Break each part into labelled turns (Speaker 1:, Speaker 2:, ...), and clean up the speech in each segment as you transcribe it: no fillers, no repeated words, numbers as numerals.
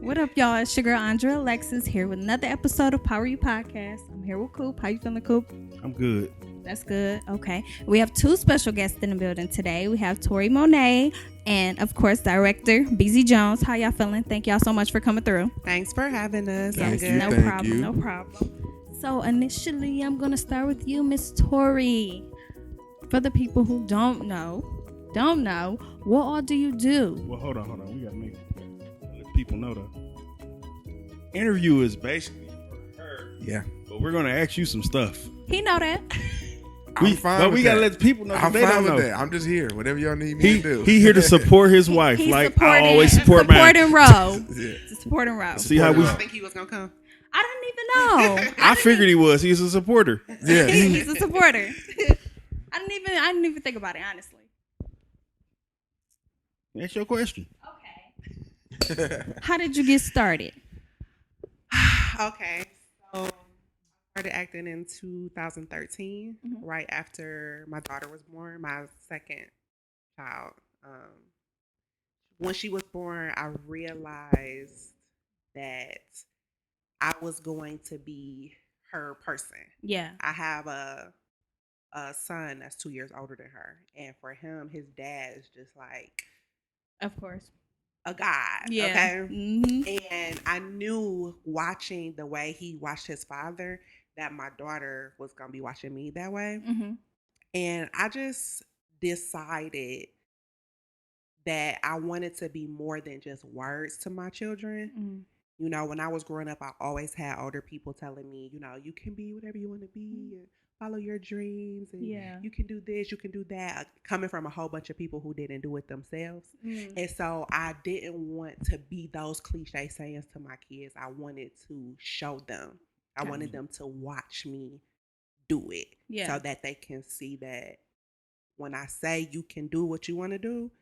Speaker 1: What up, y'all? It's your girl Andrea Alexis here with another episode of Power You Podcast. I'm here with Coop. How you feeling, Coop?
Speaker 2: I'm good.
Speaker 1: That's good. Okay. We have two special guests in the building today. We have Tory Monay and, of course, director Beasy Jones. How y'all feeling? Thank y'all so much for coming through.
Speaker 3: Thanks for having us.
Speaker 2: Thank you.
Speaker 1: No
Speaker 2: Thank
Speaker 1: problem.
Speaker 2: you.
Speaker 1: No problem. So initially, I'm gonna start with you, Miss Tory. For the people who don't know, what all do you do?
Speaker 2: Well, hold on. We gotta let people know the interview is basically for her.
Speaker 4: Yeah.
Speaker 2: But we're gonna ask you some stuff.
Speaker 1: He know that.
Speaker 4: I'm fine
Speaker 2: But
Speaker 4: with
Speaker 2: we gotta
Speaker 4: that.
Speaker 2: let the people know.
Speaker 4: I'm
Speaker 2: They
Speaker 4: fine
Speaker 2: don't
Speaker 4: with
Speaker 2: know.
Speaker 4: that. I'm just here. Whatever y'all need me to do.
Speaker 2: He here to support his wife.
Speaker 1: He's
Speaker 2: like
Speaker 1: supporting,
Speaker 2: I always support mine.
Speaker 1: supporting Roe.
Speaker 4: Yeah.
Speaker 1: It's a supporting Roe.
Speaker 2: See how we?
Speaker 3: I think he was gonna come.
Speaker 1: I didn't even know.
Speaker 2: I figured he was. He's a supporter.
Speaker 4: Yeah.
Speaker 1: He's a supporter. I didn't even think about it, honestly.
Speaker 2: That's your question.
Speaker 1: Okay. How did you get started?
Speaker 3: Okay, so I started acting in 2013, right after my daughter was born, my second child. When she was born, I realized that I was going to be her person.
Speaker 1: Yeah.
Speaker 3: I have a son that's 2 years older than her, and for him, his dad is just like
Speaker 1: Of course.
Speaker 3: a god.
Speaker 1: Yeah.
Speaker 3: Okay.
Speaker 1: Mm-hmm.
Speaker 3: And I knew watching the way he watched his father that my daughter was going to be watching me that way.
Speaker 1: Mm-hmm.
Speaker 3: And I just decided that I wanted to be more than just words to my children.
Speaker 1: Mm-hmm.
Speaker 3: You know, when I was growing up, I always had older people telling me, you know, you can be whatever you want to be and follow your dreams. And
Speaker 1: Yeah.
Speaker 3: you can do this, you can do that. Coming from a whole bunch of people who didn't do it themselves.
Speaker 1: Mm-hmm.
Speaker 3: And so I didn't want to be those cliche sayings to my kids. I wanted to show them. I wanted them to watch me do it.
Speaker 1: Yeah.
Speaker 3: So that they can see that when I say you can do what you want to do,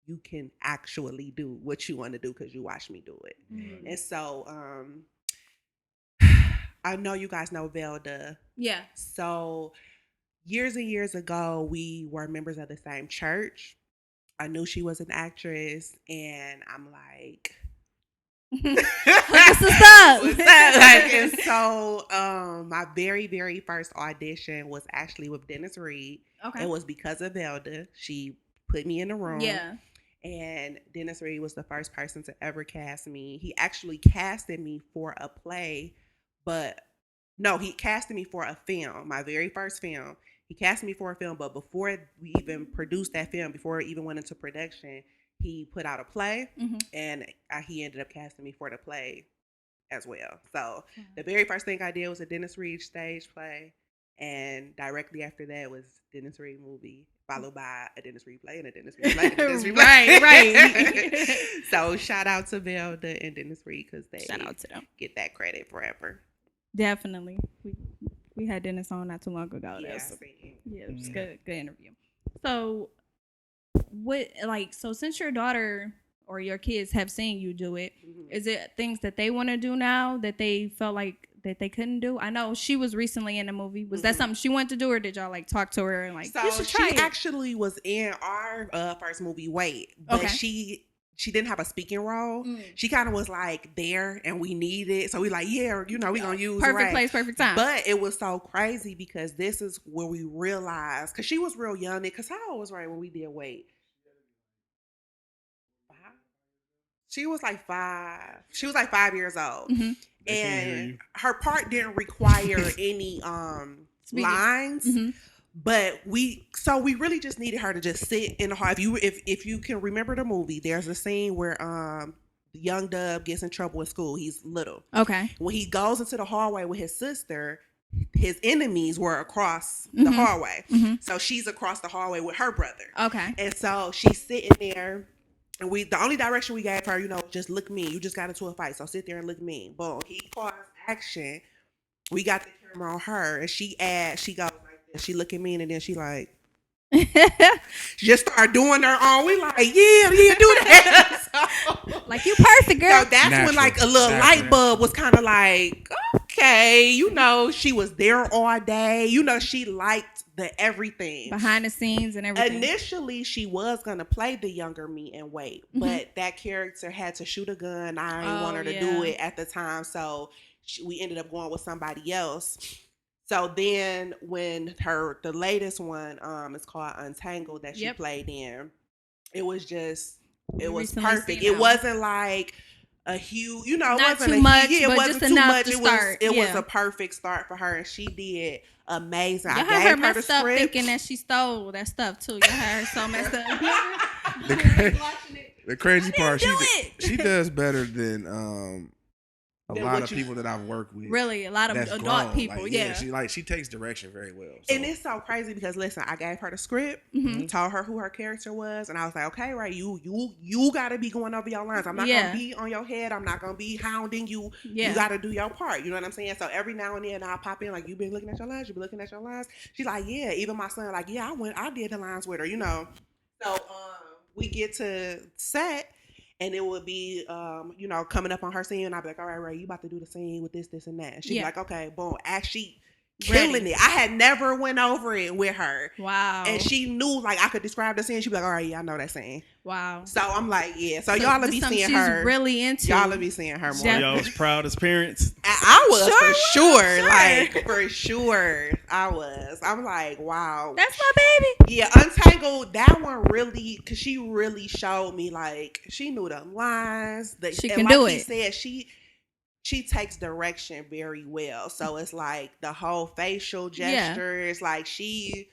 Speaker 3: you can actually do what you want to do because you watch me do it.
Speaker 1: Mm-hmm.
Speaker 3: And so I know you guys know Velda.
Speaker 1: Yeah.
Speaker 3: So years and years ago, we were members of the same church. I knew she was an actress, and I'm like,
Speaker 1: What's up?
Speaker 3: what's up? Like, and so my very, very first audition was actually with Dennis Reed.
Speaker 1: Okay.
Speaker 3: It was because of Velda. She put me in the room.
Speaker 1: Yeah.
Speaker 3: And Dennis Reed was the first person to ever cast me. He actually casted me for a play, but no, he casted me for a film, my very first film. He cast me for a film, but before we even produced that film, before it even went into production, he put out a play, and he ended up casting me for the play as well. So the very first thing I did was a Dennis Reed stage play, and directly after that was Dennis Reed movie, followed by a Dennis Reed play and a Dennis Reed play and a Dennis Reed play.
Speaker 1: Right.
Speaker 3: So shout out to Velda and Dennis Reed because they
Speaker 1: Shout out to them.
Speaker 3: get that credit forever.
Speaker 1: Definitely. We had Dennis on not too long ago.
Speaker 3: Yeah,
Speaker 1: It was good interview. So so since your daughter or your kids have seen you do it, is it things that they want to do now that they felt like that they couldn't do? I know she was recently in a movie. Was that something she wanted to do, or did y'all like talk to her and like,
Speaker 3: so
Speaker 1: you should try
Speaker 3: she
Speaker 1: it?
Speaker 3: actually was in our first movie, Wait, but
Speaker 1: Okay.
Speaker 3: she didn't have a speaking role. She kind of was like there, and we need it, so we like, yeah, you know, we gonna use
Speaker 1: Perfect
Speaker 3: Ray.
Speaker 1: place, perfect time.
Speaker 3: But it was so crazy because this is where we realized, because she was real young. Because how old was Ray when we did Wait? 5? She was like 5. She was like 5 years old,
Speaker 1: Mm-hmm.
Speaker 3: and her part didn't require any lines.
Speaker 1: Mm-hmm.
Speaker 3: But we really just needed her to just sit in the hall. If you can remember the movie, there's a scene where young Dub gets in trouble in school. He's little.
Speaker 1: Okay.
Speaker 3: When he goes into the hallway with his sister, his enemies were across the hallway.
Speaker 1: Mm-hmm.
Speaker 3: So she's across the hallway with her brother.
Speaker 1: Okay.
Speaker 3: And so she's sitting there, and the only direction we gave her, just look mean. You just got into a fight, so sit there and look mean. Boom. He paused action. We got the camera on her, and she goes. She looking mean, and then she like she just started doing her own. We like, yeah, do that. So,
Speaker 1: like, you perfect, girl.
Speaker 3: so that's when like a little light bulb was kind of like, okay, she was there all day. She liked the everything.
Speaker 1: Behind the scenes and everything.
Speaker 3: Initially, she was going to play the younger me and wait, but that character had to shoot a gun. I didn't want her to do it at the time, so we ended up going with somebody else. So then when the latest one is called Untangled that she played in, it was perfect. It wasn't like a huge, it
Speaker 1: not
Speaker 3: wasn't
Speaker 1: too much,
Speaker 3: it
Speaker 1: but
Speaker 3: wasn't
Speaker 1: just
Speaker 3: too
Speaker 1: enough
Speaker 3: much.
Speaker 1: To
Speaker 3: Was a perfect start for her, and she did amazing.
Speaker 1: Y'all
Speaker 3: I
Speaker 1: had
Speaker 3: gave
Speaker 1: her
Speaker 3: her the
Speaker 1: messed up
Speaker 3: script.
Speaker 1: thinking that she stole that stuff too. Y'all had her so messed up.
Speaker 4: The crazy part,
Speaker 1: it.
Speaker 4: she does better than a lot of people that I've worked with.
Speaker 1: Really, a lot of adult
Speaker 4: grown.
Speaker 1: people.
Speaker 4: Like, she takes direction very well. So.
Speaker 3: And it's so crazy because listen, I gave her the script, told her who her character was, and I was like, okay, right, you got to be going over your lines. I'm not gonna be on your head. I'm not gonna be hounding you. You got to do your part. You know what I'm saying? So every now and then I'll pop in like, you been looking at your lines. You been looking at your lines. She's like, yeah. Even my son like, yeah, I did the lines with her. So we get to set. And it would be, coming up on her scene. And I'd be like, all right, Ray, you about to do the scene with this, this, and that. And she'd be like, okay, boom. Actually killing it. I had never went over it with her.
Speaker 1: Wow.
Speaker 3: And she knew, like, I could describe the scene. She'd be like, all right, yeah, I know that scene.
Speaker 1: Wow.
Speaker 3: So I'm like, yeah. So y'all will be seeing her.
Speaker 1: Really into.
Speaker 3: Y'all will be seeing her more.
Speaker 2: Y'all was proud as parents.
Speaker 3: I was for sure. Like, for sure. I was. I'm like, wow.
Speaker 1: That's my baby.
Speaker 3: Yeah, Untangled, that one really, because she really showed me, like, she knew the lines.
Speaker 1: She can do it.
Speaker 3: Like he said, she takes direction very well. So it's like the whole facial gestures, like she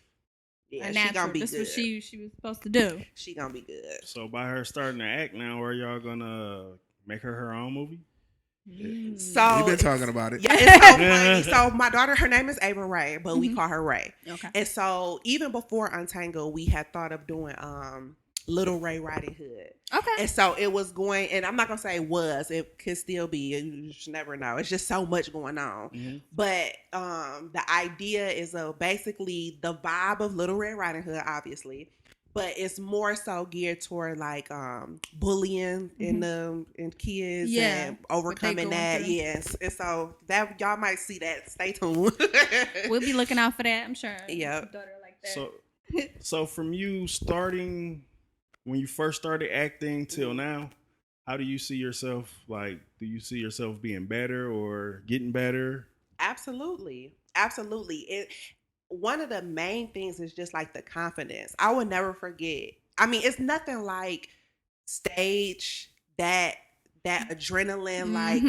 Speaker 3: gonna be
Speaker 1: That's
Speaker 3: good.
Speaker 1: what she was supposed to do.
Speaker 3: She gonna be good.
Speaker 2: So by her starting to act now, are y'all gonna make her own movie?
Speaker 3: So
Speaker 4: we've been talking about it.
Speaker 3: Yeah, it's so funny. So my daughter, her name is Ava Ray, but we call her Ray.
Speaker 1: Okay.
Speaker 3: And so even before Untangled, we had thought of doing Little Ray Riding Hood.
Speaker 1: Okay.
Speaker 3: And so it was going, and I'm not gonna say it could still be. You just never know. It's just so much going on. Mm-hmm. But the idea is basically the vibe of Little Red Riding Hood, obviously. But it's more so geared toward like bullying in kids and overcoming that. Through. Yes. And so that y'all might see that. Stay tuned.
Speaker 1: We'll be looking out for that, I'm sure.
Speaker 3: Yeah.
Speaker 1: Daughter like that.
Speaker 2: So from you starting when you first started acting till now, how do you see yourself? Like, do you see yourself being better or getting better?
Speaker 3: Absolutely. One of the main things is just like the confidence. I will never forget. I mean, it's nothing like stage that adrenaline, like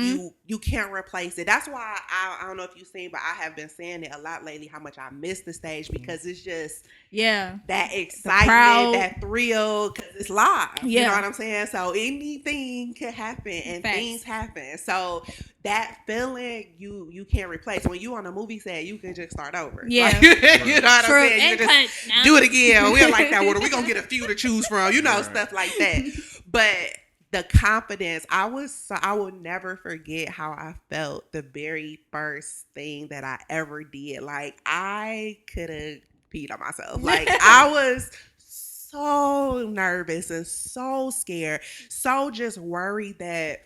Speaker 3: you can't replace it. That's why I don't know if you've seen, but I have been saying it a lot lately how much I miss the stage because it's just that excitement, that thrill, because it's live. You know what I'm saying? So anything can happen and things happen. So that feeling you can't replace. When you on a movie set, you can just start over.
Speaker 1: Yeah.
Speaker 3: Like, you know what I'm saying? You can just do it again. We're like that. We're gonna get a few to choose from. Stuff like that. But the confidence, I will never forget how I felt the very first thing that I ever did. Like, I could have peed on myself. Like, I was so nervous and so scared, so just worried that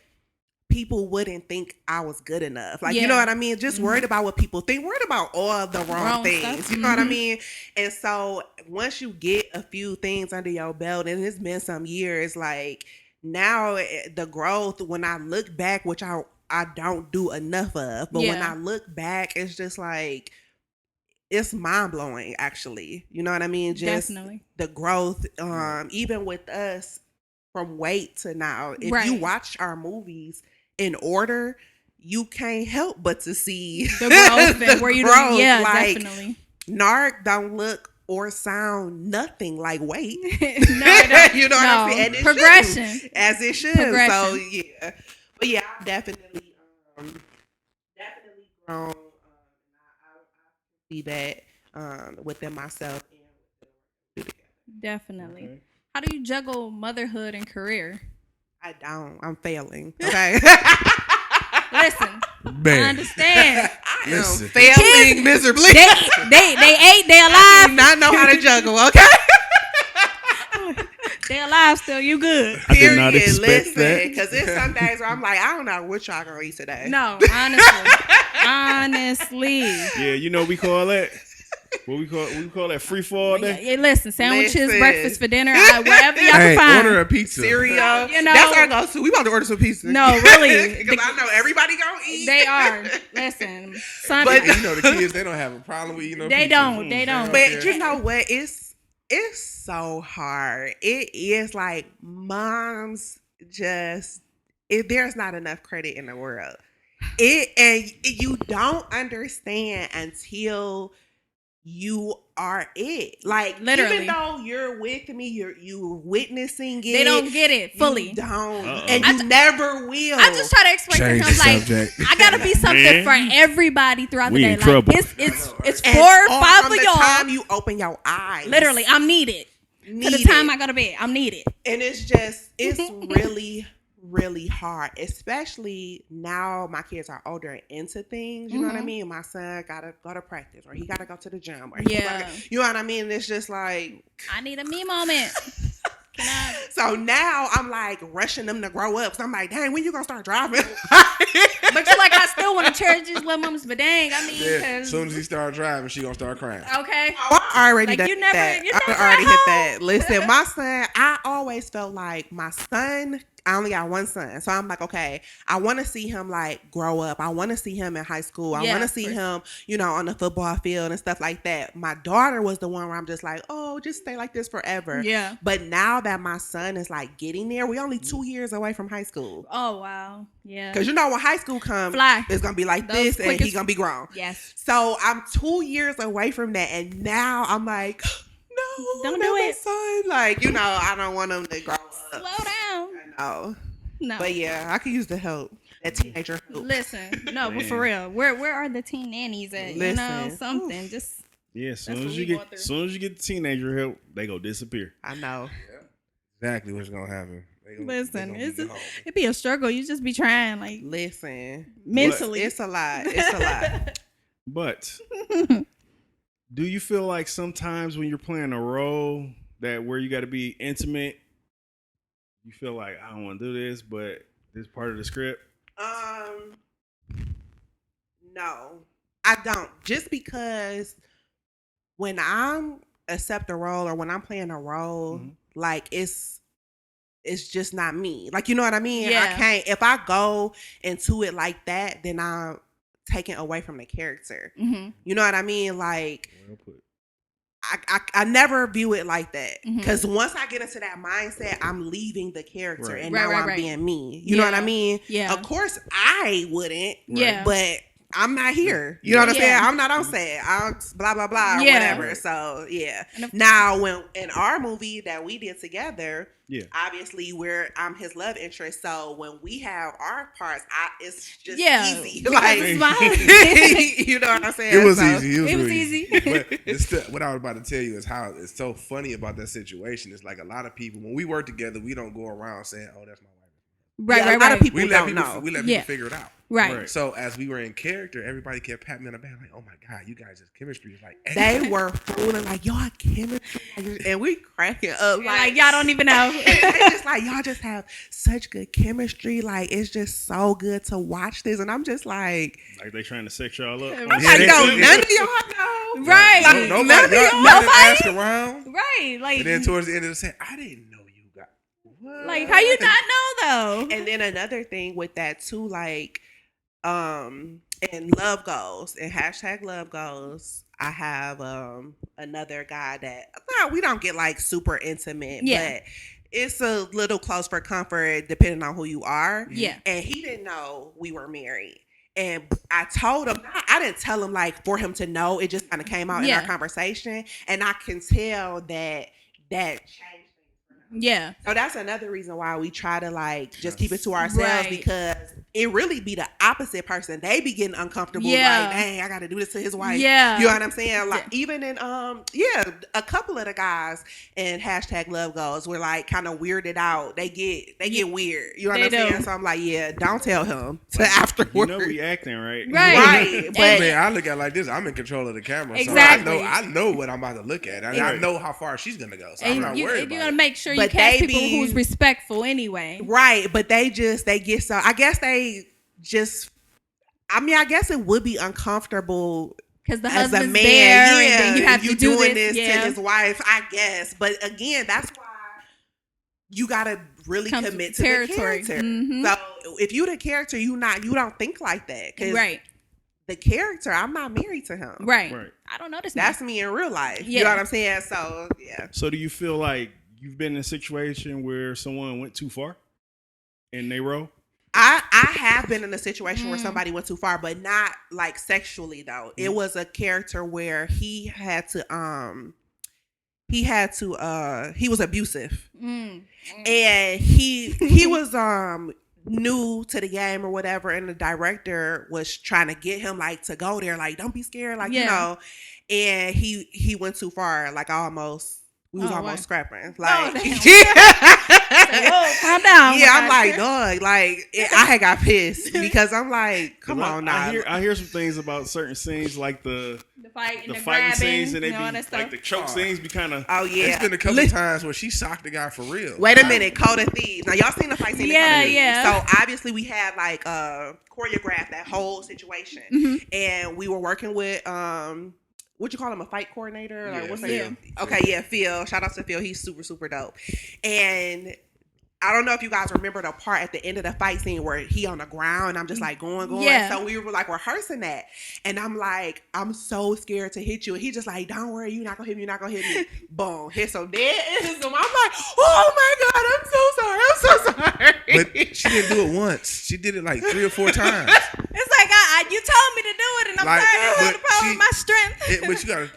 Speaker 3: people wouldn't think I was good enough. Like, you know what I mean? Just worried about what people think, worried about all the wrong things. Stuff. You know what I mean? And so once you get a few things under your belt, and it's been some years, like, now the growth, when I look back, which I don't do enough of, but when I look back, it's just like, it's mind blowing, actually. You know what I mean? Just definitely the growth, even with us from Wait to now, if you watch our movies in order, you can't help but to see
Speaker 1: the growth and where you
Speaker 3: growth.
Speaker 1: Like, definitely.
Speaker 3: Narc don't look or sound nothing like Wait.
Speaker 1: No,
Speaker 3: you know what I'm saying? And it
Speaker 1: progression,
Speaker 3: as it should. So yeah, but yeah, I've definitely grown. I see that within myself and
Speaker 1: definitely. Okay. How do you juggle motherhood and career?
Speaker 3: I don't. I'm failing. Okay.
Speaker 1: Listen,
Speaker 4: man.
Speaker 1: I understand.
Speaker 3: I am failing miserably.
Speaker 1: They alive.
Speaker 3: I do not know how to juggle. Okay.
Speaker 1: They alive still. You good?
Speaker 2: I did not expect that.
Speaker 3: Because there's some days where I'm like, I don't know what y'all gonna eat today.
Speaker 1: No, honestly.
Speaker 2: Yeah, you know we call that What we call that free fall day?
Speaker 1: Yeah, listen, sandwiches,
Speaker 3: Listen.
Speaker 1: breakfast for dinner, whatever y'all can find.
Speaker 4: Order a pizza.
Speaker 3: Cereal.
Speaker 1: You know,
Speaker 3: That's our go-to. We about to order some pizza.
Speaker 1: No, really.
Speaker 3: Because I know everybody gonna eat.
Speaker 1: They are. Listen, son,
Speaker 3: But-
Speaker 4: You know the kids, they don't have a problem with eating no
Speaker 1: they
Speaker 4: pizza.
Speaker 1: don't. They don't.
Speaker 3: But you know what? It's so hard. It is like moms just if there's not enough credit in the world. You don't understand until you are it. Like
Speaker 1: Literally.
Speaker 3: even though you're with me, you're witnessing it.
Speaker 1: They don't get it fully.
Speaker 3: You don't.
Speaker 2: Uh-oh.
Speaker 3: And you never will.
Speaker 1: I just try to explain
Speaker 4: Change
Speaker 1: to him
Speaker 4: the
Speaker 1: like
Speaker 4: subject.
Speaker 1: I gotta be something
Speaker 2: Man.
Speaker 1: for everybody throughout
Speaker 2: We
Speaker 1: the day.
Speaker 2: in
Speaker 1: Like
Speaker 2: trouble.
Speaker 1: it's
Speaker 3: And
Speaker 1: 4 or 5
Speaker 3: from
Speaker 1: of
Speaker 3: the
Speaker 1: y'all.
Speaker 3: time you open your eyes.
Speaker 1: Literally, I'm needed. To the
Speaker 3: Needed.
Speaker 1: time I go to bed, I'm needed.
Speaker 3: And it's really, really hard, especially now my kids are older and into things. You know what I mean? My son gotta go to practice, or he gotta go to the gym, or you know what I mean? And it's just like
Speaker 1: I need a me moment. Can I?
Speaker 3: so now I'm like rushing them to grow up. So I'm like, dang, when you gonna start driving?
Speaker 1: But you like, I still want to cherish these little moments. But dang, I mean,
Speaker 4: Yeah, as
Speaker 1: 'cause-
Speaker 4: soon as he start driving, she gonna start crying.
Speaker 1: okay.
Speaker 3: Oh, I already
Speaker 1: Like,
Speaker 3: done
Speaker 1: you never-
Speaker 3: that.
Speaker 1: you
Speaker 3: I
Speaker 1: never
Speaker 3: already
Speaker 1: at
Speaker 3: hit
Speaker 1: home.
Speaker 3: that. Listen, my son, I always felt like my son, I only got one son. So I'm like, okay, I want to see him like grow up. I want to see him in high school. I
Speaker 1: Yeah,
Speaker 3: want to
Speaker 1: of
Speaker 3: see
Speaker 1: course.
Speaker 3: him, on the football field and stuff like that. My daughter was the one where I'm just like, oh, just stay like this forever.
Speaker 1: Yeah.
Speaker 3: But now that my son is like getting there, we're only 2 years away from high school.
Speaker 1: Oh wow. Yeah.
Speaker 3: Because when high school comes,
Speaker 1: Fly.
Speaker 3: it's going to be like
Speaker 1: Those
Speaker 3: this and
Speaker 1: quickest-
Speaker 3: he's going to be grown.
Speaker 1: Yes.
Speaker 3: So I'm 2 years away from that, and now I'm like, no,
Speaker 1: Don't
Speaker 3: not
Speaker 1: do
Speaker 3: my
Speaker 1: it.
Speaker 3: son. Like, I don't want him to grow up.
Speaker 1: Slow down.
Speaker 3: I know,
Speaker 1: No.
Speaker 3: but yeah, I could use the help. That teenager help.
Speaker 1: Listen, no, but
Speaker 2: Man.
Speaker 1: for real, where are the teen nannies at?
Speaker 3: Listen.
Speaker 1: Something. Just
Speaker 2: Yeah, as
Speaker 1: That's what
Speaker 2: soon
Speaker 1: we going through.
Speaker 2: as you get the teenager help, they go disappear.
Speaker 3: I know.
Speaker 4: Exactly what's gonna happen.
Speaker 1: listen. It'd be a struggle. You just be trying, like
Speaker 3: Listen,
Speaker 1: mentally.
Speaker 3: it's a lot. It's a lot.
Speaker 2: But do you feel like sometimes when you're playing a role that where you got to be intimate, you feel like I don't want to do this, but this part of the script?
Speaker 3: No, I don't. Just because when I'm accept a role or when I'm playing a role, like it's just not me. Like, you know what I mean?
Speaker 1: Yeah.
Speaker 3: I can't. If I go into it like that, then I'm taking away from the character.
Speaker 1: Mm-hmm.
Speaker 3: You know what I mean? Like,
Speaker 2: Well put.
Speaker 3: I never view it like that,
Speaker 1: Mhm.
Speaker 3: because once I get into that mindset, I'm leaving the character,
Speaker 2: Right.
Speaker 3: and
Speaker 1: Right,
Speaker 3: now
Speaker 1: right,
Speaker 3: I'm
Speaker 1: right.
Speaker 3: being me. You know what I
Speaker 1: Yeah.
Speaker 3: mean?
Speaker 1: Yeah.
Speaker 3: Of course, I wouldn't.
Speaker 1: Yeah.
Speaker 3: But I'm not here. You know what I'm
Speaker 1: Yeah.
Speaker 3: saying? I'm not on set. I'm blah blah blah or
Speaker 1: Yeah.
Speaker 3: whatever. So yeah.
Speaker 1: And if-
Speaker 3: Now, when in our movie that we did together,
Speaker 2: Yeah.
Speaker 3: obviously I'm his love interest. So when we have our parts, it's just
Speaker 1: Yeah.
Speaker 3: easy.
Speaker 1: Because
Speaker 3: Like,
Speaker 1: it's my-
Speaker 3: you know what I'm saying?
Speaker 4: It was
Speaker 3: So-
Speaker 4: easy. It was,
Speaker 1: It was
Speaker 4: really
Speaker 1: easy.
Speaker 4: But it's still, what I was about to tell you is how it's so funny about that situation. It's like a lot of people, when we work together, we don't go around saying, "Oh, that's my wife."
Speaker 1: Right,
Speaker 3: Yeah,
Speaker 1: right,
Speaker 3: a lot
Speaker 1: right.
Speaker 3: of people
Speaker 4: We let
Speaker 3: don't
Speaker 4: people,
Speaker 3: know.
Speaker 4: we let
Speaker 1: Yeah.
Speaker 4: people figure it out.
Speaker 1: Right.
Speaker 2: Right.
Speaker 4: So as we were in character, everybody kept patting me on the back, like, "Oh my god, you guys' chemistry is like."
Speaker 3: They were fooling like y'all chemistry, and we cracking up
Speaker 1: Like y'all don't even know.
Speaker 3: it's just like y'all just have such good chemistry. Like it's just so good to watch this, and I'm just like,
Speaker 2: Like they trying to sex y'all up.
Speaker 1: I'm
Speaker 3: I'm
Speaker 4: Yeah,
Speaker 3: like,
Speaker 4: they-
Speaker 3: no,
Speaker 4: they-
Speaker 3: none of y'all know,
Speaker 1: Right.
Speaker 3: Like,
Speaker 4: Nobody,
Speaker 3: none of
Speaker 4: y'all
Speaker 3: y'all-
Speaker 4: didn't
Speaker 1: nobody?
Speaker 4: ask around,
Speaker 1: Right. Like
Speaker 4: and then towards the end of the set, I didn't know you got. What?
Speaker 1: like how you not know though?
Speaker 3: And then another thing with that too, like, and love goals and hashtag love goals. I have another guy that we don't get like super intimate,
Speaker 1: Yeah.
Speaker 3: but it's a little close for comfort depending on who you are.
Speaker 1: Yeah.
Speaker 3: And he didn't know we were married. And I told him, I didn't tell him like for him to know. It just kind of came out in
Speaker 1: Yeah.
Speaker 3: our conversation. And I can tell that changed things.
Speaker 1: Yeah.
Speaker 3: So that's another reason why we try to like just keep it to ourselves,
Speaker 1: Right.
Speaker 3: because it really be the opposite person. They be getting uncomfortable.
Speaker 1: Yeah.
Speaker 3: Like, dang, I got to do this to his wife.
Speaker 1: Yeah.
Speaker 3: You know what I'm saying? Like even in a couple of the guys in hashtag love goals were like kind of weirded out. They get weird. You know what
Speaker 1: They
Speaker 3: I'm saying?
Speaker 1: do.
Speaker 3: So I'm like, yeah, don't tell him to
Speaker 2: You
Speaker 3: afterwards.
Speaker 2: know we acting, right?
Speaker 1: Right.
Speaker 3: Right.
Speaker 1: And-
Speaker 3: But
Speaker 4: I mean, I look at it like this. I'm in control of the camera,
Speaker 1: Exactly.
Speaker 4: so I know what I'm about to look at. I
Speaker 2: Right.
Speaker 4: know how far she's gonna go, so I'm
Speaker 1: And
Speaker 4: not
Speaker 1: you
Speaker 4: worried
Speaker 1: gotta
Speaker 4: about it.
Speaker 1: make sure you
Speaker 3: But
Speaker 1: catch
Speaker 3: they
Speaker 1: people
Speaker 3: be-
Speaker 1: who's respectful anyway.
Speaker 3: Right, but they get so. I guess they just. I mean, I guess it would be uncomfortable
Speaker 1: because the
Speaker 3: as a
Speaker 1: husband's
Speaker 3: man,
Speaker 1: there,
Speaker 3: yeah,
Speaker 1: and then you have
Speaker 3: you
Speaker 1: to do
Speaker 3: doing
Speaker 1: this.
Speaker 3: to his wife, I guess. But again, that's why you gotta really commit to
Speaker 1: territory.
Speaker 3: the character.
Speaker 1: Mm-hmm.
Speaker 3: So if you the character, you don't think like that.
Speaker 1: Right.
Speaker 3: The character, I'm not married to him.
Speaker 1: Right. I don't know this.
Speaker 3: That's me in real life.
Speaker 1: Yeah.
Speaker 3: You know what I'm saying? So yeah.
Speaker 2: So do you feel like you've been in a situation where someone went too far in their role?
Speaker 3: I have been in a situation where somebody went too far, but not like sexually though. It was a character where he was abusive. And he was new to the game or whatever, and the director was trying to get him like to go there, like don't be scared, like you know. And he went too far, like we was almost scrapping. Like,
Speaker 1: calm down.
Speaker 3: Yeah, I'm like, dog. Like, I had got pissed because I'm like, come on now.
Speaker 2: I hear some things about certain scenes, like the
Speaker 1: fight and the
Speaker 2: fighting
Speaker 1: grabbing,
Speaker 2: scenes, and they be
Speaker 1: all that stuff.
Speaker 2: like the choke scenes be kind of.
Speaker 3: Oh yeah,
Speaker 4: it's been a couple times where she socked the guy for real.
Speaker 3: Wait a minute, Code of Thieves. Now y'all seen the fight scene?
Speaker 1: Yeah.
Speaker 3: So obviously we had like choreographed that whole situation, and we were working with what you call him, a fight coordinator? Like, what's that? Okay, yeah, Phil. Shout out to Phil. He's super, super dope. And I don't know if you guys remember the part at the end of the fight scene where he on the ground and I'm just like going.
Speaker 1: Yeah.
Speaker 3: So we were like rehearsing that. And I'm like, I'm so scared to hit you. And he just like, don't worry, you're not gonna hit me, you're not gonna hit me. Boom. Hit so dead. I'm like, oh my God, I'm so sorry. I'm so sorry.
Speaker 4: But she didn't do it once. She did it like 3 or 4 times.
Speaker 1: It's like you told me to do it, and I'm
Speaker 4: Like,
Speaker 1: sorry. I had a problem with my strength.
Speaker 4: But you gotta.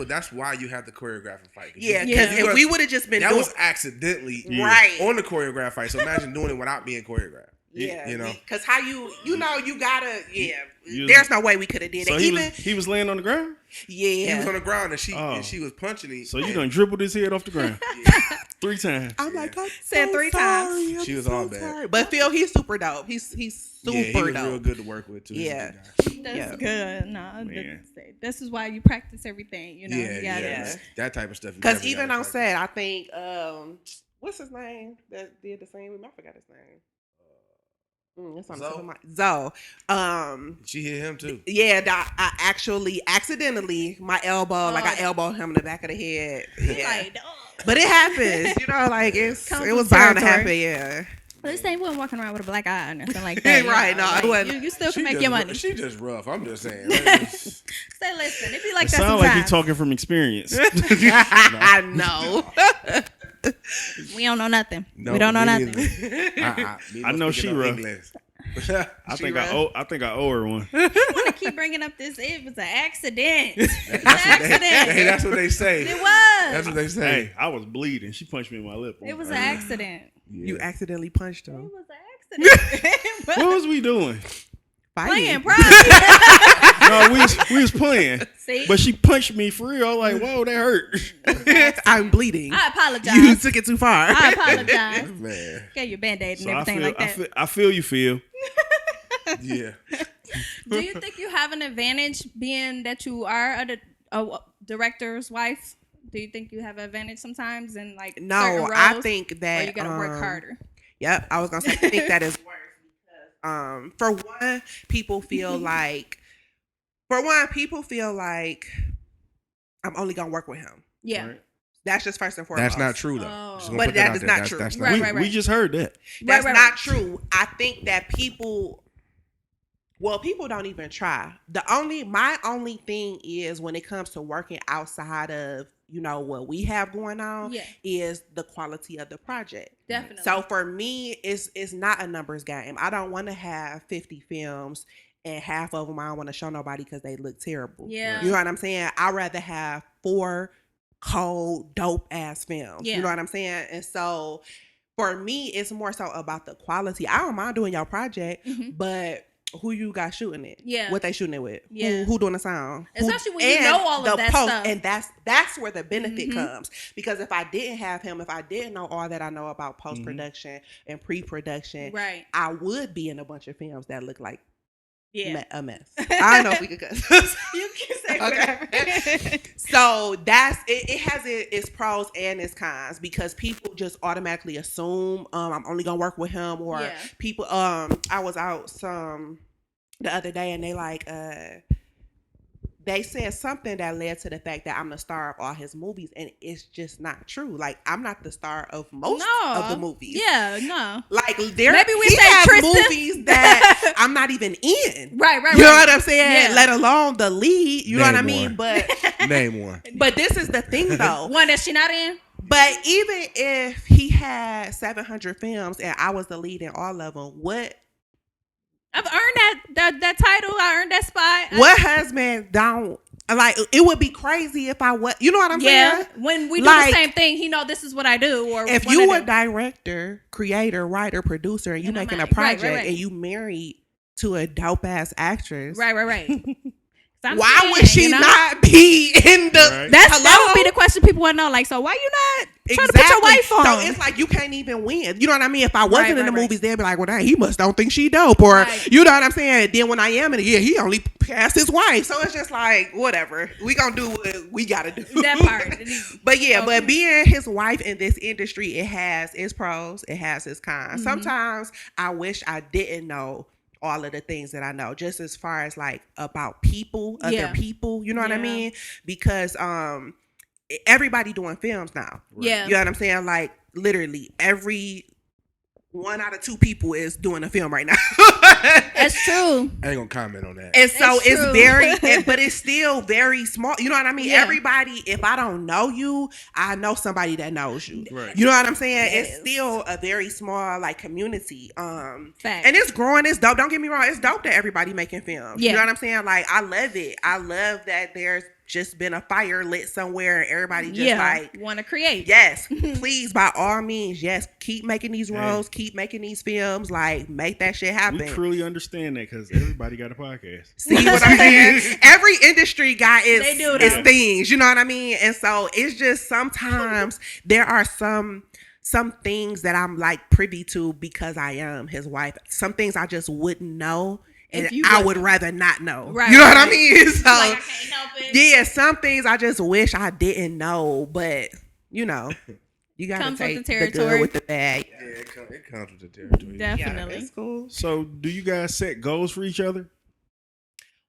Speaker 4: That's why you have the choreographed fight.
Speaker 3: Yeah, because if we would have just been
Speaker 4: that was accidentally
Speaker 3: right
Speaker 4: on the choreographed fight. So imagine doing it without being choreographed.
Speaker 3: Yeah,
Speaker 4: you know,
Speaker 3: because how you gotta there's no way we could have did
Speaker 2: so
Speaker 3: it.
Speaker 2: He was laying on the ground.
Speaker 3: Yeah,
Speaker 4: he was on the ground and she was punching him.
Speaker 2: So you done dribbled his head off the ground 3 times.
Speaker 3: I'm like, I
Speaker 1: said 3 times.
Speaker 4: She was all bad.
Speaker 3: But Phil, he's super dope. He's super
Speaker 4: he was
Speaker 3: dope.
Speaker 4: real good to work with too.
Speaker 3: Yeah,
Speaker 1: that's good. No, this is why you practice everything. You know,
Speaker 4: that type of stuff.
Speaker 3: Because even on set, I think what's his name that did the same with me? I forgot his name. Zoe.
Speaker 4: She hit him too.
Speaker 3: Yeah, I actually accidentally my elbow, I elbowed him in the back of the head. Yeah, but it happens, you know, like it was bound to happen. Yeah.
Speaker 1: Well, this ain't wasn't walking around with a black eye or nothing like that.
Speaker 3: Right? No, it wasn't.
Speaker 1: You still can make your money.
Speaker 4: She just rough. I'm just saying.
Speaker 1: Say, listen, it be like that
Speaker 2: sound
Speaker 1: sometimes.
Speaker 2: like you talking from experience.
Speaker 3: I know.
Speaker 1: We don't know nothing.
Speaker 4: No,
Speaker 1: we don't know nothing.
Speaker 2: I know she rough. I think I owe her one.
Speaker 1: I want to keep bringing up this. It was an accident.
Speaker 4: That's what they say.
Speaker 1: It was.
Speaker 4: That's what they say.
Speaker 2: Hey, I was bleeding. She punched me in my lip.
Speaker 1: It was an accident.
Speaker 4: Yeah.
Speaker 3: You accidentally punched him.
Speaker 1: It was an accident.
Speaker 2: What was we doing?
Speaker 1: Playing, probably.
Speaker 2: No, we was playing.
Speaker 1: See?
Speaker 2: But she punched me for real. Like, whoa, that hurt.
Speaker 3: I'm bleeding.
Speaker 1: I apologize.
Speaker 3: You took it too far.
Speaker 1: I apologize.
Speaker 4: Man.
Speaker 1: Get your Band-Aid and
Speaker 2: So
Speaker 1: everything like that.
Speaker 2: I feel you, Phil.
Speaker 4: Yeah.
Speaker 1: Do you think you have an advantage being that you are a director's wife? Do you think you have an advantage sometimes in like certain roles?
Speaker 3: I think that
Speaker 1: or you gotta work harder.
Speaker 3: Yep, I was gonna say I think that is worse because for one, people feel like I'm only gonna work with him.
Speaker 1: Yeah.
Speaker 2: Right.
Speaker 3: That's just first and foremost.
Speaker 4: That's not true though.
Speaker 1: Oh.
Speaker 4: Just gonna
Speaker 3: But
Speaker 4: put
Speaker 3: that
Speaker 4: out
Speaker 3: is
Speaker 4: there.
Speaker 3: not true.
Speaker 4: That's
Speaker 1: Right,
Speaker 4: not
Speaker 1: right,
Speaker 2: We just heard that.
Speaker 3: That's
Speaker 1: Right.
Speaker 3: not true. I think that people don't even try. My only thing is when it comes to working outside of, you know, what we have going on is the quality of the project.
Speaker 1: Definitely.
Speaker 3: So for me, it's not a numbers game. I don't want to have 50 films and half of them I don't want to show nobody because they look terrible.
Speaker 1: Yeah.
Speaker 3: You know what I'm saying? I'd rather have 4 cold, dope ass films.
Speaker 1: Yeah.
Speaker 3: You know what I'm saying? And so for me, it's more so about the quality. I don't mind doing your project, but who you got shooting it?
Speaker 1: Yeah.
Speaker 3: What they shooting it with?
Speaker 1: Yeah.
Speaker 3: Who doing the sound?
Speaker 1: Especially when you know all of that stuff.
Speaker 3: And that's where the benefit comes. Because if I didn't have him, if I didn't know all that I know about post-production and pre-production,
Speaker 1: right,
Speaker 3: I would be in a bunch of films that look like a mess. I don't know if we could cuss.
Speaker 1: You can say whatever.
Speaker 3: So that's it has its pros and its cons because people just automatically assume I'm only gonna work with him, or people I was out the other day and they like they said something that led to the fact that I'm the star of all his movies, and it's just not true. Like, I'm not the star of most of the movies.
Speaker 1: Yeah, no.
Speaker 3: Like,
Speaker 1: Maybe we
Speaker 3: he
Speaker 1: say
Speaker 3: has
Speaker 1: Tristan.
Speaker 3: movies that I'm not even in.
Speaker 1: Right.
Speaker 3: You know what I'm saying?
Speaker 1: Yeah.
Speaker 3: Let alone the lead. You know what I
Speaker 4: Name
Speaker 3: mean?
Speaker 4: one.
Speaker 3: But
Speaker 4: Name one.
Speaker 3: but this is the thing though.
Speaker 1: One that she not in.
Speaker 3: But even if he had 700 films and I was the lead in all of them, what
Speaker 1: I've earned that title. I earned that spot.
Speaker 3: what husband don't like? It would be crazy if I was. You know what I'm saying?
Speaker 1: When we do
Speaker 3: Like,
Speaker 1: the same thing, he know this is what I do. Or
Speaker 3: if
Speaker 1: what
Speaker 3: you
Speaker 1: I
Speaker 3: a
Speaker 1: do.
Speaker 3: director, creator, writer, producer, and you
Speaker 1: And I'm
Speaker 3: making
Speaker 1: like,
Speaker 3: a project
Speaker 1: right.
Speaker 3: and you married to a dope ass actress,
Speaker 1: right. So I'm
Speaker 3: why
Speaker 1: saying,
Speaker 3: would she
Speaker 1: you know?
Speaker 3: not be in the?
Speaker 2: Right.
Speaker 1: That would be the question people want to know. Like, so why you not trying to put your wife on?
Speaker 3: So it's like you can't even win. You know what I mean? If I wasn't in the
Speaker 1: right.
Speaker 3: movies, they'd be like, "Well, dang, he must don't think she dope," or
Speaker 1: Right.
Speaker 3: you know what I'm saying. Then when I am in it, yeah, he only passed his wife. So it's just like whatever. We gonna do what we gotta do.
Speaker 1: That part.
Speaker 3: But yeah,
Speaker 1: Okay.
Speaker 3: but being his wife in this industry, it has its pros, it has its cons.
Speaker 1: Mhm.
Speaker 3: Sometimes I wish I didn't know all of the things that I know, just as far as like about people, other people, you know what I
Speaker 1: Yeah.
Speaker 3: mean? Because everybody doing films now.
Speaker 1: Yeah.
Speaker 3: You know what I'm saying? Like literally every 1 out of 2 people is doing a film right now.
Speaker 1: That's true.
Speaker 4: I ain't gonna comment on that.
Speaker 3: And so
Speaker 1: It's
Speaker 3: it's
Speaker 1: true.
Speaker 3: very, but it's still very small. You know what I mean?
Speaker 1: Yeah.
Speaker 3: Everybody, if I don't know you, I know somebody that knows you.
Speaker 2: Right.
Speaker 3: You know what I'm saying?
Speaker 1: Yes.
Speaker 3: It's still a very small like community.
Speaker 1: Facts.
Speaker 3: And it's growing. It's dope. Don't get me wrong. It's dope that everybody making films.
Speaker 1: Yeah.
Speaker 3: You know what I'm saying? Like I love it. I love that there's just been a fire lit somewhere and everybody just like
Speaker 1: want to create.
Speaker 3: yes, please, by all means, yes, keep making these roles, keep making these films, like make that shit happen.
Speaker 2: We truly understand that because everybody got a podcast.
Speaker 3: See what I'm saying? Every industry got
Speaker 1: They do
Speaker 3: its
Speaker 1: though.
Speaker 3: things, you know what I mean? And so it's just sometimes there are some things that I'm like privy to because I am his wife. Some things I just wouldn't know. And
Speaker 1: If you
Speaker 3: I
Speaker 1: would-
Speaker 3: would rather not know.
Speaker 1: Right,
Speaker 3: You know what
Speaker 1: right.
Speaker 3: I mean? So
Speaker 1: Like, I can't help it.
Speaker 3: yeah, some things I just wish I didn't know, but you know, you gotta
Speaker 1: Comes with
Speaker 3: take
Speaker 1: the
Speaker 3: the good
Speaker 1: territory.
Speaker 3: with the bad.
Speaker 4: Yeah, it comes with the territory.
Speaker 1: Definitely.
Speaker 3: Yeah, it's cool.
Speaker 2: So, do you guys set goals for each other?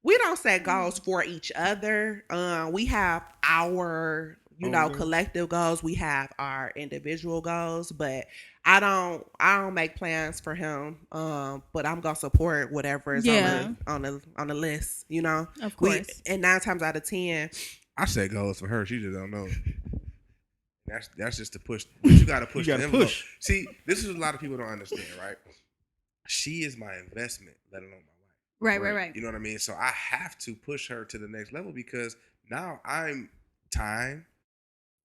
Speaker 3: We don't set goals for each other. We have our,
Speaker 2: Okay.
Speaker 3: collective goals. We have our individual goals, but I don't make plans for him. But I'm gonna support whatever is on the list. You know,
Speaker 1: Of course.
Speaker 3: And 9 times out of 10,
Speaker 4: I set goals for her. She just don't know. That's just to push. But you gotta push
Speaker 2: You gotta
Speaker 4: the envelope.
Speaker 2: push.
Speaker 4: See, this is a lot of people don't understand, right? She is my investment, let alone my wife.
Speaker 1: Right.
Speaker 4: You know what I mean? So I have to push her to the next level because now I'm time,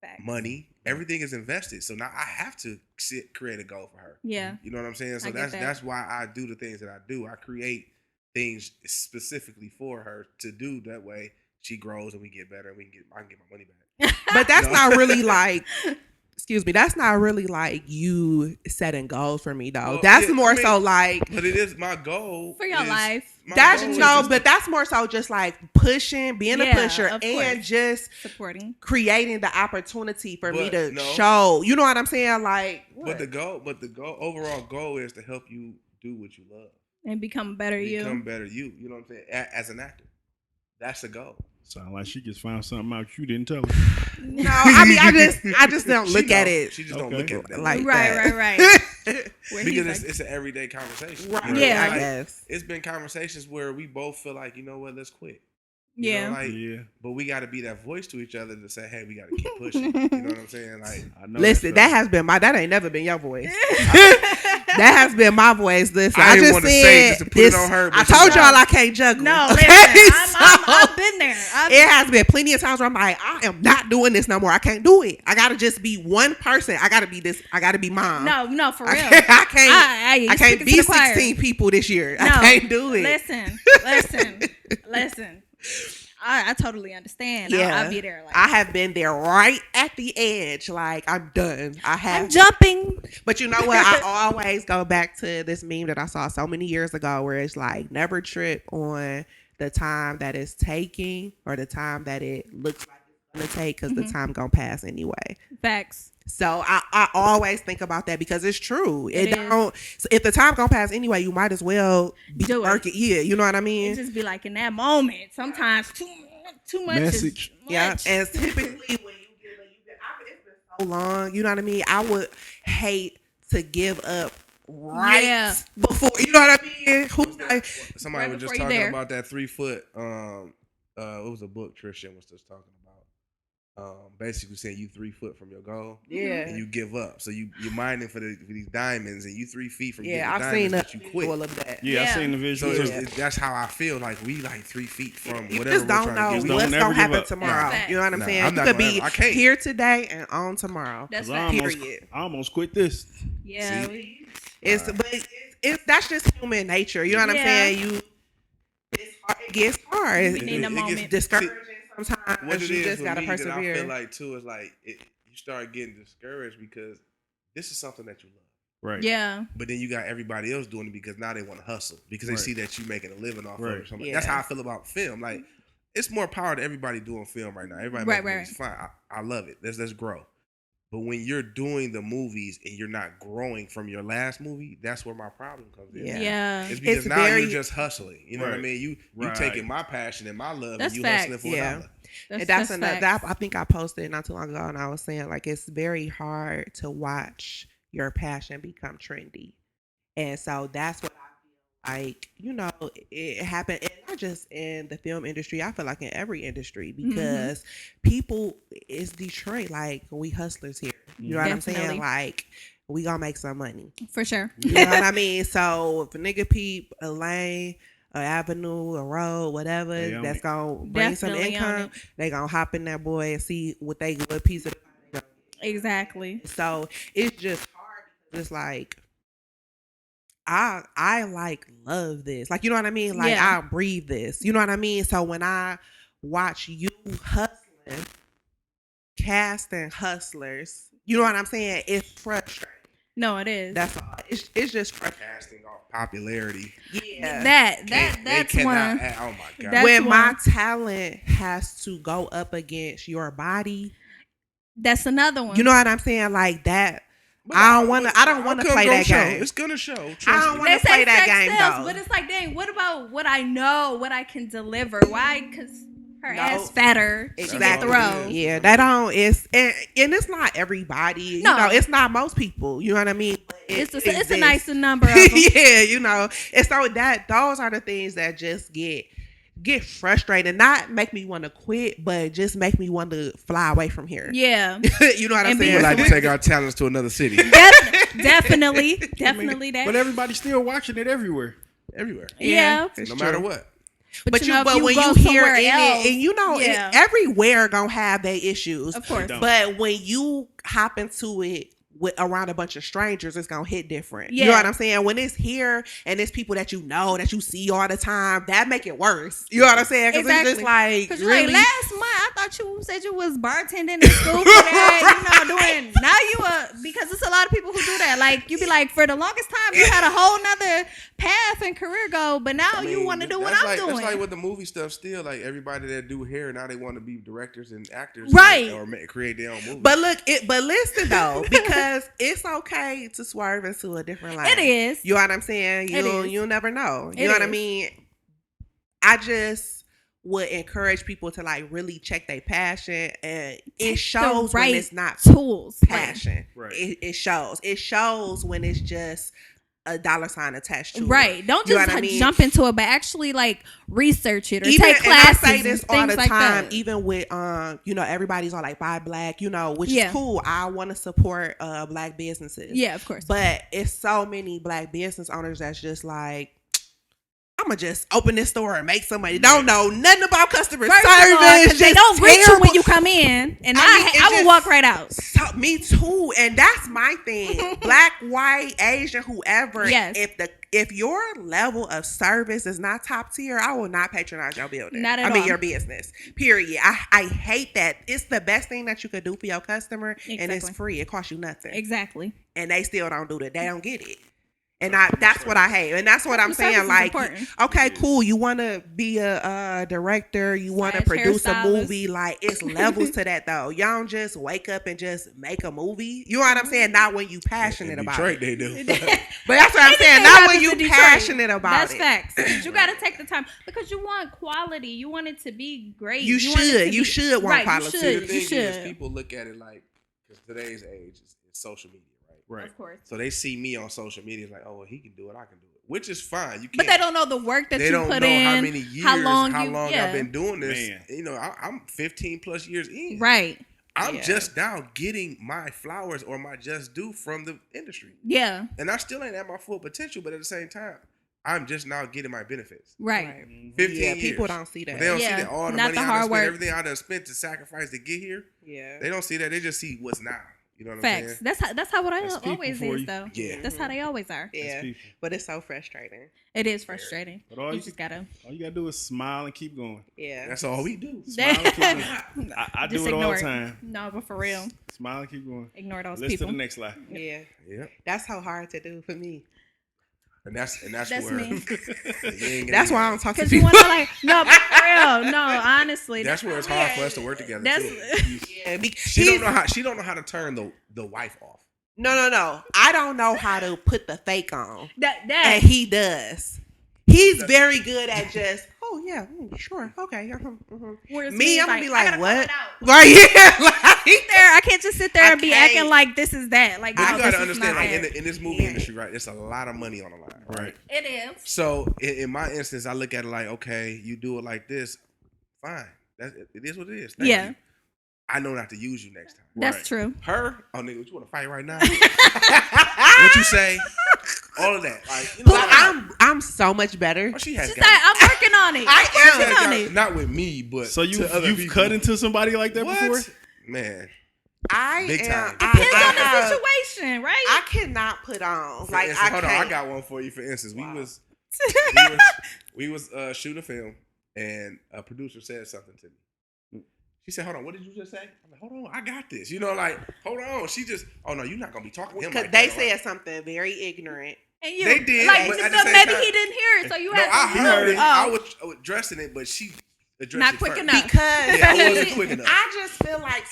Speaker 1: Facts.
Speaker 4: money, everything is invested. So now I have to create a goal for her.
Speaker 1: Yeah.
Speaker 4: You know what I'm saying? So
Speaker 1: I get that.
Speaker 4: that's why I do the things that I do. I create things specifically for her to do. That way she grows and we get better and I can get my money back.
Speaker 3: but that's
Speaker 4: No.
Speaker 3: not really like. Excuse me. That's not really like you setting goals for me, though.
Speaker 4: Well,
Speaker 3: That's
Speaker 4: yeah,
Speaker 3: more
Speaker 4: I mean,
Speaker 3: so like.
Speaker 4: But it is my goal
Speaker 1: For your
Speaker 4: is-
Speaker 1: life.
Speaker 4: my
Speaker 3: That's
Speaker 4: goal is
Speaker 3: no,
Speaker 4: just-
Speaker 3: but that's more so just like pushing, being a
Speaker 1: Yeah,
Speaker 3: pusher,
Speaker 1: of
Speaker 3: and
Speaker 1: course.
Speaker 3: just
Speaker 1: Supporting.
Speaker 3: creating the opportunity for me
Speaker 4: But
Speaker 3: to
Speaker 4: no.
Speaker 3: show. You know what I'm saying? Like,
Speaker 4: But the overall goal is to help you do what you love.
Speaker 1: And become better
Speaker 4: Become
Speaker 1: you.
Speaker 4: better you. You know what I'm saying? As an actor. That's the goal.
Speaker 2: Sound like she just found something out you didn't tell her.
Speaker 3: no, I mean, I just don't
Speaker 4: She
Speaker 3: look at
Speaker 4: don't.
Speaker 3: it
Speaker 4: She just don't
Speaker 2: Okay.
Speaker 4: look at it
Speaker 3: like
Speaker 1: Right.
Speaker 3: that.
Speaker 1: Where he's
Speaker 4: because
Speaker 1: like,
Speaker 4: it's an everyday conversation.
Speaker 3: Right,
Speaker 4: You know,
Speaker 1: Yeah.
Speaker 3: I
Speaker 4: like,
Speaker 3: guess.
Speaker 4: it's been conversations where we both feel like, you know what, let's quit. You
Speaker 1: yeah.
Speaker 4: know, like,
Speaker 2: Yeah,
Speaker 4: but we got to be that voice to each other to say, hey, we got to keep pushing. You know what I'm saying? Like,
Speaker 2: I know.
Speaker 3: Listen,
Speaker 2: that
Speaker 3: that ain't never been your voice. That has been my voice. Listen,
Speaker 4: I
Speaker 3: I,
Speaker 4: didn't
Speaker 3: just
Speaker 4: want to
Speaker 3: said
Speaker 4: say just to put it on her, but
Speaker 3: I
Speaker 4: she
Speaker 3: told
Speaker 4: got
Speaker 3: y'all
Speaker 1: it.
Speaker 3: I can't juggle.
Speaker 1: No,
Speaker 3: Okay?
Speaker 1: listen.
Speaker 3: So-
Speaker 1: I've been there.
Speaker 3: it has been plenty of times where I'm like, I am not doing this no more. I can't do it. I gotta just be one person. I gotta be this. I gotta be mom.
Speaker 1: No, for real.
Speaker 3: I can't.
Speaker 1: I
Speaker 3: I can't
Speaker 1: speaking to
Speaker 3: be
Speaker 1: the choir.
Speaker 3: 16 people this year.
Speaker 1: No,
Speaker 3: I can't do it.
Speaker 1: Listen. I totally understand.
Speaker 3: Yeah.
Speaker 1: I'll be there. Like,
Speaker 3: I have been there right at the edge. Like I'm done. I have.
Speaker 1: I'm jumping.
Speaker 3: But you know what? I always go back to this meme that I saw so many years ago where it's like, never trip on the time that it's taking or the time that it looks like it's going to take because the time going to pass anyway.
Speaker 1: Facts.
Speaker 3: So I always think about that because it's true.
Speaker 1: It is.
Speaker 3: Don't. So if the time going to pass anyway, you might as well be
Speaker 1: Do it.
Speaker 3: working. Yeah, you know what I mean?
Speaker 1: It just be like in that moment. Sometimes Too much
Speaker 2: Message.
Speaker 1: is much.
Speaker 3: Yeah, and typically when it's been so long, you know what I mean? I would hate to give up right before, you know what I mean? Who's like,
Speaker 4: Somebody
Speaker 1: Right
Speaker 4: was just
Speaker 1: before you
Speaker 4: talking
Speaker 1: there.
Speaker 4: about that 3 foot. It was a book Trishan was just talking about. Basically saying you 3 foot from your goal,
Speaker 3: yeah.
Speaker 4: and you give up. So you're mining for these diamonds, and you 3 feet from
Speaker 3: Yeah,
Speaker 4: getting
Speaker 3: I've
Speaker 4: the
Speaker 3: seen
Speaker 4: diamonds,
Speaker 3: that.
Speaker 4: but you quit.
Speaker 3: All of that.
Speaker 2: Yeah, I
Speaker 1: Yeah.
Speaker 2: seen the
Speaker 4: So
Speaker 2: visual.
Speaker 4: that's how I feel. Like we like 3 feet from
Speaker 3: You
Speaker 4: whatever
Speaker 3: just
Speaker 4: we're
Speaker 3: don't
Speaker 4: trying to
Speaker 3: know
Speaker 4: get.
Speaker 2: Just don't
Speaker 3: what's
Speaker 2: never
Speaker 3: gonna
Speaker 2: give
Speaker 3: happen
Speaker 2: up.
Speaker 3: tomorrow.
Speaker 1: That's
Speaker 3: You know what I'm
Speaker 4: Nah,
Speaker 3: saying?
Speaker 4: I'm
Speaker 3: You
Speaker 4: not
Speaker 3: could
Speaker 4: gonna
Speaker 3: be
Speaker 4: ever- I can't.
Speaker 3: here today and on tomorrow.
Speaker 1: That's
Speaker 2: 'Cause I
Speaker 1: right.
Speaker 2: almost,
Speaker 3: Period.
Speaker 2: I almost quit this.
Speaker 1: Yeah.
Speaker 4: See?
Speaker 3: It's that's just human nature. You know what I'm
Speaker 1: Yeah.
Speaker 3: saying? It gets hard.
Speaker 1: We need a moment.
Speaker 3: Discouraging sometimes.
Speaker 4: What it
Speaker 3: you
Speaker 4: is
Speaker 3: just
Speaker 4: for
Speaker 3: gotta
Speaker 4: me that I
Speaker 3: persevere.
Speaker 4: feel like too is like you start getting discouraged because this is something that you love.
Speaker 2: Right.
Speaker 1: Yeah.
Speaker 4: But then you got everybody else doing it because now they want to hustle because they
Speaker 2: Right.
Speaker 4: see that you making a living off of
Speaker 2: Right.
Speaker 4: it. So
Speaker 3: Yeah.
Speaker 4: that's how I feel about film. Like it's more power to everybody doing film right now. Everybody
Speaker 1: Right,
Speaker 4: making
Speaker 1: right,
Speaker 4: movies, fine. I love it. Let's grow. But when you're doing the movies and you're not growing from your last movie, that's where my problem comes in.
Speaker 3: Yeah.
Speaker 1: Yeah.
Speaker 4: It's because
Speaker 3: It's
Speaker 4: now
Speaker 3: very-
Speaker 4: you're just hustling. You know what I
Speaker 2: Right.
Speaker 4: mean? You
Speaker 2: Right.
Speaker 4: taking my passion and my love
Speaker 1: That's
Speaker 4: and you
Speaker 1: facts.
Speaker 4: hustling for
Speaker 3: Yeah.
Speaker 4: $1.
Speaker 3: And that's another. That,
Speaker 1: facts.
Speaker 3: I think I posted not too long ago, and I was saying like it's very hard to watch your passion become trendy, and so that's what I feel like. You know, it happened, and not just in the film industry. I feel like in every industry because people, it's Detroit. Like we hustlers here. You know what I'm
Speaker 1: Definitely.
Speaker 3: saying? Like we gonna make some money.
Speaker 1: For sure.
Speaker 3: You know what I mean? So if a nigga peep a lane, an avenue, a road, whatever,
Speaker 2: They own
Speaker 3: that's
Speaker 2: it.
Speaker 3: gonna bring some
Speaker 1: Definitely own
Speaker 3: income, they gonna hop in that boy and see what piece of the pie they gonna get.
Speaker 1: Exactly.
Speaker 3: So it's just hard because it's like I like love this. Like you know what I mean? Like
Speaker 1: Yeah.
Speaker 3: I breathe this. You know what I mean? So when I watch you hustling, casting hustlers, you know what I'm saying? It's frustrating.
Speaker 1: No, it is.
Speaker 3: That's all. It's just frustrating.
Speaker 4: Casting off popularity.
Speaker 3: Yeah.
Speaker 1: That's
Speaker 4: they
Speaker 1: one.
Speaker 4: cannot, oh my God.
Speaker 1: That's
Speaker 3: When my
Speaker 1: one.
Speaker 3: talent has to go up against your body,
Speaker 1: That's another one.
Speaker 3: you know what I'm saying? Like that.
Speaker 4: But
Speaker 3: I don't want to
Speaker 4: outcome
Speaker 3: play
Speaker 4: gonna
Speaker 3: that
Speaker 4: show.
Speaker 3: game.
Speaker 4: It's gonna show. Trust
Speaker 3: I don't
Speaker 4: me.
Speaker 3: wanna
Speaker 1: They say
Speaker 3: play that
Speaker 1: sex
Speaker 3: game,
Speaker 1: sells,
Speaker 3: though.
Speaker 1: but it's like, dang, what about what I know, what I can deliver? Why? Because her
Speaker 3: No.
Speaker 1: ass fatter. She
Speaker 3: Exactly.
Speaker 1: get throw.
Speaker 3: Yeah, that don't. It's and it's not everybody.
Speaker 1: No.
Speaker 3: You know, it's not most people. You know what I mean? But
Speaker 1: It's a
Speaker 3: exists.
Speaker 1: nice number of them.
Speaker 3: Yeah, you know. And so those are the things that just get frustrated. Not make me want to quit, but just make me want to fly away from here.
Speaker 1: Yeah.
Speaker 3: You know what I'm
Speaker 1: And be
Speaker 4: We
Speaker 3: saying?
Speaker 4: like to take our talents to another city.
Speaker 1: Definitely that.
Speaker 2: But everybody's still watching it everywhere.
Speaker 4: Everywhere.
Speaker 1: Yeah.
Speaker 3: it's
Speaker 4: No
Speaker 3: true.
Speaker 4: matter what.
Speaker 3: But
Speaker 1: you know, if
Speaker 3: when
Speaker 1: go
Speaker 3: you hear
Speaker 1: somewhere
Speaker 3: in
Speaker 1: else,
Speaker 3: it, and you know,
Speaker 1: yeah.
Speaker 3: everywhere gonna have their issues.
Speaker 1: Of course.
Speaker 2: Don't.
Speaker 3: But when you hop into it around a bunch of strangers, it's gonna hit different. You know
Speaker 1: Yeah.
Speaker 3: what I'm saying? When it's here and it's people that you know, that you see all the time, that make it worse. You know what I'm saying? Because it's just like,
Speaker 1: Because you're
Speaker 3: really,
Speaker 1: like, last month I thought you said you was bartending in school for that, doing now because it's a lot of people who do that. Like you be like, for the longest time you had a whole nother path and career goal, but now you want to do what I'm doing.
Speaker 4: That's like with the movie stuff still, like everybody that do hair now they want to be directors and actors.
Speaker 1: Right.
Speaker 4: Or create their own movie.
Speaker 3: but listen though, because it's okay to swerve into a different lane.
Speaker 1: It is.
Speaker 3: You know what I'm saying?
Speaker 1: It is.
Speaker 3: You'll never know. You
Speaker 1: It
Speaker 3: know what I
Speaker 1: is.
Speaker 3: mean? I just would encourage people to like really check their passion, and it shows
Speaker 1: right
Speaker 3: when it's not
Speaker 1: tools.
Speaker 3: passion.
Speaker 2: Right.
Speaker 3: It shows. It shows when it's just a dollar sign attached to it.
Speaker 1: Right. Don't
Speaker 3: You know
Speaker 1: just
Speaker 3: what I mean?
Speaker 1: jump into it, but actually like research it or
Speaker 3: Even,
Speaker 1: take
Speaker 3: and
Speaker 1: classes.
Speaker 3: I say this
Speaker 1: and
Speaker 3: all
Speaker 1: things
Speaker 3: the
Speaker 1: like
Speaker 3: time,
Speaker 1: that.
Speaker 3: even with everybody's all like buy black, which
Speaker 1: Yeah.
Speaker 3: is cool. I want to support black businesses.
Speaker 1: Yeah, of course.
Speaker 3: But it's so many black business owners that's just like, I'm gonna just open this store and make some money. Don't know nothing about customer
Speaker 1: First of all,
Speaker 3: service.
Speaker 1: 'cause they
Speaker 3: just
Speaker 1: don't greet you
Speaker 3: terrible.
Speaker 1: when you come in, and
Speaker 3: I mean,
Speaker 1: I would walk right out.
Speaker 3: So, me too, and that's my thing. Black, white, Asian, whoever.
Speaker 1: Yes.
Speaker 3: If your level of service is not top tier, I will not patronize your building.
Speaker 1: Not at
Speaker 3: I mean
Speaker 1: all.
Speaker 3: your business. Period. I hate that. It's the best thing that you could do for your customer, and it's
Speaker 1: Exactly.
Speaker 3: free. It costs you nothing,
Speaker 1: Exactly.
Speaker 3: and they still don't do that. They don't get it. And that's what I hate. And that's what I'm
Speaker 1: Customer
Speaker 3: saying.
Speaker 1: service is
Speaker 3: Like,
Speaker 1: important.
Speaker 3: okay, cool. You want to be a director. You want to
Speaker 1: Slash
Speaker 3: produce a
Speaker 1: hairstylist.
Speaker 3: movie. Like, it's levels to that, though. Y'all don't just wake up and just make a movie. You know what I'm saying? Not when you passionate
Speaker 4: In
Speaker 3: about
Speaker 4: Detroit,
Speaker 3: it.
Speaker 4: they do.
Speaker 3: But that's what I'm saying.
Speaker 1: Anything
Speaker 3: Not when
Speaker 1: happens
Speaker 3: you
Speaker 1: in Detroit.
Speaker 3: passionate about
Speaker 1: That's
Speaker 3: it.
Speaker 1: facts. You got to take the time because you want quality. You want it to be great.
Speaker 3: You
Speaker 1: want it
Speaker 3: should.
Speaker 1: to
Speaker 3: You
Speaker 1: be-
Speaker 3: should want
Speaker 1: right,
Speaker 3: quality.
Speaker 1: You
Speaker 4: See,
Speaker 1: should.
Speaker 4: the thing
Speaker 1: You should.
Speaker 4: is, people look at it like, because today's age is social media, right?
Speaker 2: Right.
Speaker 1: Of course.
Speaker 4: So they see me on social media, it's like, oh, well, he can do it, I can do it, which is fine. You can't.
Speaker 1: But they don't know the work that
Speaker 4: They
Speaker 1: you
Speaker 4: don't
Speaker 1: put
Speaker 4: know
Speaker 1: in.
Speaker 4: how many years,
Speaker 1: how long
Speaker 4: I've been doing this.
Speaker 2: Man.
Speaker 4: You know, I'm 15 plus years in.
Speaker 1: Right.
Speaker 4: I'm
Speaker 3: Yeah.
Speaker 4: just now getting my flowers or my just due from the industry,
Speaker 1: Yeah.
Speaker 4: and I still ain't at my full potential. But at the same time, I'm just now getting my benefits.
Speaker 1: Right.
Speaker 4: 15
Speaker 3: Yeah,
Speaker 4: years.
Speaker 3: people don't see
Speaker 4: But
Speaker 3: that.
Speaker 4: they don't
Speaker 1: Yeah,
Speaker 4: see that all the
Speaker 1: not
Speaker 4: money
Speaker 1: the
Speaker 4: I done
Speaker 1: hard
Speaker 4: spent,
Speaker 1: work.
Speaker 4: everything I done spent to sacrifice to get here.
Speaker 3: Yeah.
Speaker 4: They don't see that. They just see what's now. You know what I'm
Speaker 1: Facts.
Speaker 4: saying?
Speaker 1: That's how what I
Speaker 2: That's people
Speaker 1: always
Speaker 2: for
Speaker 1: is
Speaker 2: you.
Speaker 1: though.
Speaker 4: Yeah.
Speaker 1: That's how they always are.
Speaker 3: Yeah.
Speaker 2: That's people.
Speaker 3: But it's so frustrating.
Speaker 1: It is frustrating.
Speaker 2: But all
Speaker 1: You
Speaker 2: you
Speaker 1: just gotta
Speaker 2: All you gotta do is smile and keep going.
Speaker 3: Yeah.
Speaker 4: That's all we do.
Speaker 2: Smile and keep going. I do
Speaker 1: Just
Speaker 2: it all
Speaker 1: ignore
Speaker 2: the time.
Speaker 1: No, but for real,
Speaker 2: Smile and keep going.
Speaker 1: ignore those
Speaker 2: Listen
Speaker 1: people.
Speaker 2: to the next lie.
Speaker 3: Yeah.
Speaker 4: Yep.
Speaker 3: That's so hard to do for me.
Speaker 4: And that's
Speaker 1: That's
Speaker 4: where
Speaker 1: me.
Speaker 4: you ain't
Speaker 3: That's
Speaker 4: gonna-
Speaker 3: why I don't talk to
Speaker 1: Because you
Speaker 3: people.
Speaker 1: want to like no, but for real, no, honestly,
Speaker 4: That's where it's hard for us to work together.
Speaker 1: That's
Speaker 4: Too.
Speaker 3: Yeah,
Speaker 4: She don't know how. She don't know how to turn the wife off.
Speaker 3: No. I don't know how to put the fake on.
Speaker 1: that
Speaker 3: And he does. He's very good at just, oh yeah, sure, okay.
Speaker 1: Whereas
Speaker 3: Me,
Speaker 1: it's
Speaker 3: I'm gonna be
Speaker 1: I
Speaker 3: like,
Speaker 1: gotta
Speaker 3: what?
Speaker 1: call it out.
Speaker 3: Right, yeah. Like,
Speaker 1: There, I can't just sit there
Speaker 3: I
Speaker 1: and be
Speaker 3: can't.
Speaker 1: acting like this is that. Like
Speaker 4: You
Speaker 1: no, this
Speaker 4: gotta
Speaker 1: is
Speaker 4: understand,
Speaker 1: not
Speaker 4: like
Speaker 1: that.
Speaker 4: in this movie industry, right? It's a lot of money on the line, right?
Speaker 1: It is.
Speaker 4: So in my instance, I look at it like, okay, you do it like this, fine. It is what it is. Thank
Speaker 1: Yeah.
Speaker 4: you. I know not to use you next time.
Speaker 1: That's
Speaker 2: Right.
Speaker 1: true.
Speaker 4: Her, oh nigga, what you want to fight right now? What you say? All of that, like, you know,
Speaker 3: but I'm so much better.
Speaker 4: oh, she has
Speaker 1: She's
Speaker 4: got
Speaker 1: like, I'm working on it.
Speaker 3: I
Speaker 4: She has
Speaker 3: am.
Speaker 1: on
Speaker 4: got-
Speaker 1: it.
Speaker 4: not with me, but
Speaker 2: So
Speaker 4: to other
Speaker 2: you've
Speaker 4: people.
Speaker 2: cut into somebody like that
Speaker 4: What?
Speaker 2: before?
Speaker 4: Man,
Speaker 3: I
Speaker 4: Big
Speaker 3: am.
Speaker 4: time.
Speaker 1: Depends
Speaker 3: I
Speaker 1: on the
Speaker 3: have-
Speaker 1: situation, right?
Speaker 3: I cannot put on
Speaker 4: for
Speaker 3: like
Speaker 4: instance,
Speaker 3: I
Speaker 4: hold
Speaker 3: can't.
Speaker 4: on, I got one for you. For instance,
Speaker 3: Wow.
Speaker 4: we was shooting a film, and a producer said something to me. She said, "Hold on, what did you just say?" I'm like, "Hold on, I got this." You know, like, hold on. She just, "Oh no, you're not gonna be talking to him."
Speaker 3: Because
Speaker 4: Like
Speaker 3: they
Speaker 4: that, right?
Speaker 3: said something very ignorant.
Speaker 1: And you,
Speaker 4: They did,
Speaker 1: like,
Speaker 4: but at
Speaker 1: so
Speaker 4: the same
Speaker 1: maybe
Speaker 4: time-
Speaker 1: he didn't hear it, so you
Speaker 4: No,
Speaker 1: had
Speaker 4: I
Speaker 1: to
Speaker 4: heard it.
Speaker 1: Oh.
Speaker 4: I was addressing it, but she addressed
Speaker 1: Not
Speaker 4: it
Speaker 1: quick
Speaker 4: first.
Speaker 1: enough.
Speaker 3: Because
Speaker 4: Yeah, I wasn't quick enough.
Speaker 3: I just feel like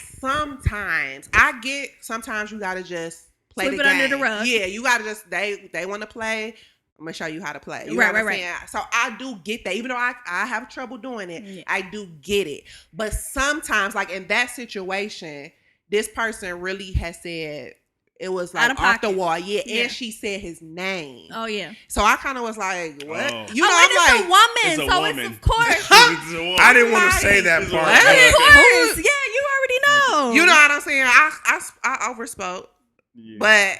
Speaker 3: sometimes you gotta just play
Speaker 1: Sweep
Speaker 3: the
Speaker 1: it
Speaker 3: game.
Speaker 1: under the rug.
Speaker 3: Yeah, you gotta just they want to play. I'm gonna show you how to play. You
Speaker 1: Right,
Speaker 3: know what I'm
Speaker 1: right.
Speaker 3: saying? So I do get that, even though I have trouble doing it.
Speaker 1: Yeah.
Speaker 3: I do get it, but sometimes, like in that situation, this person really has said it was
Speaker 1: Out
Speaker 3: like
Speaker 1: of
Speaker 3: off the
Speaker 1: pocket.
Speaker 3: wall. Yeah,
Speaker 1: Yeah.
Speaker 3: and she said his name.
Speaker 1: Oh yeah.
Speaker 3: So I kind of was like, what?
Speaker 2: Oh.
Speaker 3: You know,
Speaker 1: and it's
Speaker 3: I'm
Speaker 1: a
Speaker 3: like,
Speaker 1: woman,
Speaker 2: It's a
Speaker 1: so
Speaker 2: woman.
Speaker 1: it's of course.
Speaker 2: It's a woman.
Speaker 4: I didn't want to say
Speaker 3: Like,
Speaker 4: that
Speaker 2: It's
Speaker 4: part.
Speaker 2: a
Speaker 1: Of
Speaker 2: woman.
Speaker 1: course. Yeah, you already know.
Speaker 3: you know what I'm saying? I overspoke,
Speaker 2: Yeah.
Speaker 3: but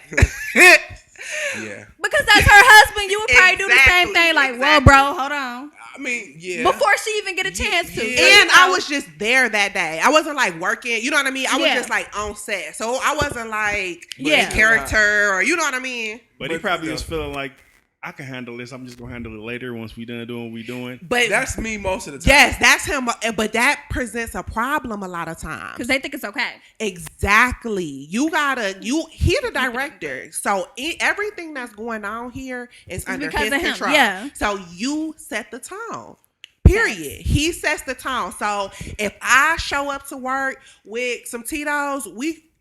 Speaker 4: Yeah,
Speaker 1: Because that's her husband, you would probably do the same
Speaker 3: Exactly,
Speaker 1: thing. Like, well,
Speaker 3: exactly.
Speaker 1: bro, hold on.
Speaker 4: I mean, yeah.
Speaker 1: Before she even get a chance to.
Speaker 4: Yeah.
Speaker 1: So you
Speaker 3: and I
Speaker 1: know.
Speaker 3: was just there that day. I wasn't like working. You know what I mean? I was
Speaker 1: Yeah.
Speaker 3: just like on set, so I wasn't like
Speaker 1: Yeah.
Speaker 3: in character or you know what I mean.
Speaker 2: But he
Speaker 4: But,
Speaker 2: probably
Speaker 4: you
Speaker 2: was
Speaker 4: know.
Speaker 2: feeling like, I can handle this. I'm just gonna handle it later once we done doing what we doing.
Speaker 3: But
Speaker 4: That's me most of the time.
Speaker 3: yes, that's him. But that presents a problem a lot of times.
Speaker 1: because they think it's okay.
Speaker 3: Exactly. He the director. So everything that's going on here is under
Speaker 1: because
Speaker 3: his
Speaker 1: of him,
Speaker 3: control.
Speaker 1: yeah.
Speaker 3: So you set the tone. Period. He sets the tone. So if I show up to work with some Tito's,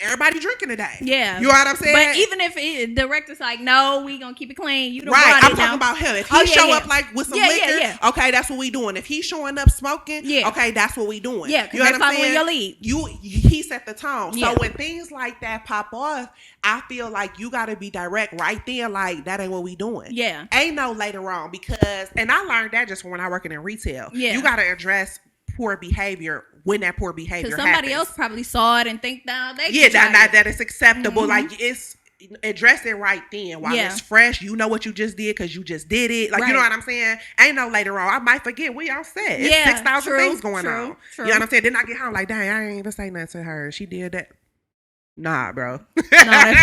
Speaker 3: everybody drinking today.
Speaker 1: Yeah.
Speaker 3: You know what I'm saying?
Speaker 1: But even if the director's like, no, we gonna keep it clean. You don't
Speaker 3: right,
Speaker 1: brought
Speaker 3: I'm
Speaker 1: it
Speaker 3: talking
Speaker 1: now.
Speaker 3: about him. If he
Speaker 1: Oh, yeah,
Speaker 3: show
Speaker 1: yeah.
Speaker 3: up like with some
Speaker 1: Yeah,
Speaker 3: liquor,
Speaker 1: yeah.
Speaker 3: okay, that's what we doing. If he's showing up smoking,
Speaker 1: Yeah.
Speaker 3: okay, that's what we doing.
Speaker 1: Yeah, 'cause
Speaker 3: you know
Speaker 1: they
Speaker 3: what I'm
Speaker 1: following
Speaker 3: saying?
Speaker 1: your lead.
Speaker 3: He set the tone.
Speaker 1: Yeah.
Speaker 3: So when things like that pop off, I feel like you got to be direct right there. Like that ain't what we doing.
Speaker 1: Yeah.
Speaker 3: Ain't no later on because, and I learned that just from when I working in retail.
Speaker 1: Yeah.
Speaker 3: You got to address poor behavior when that poor behavior
Speaker 1: Because somebody
Speaker 3: happens.
Speaker 1: else probably saw it and think, now they
Speaker 3: Yeah,
Speaker 1: can try
Speaker 3: that
Speaker 1: it.
Speaker 3: that is acceptable.
Speaker 1: Mhm.
Speaker 3: Like it's address it right then while
Speaker 1: Yeah.
Speaker 3: it's fresh. You know what you just did because you just did it. Like you know
Speaker 1: Right.
Speaker 3: what I'm saying? Ain't no later on. I might forget we all said. It's
Speaker 1: Yeah,
Speaker 3: 6,000
Speaker 1: true,
Speaker 3: things going
Speaker 1: true,
Speaker 3: on.
Speaker 1: true.
Speaker 3: You know what I'm saying? Then I get home like, dang, I ain't even say nothing to her. She did that. Nah, bro.
Speaker 1: No,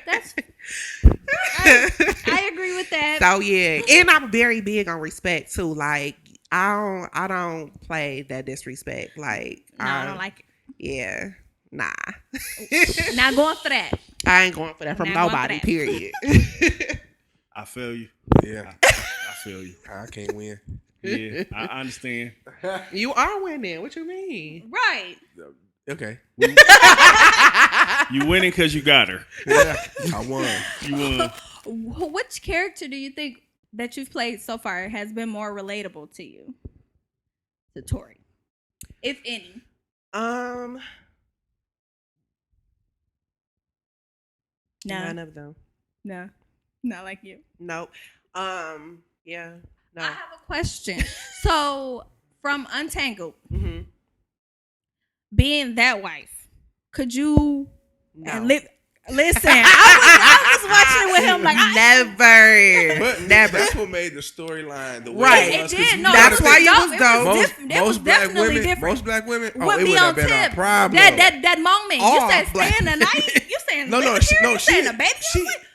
Speaker 1: that's I agree with that.
Speaker 3: So yeah, and I'm very big on respect too. Like I don't play that disrespect. Like
Speaker 1: No, I don't like it.
Speaker 3: Yeah, nah.
Speaker 1: Not going for that.
Speaker 3: I ain't going for that from
Speaker 1: Not going for
Speaker 3: nobody.
Speaker 1: that.
Speaker 3: Period.
Speaker 2: I feel you.
Speaker 4: Yeah,
Speaker 2: I feel you.
Speaker 4: I can't win.
Speaker 2: Yeah, I understand.
Speaker 3: You are winning. What you mean?
Speaker 1: Right.
Speaker 4: Okay.
Speaker 2: You winning because you got her.
Speaker 4: Yeah, I won.
Speaker 2: You won.
Speaker 1: Which character do you think that you've played so far has been more relatable to you? To Tory, if any.
Speaker 3: None of them.
Speaker 1: No, not like you.
Speaker 3: Nope. Yeah. No.
Speaker 1: I have a question. So, from Untangled,
Speaker 3: Mm-hmm.
Speaker 1: being that wife, could you
Speaker 3: No.
Speaker 1: listen? I was watching it with him like
Speaker 3: never.
Speaker 4: But
Speaker 3: Never.
Speaker 4: that's what made the storyline the way
Speaker 3: Right.
Speaker 4: it
Speaker 1: It
Speaker 4: was.
Speaker 1: did.
Speaker 4: 'Cause
Speaker 1: No,
Speaker 3: that's
Speaker 1: it
Speaker 3: why you
Speaker 1: dope.
Speaker 3: was dope.
Speaker 4: Most black
Speaker 1: definitely
Speaker 4: women,
Speaker 1: different.
Speaker 4: most black women,
Speaker 1: Would
Speaker 4: it
Speaker 1: be
Speaker 4: would
Speaker 1: on
Speaker 4: have been
Speaker 1: tip.
Speaker 4: a problem.
Speaker 1: That moment.
Speaker 3: All
Speaker 1: You said
Speaker 3: black-
Speaker 1: stay in the night. You saying
Speaker 4: No,
Speaker 1: live
Speaker 4: she,
Speaker 1: here?
Speaker 4: no,
Speaker 1: You
Speaker 4: she,
Speaker 1: saying a baby?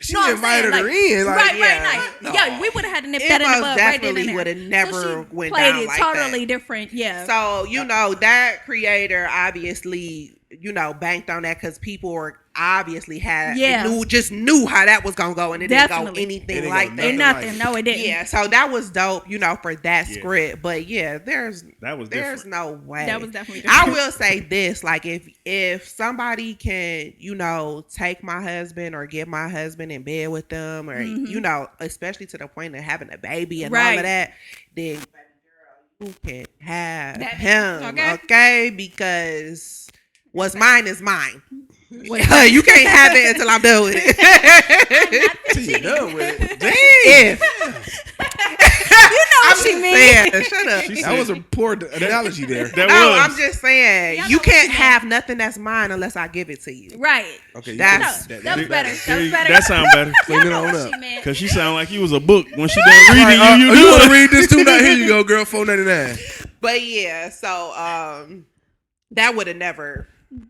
Speaker 4: she
Speaker 1: No, I'm
Speaker 4: invited
Speaker 1: saying,
Speaker 4: her
Speaker 1: like,
Speaker 4: in. Like,
Speaker 1: right,
Speaker 3: yeah.
Speaker 1: right. Yeah, we would have had to nip
Speaker 3: It
Speaker 1: that in the
Speaker 3: most
Speaker 1: bud right then
Speaker 3: definitely
Speaker 1: and there.
Speaker 3: would have never
Speaker 1: So she
Speaker 3: went
Speaker 1: played
Speaker 3: down
Speaker 1: it
Speaker 3: like
Speaker 1: totally
Speaker 3: that.
Speaker 1: different. Yeah.
Speaker 3: So, that creator obviously, banked on that because people were obviously knew how that was going to go, and it didn't go
Speaker 1: Definitely.
Speaker 3: anything
Speaker 4: It didn't
Speaker 3: like
Speaker 4: go
Speaker 3: that.
Speaker 1: Ain't
Speaker 4: nothing
Speaker 1: nothing.
Speaker 4: like
Speaker 1: No, it didn't.
Speaker 3: Yeah, so that was dope, for that
Speaker 2: Yeah.
Speaker 3: script. But yeah, there's
Speaker 2: That was
Speaker 3: there's
Speaker 2: different.
Speaker 3: no way.
Speaker 1: That was definitely
Speaker 3: I
Speaker 1: different.
Speaker 3: will say this, like if somebody can, take my husband or get my husband in bed with them, or especially to the point of having a baby and all
Speaker 1: Right.
Speaker 3: of that, then baby girl, you can have
Speaker 1: That-
Speaker 3: him,
Speaker 1: okay.
Speaker 3: okay? Because what's mine is mine. You can't have it until I'm done with it.
Speaker 4: Till you're done with it. Damn.
Speaker 3: If
Speaker 1: You know what she mean.
Speaker 3: shut up.
Speaker 4: That was a poor analogy there.
Speaker 2: That
Speaker 3: No,
Speaker 2: was.
Speaker 3: I'm just saying,
Speaker 1: Y'all
Speaker 3: you
Speaker 1: know what
Speaker 3: can't
Speaker 1: you
Speaker 3: have nothing that's mine unless I give it to you.
Speaker 1: Right.
Speaker 4: Okay,
Speaker 3: That's-
Speaker 1: That was better. That
Speaker 2: There
Speaker 1: was
Speaker 2: you-
Speaker 1: better.
Speaker 2: That sound better.
Speaker 4: Clean it
Speaker 1: Y'all know
Speaker 4: on
Speaker 1: what
Speaker 4: up.
Speaker 1: she meant.
Speaker 2: Cause she sound like you was a book when she done reading
Speaker 4: Right,
Speaker 2: you.
Speaker 4: you
Speaker 2: You
Speaker 4: want to
Speaker 2: good.
Speaker 4: read this too? Now, here you go, girl. $4.99.
Speaker 3: But yeah, so that would have never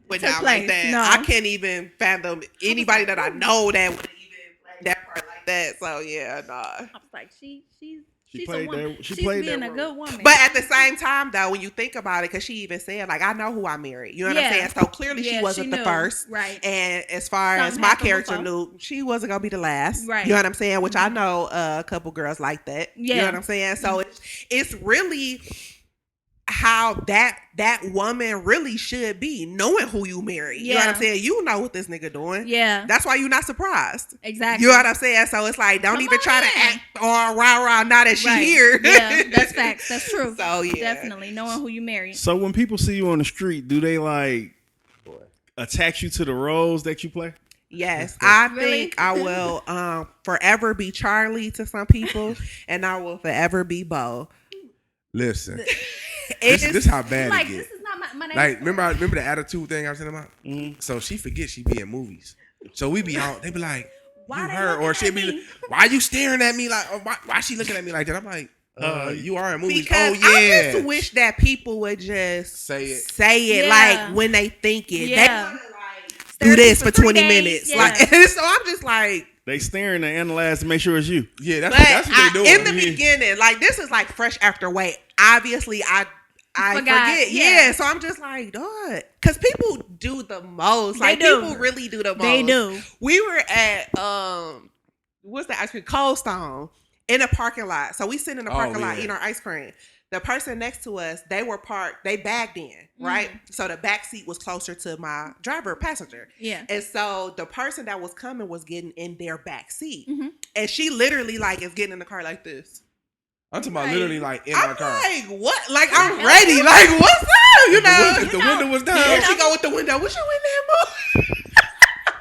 Speaker 3: went
Speaker 1: Took
Speaker 3: down
Speaker 1: place,
Speaker 3: like that.
Speaker 1: no.
Speaker 3: I can't even fathom anybody that I know that would even play that part like that. So yeah, nah.
Speaker 1: I was like, she's a
Speaker 2: played
Speaker 1: woman.
Speaker 2: that- she
Speaker 1: She's
Speaker 2: played
Speaker 1: being
Speaker 2: that
Speaker 1: a
Speaker 2: role.
Speaker 1: good woman.
Speaker 3: But at the same time, though, when you think about it, because she even said, like, I know who I married. You know what I'm
Speaker 1: Yeah.
Speaker 3: saying? So clearly
Speaker 1: Yeah,
Speaker 3: she wasn't the
Speaker 1: knew.
Speaker 3: first.
Speaker 1: Right.
Speaker 3: And as far as
Speaker 1: Something
Speaker 3: my
Speaker 1: happened
Speaker 3: character
Speaker 1: before.
Speaker 3: knew, she wasn't gonna be the last.
Speaker 1: Right.
Speaker 3: You know what I'm saying? Which I know a couple girls like that. You know
Speaker 1: Yeah.
Speaker 3: what I'm saying? So it's really how that woman really should be, knowing who you marry. You know what I'm
Speaker 1: Yeah.
Speaker 3: saying? You know what this nigga doing.
Speaker 1: Yeah.
Speaker 3: That's why you're not surprised.
Speaker 1: Exactly.
Speaker 3: You know what I'm saying? So it's like, don't
Speaker 1: Come
Speaker 3: even
Speaker 1: on
Speaker 3: try
Speaker 1: in.
Speaker 3: to act all rah now that she
Speaker 1: Right.
Speaker 3: here.
Speaker 1: Yeah, that's facts. That's true.
Speaker 3: So yeah.
Speaker 1: Definitely knowing who you married.
Speaker 2: So when people see you on the street, do they like attach you to the roles that you play?
Speaker 3: Yes, I
Speaker 1: Really?
Speaker 3: think I will forever be Charlie to some people, and I will forever be Bo.
Speaker 4: Listen,
Speaker 3: It's
Speaker 4: this how bad
Speaker 1: Like,
Speaker 4: it
Speaker 1: this
Speaker 4: gets.
Speaker 1: is not my name.
Speaker 4: Like, remember the attitude thing I was telling about? So she forgets she be in movies. So we be out. They be like,
Speaker 1: Why
Speaker 4: you
Speaker 1: they
Speaker 4: her,
Speaker 1: looking
Speaker 4: or she
Speaker 1: at
Speaker 4: be,
Speaker 1: me?
Speaker 4: why you staring at me like? Or why she looking at me like that? I'm like, you are in movies.
Speaker 3: because
Speaker 4: Oh
Speaker 3: I
Speaker 4: yeah.
Speaker 3: just wish that people would just
Speaker 4: Say it.
Speaker 1: Yeah.
Speaker 3: like when they think it.
Speaker 1: Yeah.
Speaker 3: They wanna, like,
Speaker 1: Stare
Speaker 3: do
Speaker 1: at
Speaker 3: this
Speaker 1: you
Speaker 3: for
Speaker 1: for
Speaker 3: 20
Speaker 1: 3 days.
Speaker 3: minutes.
Speaker 1: Yeah.
Speaker 3: Like, so I'm just like,
Speaker 2: They staring to analyze to make sure it's you.
Speaker 4: Yeah,
Speaker 3: but
Speaker 4: that's what they
Speaker 3: in
Speaker 4: doing.
Speaker 3: the beginning, like this is like fresh after weight. Obviously, I
Speaker 1: Forgot,
Speaker 3: forget.
Speaker 1: yeah.
Speaker 3: Yeah, so I'm just like, dog, because people do the most.
Speaker 1: They
Speaker 3: Like
Speaker 1: do.
Speaker 3: people really do the most.
Speaker 1: They do.
Speaker 3: We were at what's the ice cream? Cold Stone in a parking lot. So we sit in the
Speaker 4: Oh,
Speaker 3: parking lot
Speaker 4: yeah.
Speaker 3: eating our ice cream. The person next to us, they were parked, they bagged in, right? So the back seat was closer to my driver passenger.
Speaker 1: Yeah.
Speaker 3: And so the person that was coming was getting in their back seat.
Speaker 1: Mhm.
Speaker 3: And she literally like is getting in the car like this.
Speaker 4: I'm talking about
Speaker 1: Right.
Speaker 4: literally like in my
Speaker 3: I'm
Speaker 4: car.
Speaker 3: like, what? Like, I'm ready. Like, what's up? You know?
Speaker 4: If the window was down,
Speaker 3: And she go with the window. What you in there, boo?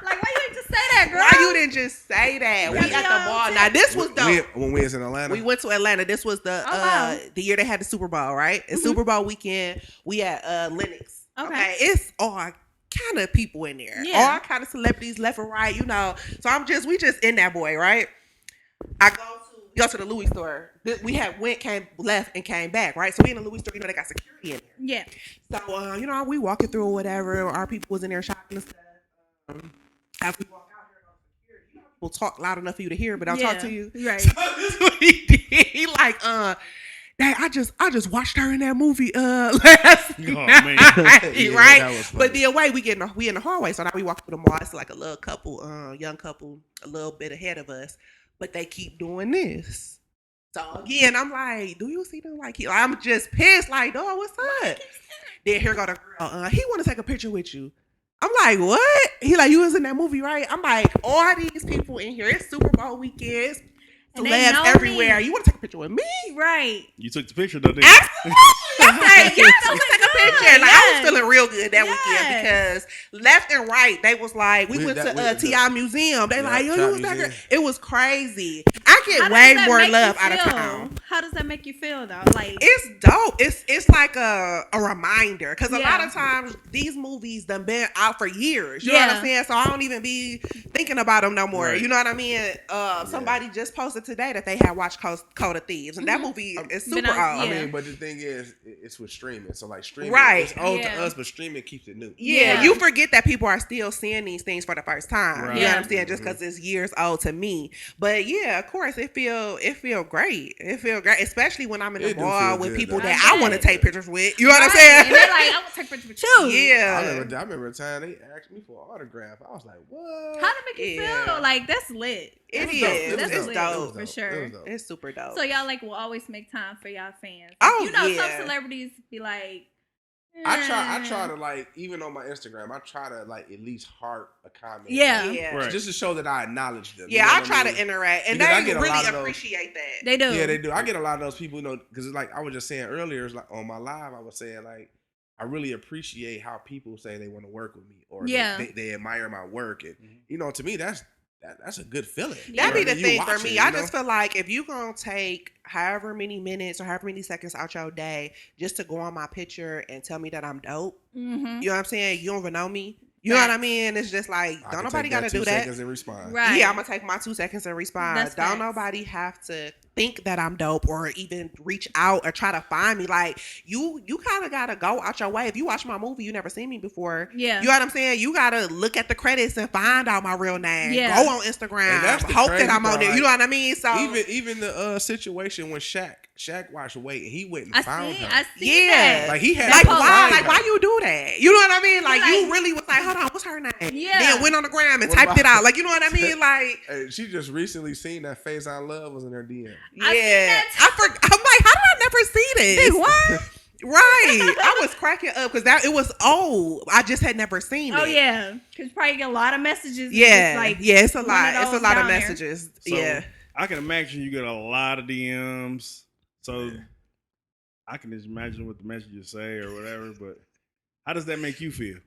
Speaker 1: Like, why you didn't just say that, girl?
Speaker 3: Why you didn't just say that? We
Speaker 1: Yeah,
Speaker 3: at the
Speaker 1: yeah,
Speaker 3: mall.
Speaker 1: yeah.
Speaker 3: Now, this was dope.
Speaker 4: when we was in Atlanta.
Speaker 3: We went to Atlanta. This was the
Speaker 1: Oh, wow.
Speaker 3: the year they had the Super Bowl, right? And Super Bowl weekend, we at Lennox.
Speaker 1: Okay.
Speaker 3: It's all kind of people in there.
Speaker 1: Yeah.
Speaker 3: All kind of celebrities left and right, you know. So we just in that boy, right? I go to the Louis store. We had came left and came back, right? So we in the Louis store, you know, they got security in there.
Speaker 1: Yeah.
Speaker 3: So you know, we walking through or whatever. Our people was in there shopping and stuff. After we walk out here, you know, people talk loud enough for you to hear, but I'll talk to you.
Speaker 1: Right.
Speaker 3: So this is what he did. He like, Dad, I just watched her in that movie last
Speaker 2: man.
Speaker 3: night,
Speaker 4: Yeah,
Speaker 3: right?
Speaker 4: that was funny.
Speaker 3: But the way we in the hallway, so now we walk through the mall. It's like a little couple, young couple, a little bit ahead of us. but they keep doing this. So again, I'm like, do you see them? Like, I'm just pissed. Like, dog, what's up? Then here go the girl. He want to take a picture with you. I'm like, what? He like, you was in that movie, right? I'm like, all these people in here. It's Super Bowl weekend. Celebs everywhere. You want to take a picture with me?
Speaker 1: Right.
Speaker 2: You took the picture, though, didn't you?
Speaker 3: Absolutely. Like, yes, we take a picture. Like, I was feeling real good that weekend because left and right, they was like, we went to T.I. Museum. They like, yo, you was there. It was crazy. I get way more love out of town.
Speaker 1: How does that make you feel, though? Like,
Speaker 3: it's dope. It's like a reminder because a lot of times these movies done been out for years. You know what I'm saying? So I don't even be thinking about them no more. Right. You know what I mean? Somebody just posted today that they had watched Code of Thieves, and that movie is super old.
Speaker 4: I mean, but the thing is, it's with streaming. So like streaming,
Speaker 3: right?
Speaker 4: It's old to us, but streaming keeps it new.
Speaker 3: Yeah, you forget that people are still seeing these things for the first time. Right. You know what I'm saying? Just because it's years old to me. But yeah, of course, it feel great. It feel great, especially when I'm in the mall with people that I want to take pictures with. You know what I'm saying?
Speaker 1: And they're like, I want to take pictures with you.
Speaker 3: Yeah.
Speaker 4: I remember a time they asked me for an autograph. I was like, what?
Speaker 1: How did it make you feel? Like, that's lit.
Speaker 3: It's dope
Speaker 1: for sure.
Speaker 3: It's super dope.
Speaker 1: So y'all will always make time for y'all fans.
Speaker 3: Oh,
Speaker 1: some celebrities be like,
Speaker 4: I try to like, even on my Instagram, I try to like at least heart a comment.
Speaker 3: Yeah.
Speaker 2: Right.
Speaker 4: Just to show that I acknowledge them.
Speaker 3: Yeah, I try to interact, and they really appreciate that.
Speaker 1: They do.
Speaker 4: Yeah, they do. I get a lot of those people, because it's like I was just saying earlier, it's like on my live, I was saying like, I really appreciate how people say they want to work with me or they admire my work, and to me that's a good feeling.
Speaker 3: That be the thing for me. I just feel like if you gonna take however many minutes or however many seconds out your day just to go on my picture and tell me that I'm dope, you know what I'm saying? You don't even know me. You know what I mean? It's just like, don't nobody got to do that. 2
Speaker 4: seconds and respond.
Speaker 3: Right. Yeah, I'm going to take my 2 seconds and respond. Don't nobody have to think that I'm dope or even reach out or try to find me. Like, you kind of got to go out your way. If you watch my movie, you never seen me before. Yeah. You know what I'm saying? You got to look at the credits and find out my real name. Yeah. Go on Instagram. Hope that I'm on there. You know what I mean? So
Speaker 4: even the situation when Shaq watched weight and he went and found her.
Speaker 1: I see that.
Speaker 4: Like he had
Speaker 3: why? Like why you do that? You know what I mean? Like you really was like, hold on, what's her name? Yeah. Then went on the gram and typed it out. Like you know what I mean? Like
Speaker 4: she just recently seen that Phase I Love was in her DM.
Speaker 3: Yeah. I'm like, how did I never see this? What? Right. I was cracking up because it was old. I just had never seen it.
Speaker 1: Oh yeah. Because you probably get a lot of messages.
Speaker 3: Yeah. It's a lot. It's a lot of messages.
Speaker 2: So,
Speaker 3: yeah.
Speaker 2: I can imagine you get a lot of DMs. So I can just imagine what the messages say or whatever, but how does that make you feel?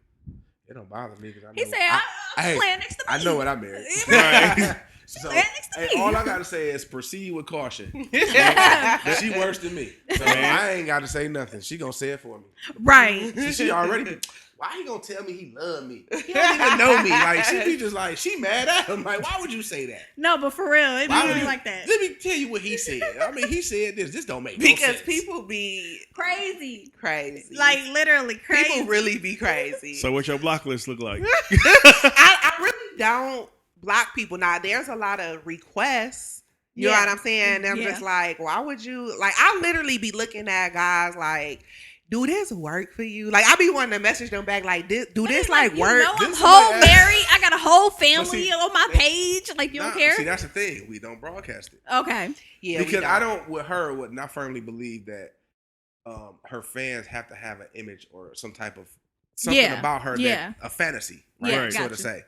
Speaker 4: It don't bother me because I know.
Speaker 1: He said, I'm playing next to me.
Speaker 4: I know what I'm married.
Speaker 2: Right.
Speaker 4: So, all I gotta say is proceed with caution. She worse than me, so I ain't gotta say nothing. She gonna say it for me.
Speaker 1: Right.
Speaker 4: She already. Why he gonna tell me he love me? He don't even know me. Like she be just like she mad at him. Like why would you say that?
Speaker 1: No, but for real, it be like that.
Speaker 4: Let me tell you what he said. I mean, he said this. This don't make no sense.
Speaker 3: Because people be
Speaker 1: crazy,
Speaker 3: like
Speaker 1: literally crazy.
Speaker 3: People really be crazy.
Speaker 2: So what your block list look like?
Speaker 3: I really don't block people. Now there's a lot of requests. You know what I'm saying? I'm just like, why would you? Like I literally be looking at guys like, do this work for you? Like I be wanting to message them back like, do this like work?
Speaker 1: I'm whole married. I got a whole family on my page. Like you don't care?
Speaker 4: See, that's the thing. We don't broadcast it.
Speaker 1: Okay.
Speaker 3: Yeah.
Speaker 4: Because I don't with her would not firmly believe that her fans have to have an image or some type of something about her that a fantasy, right? So to say.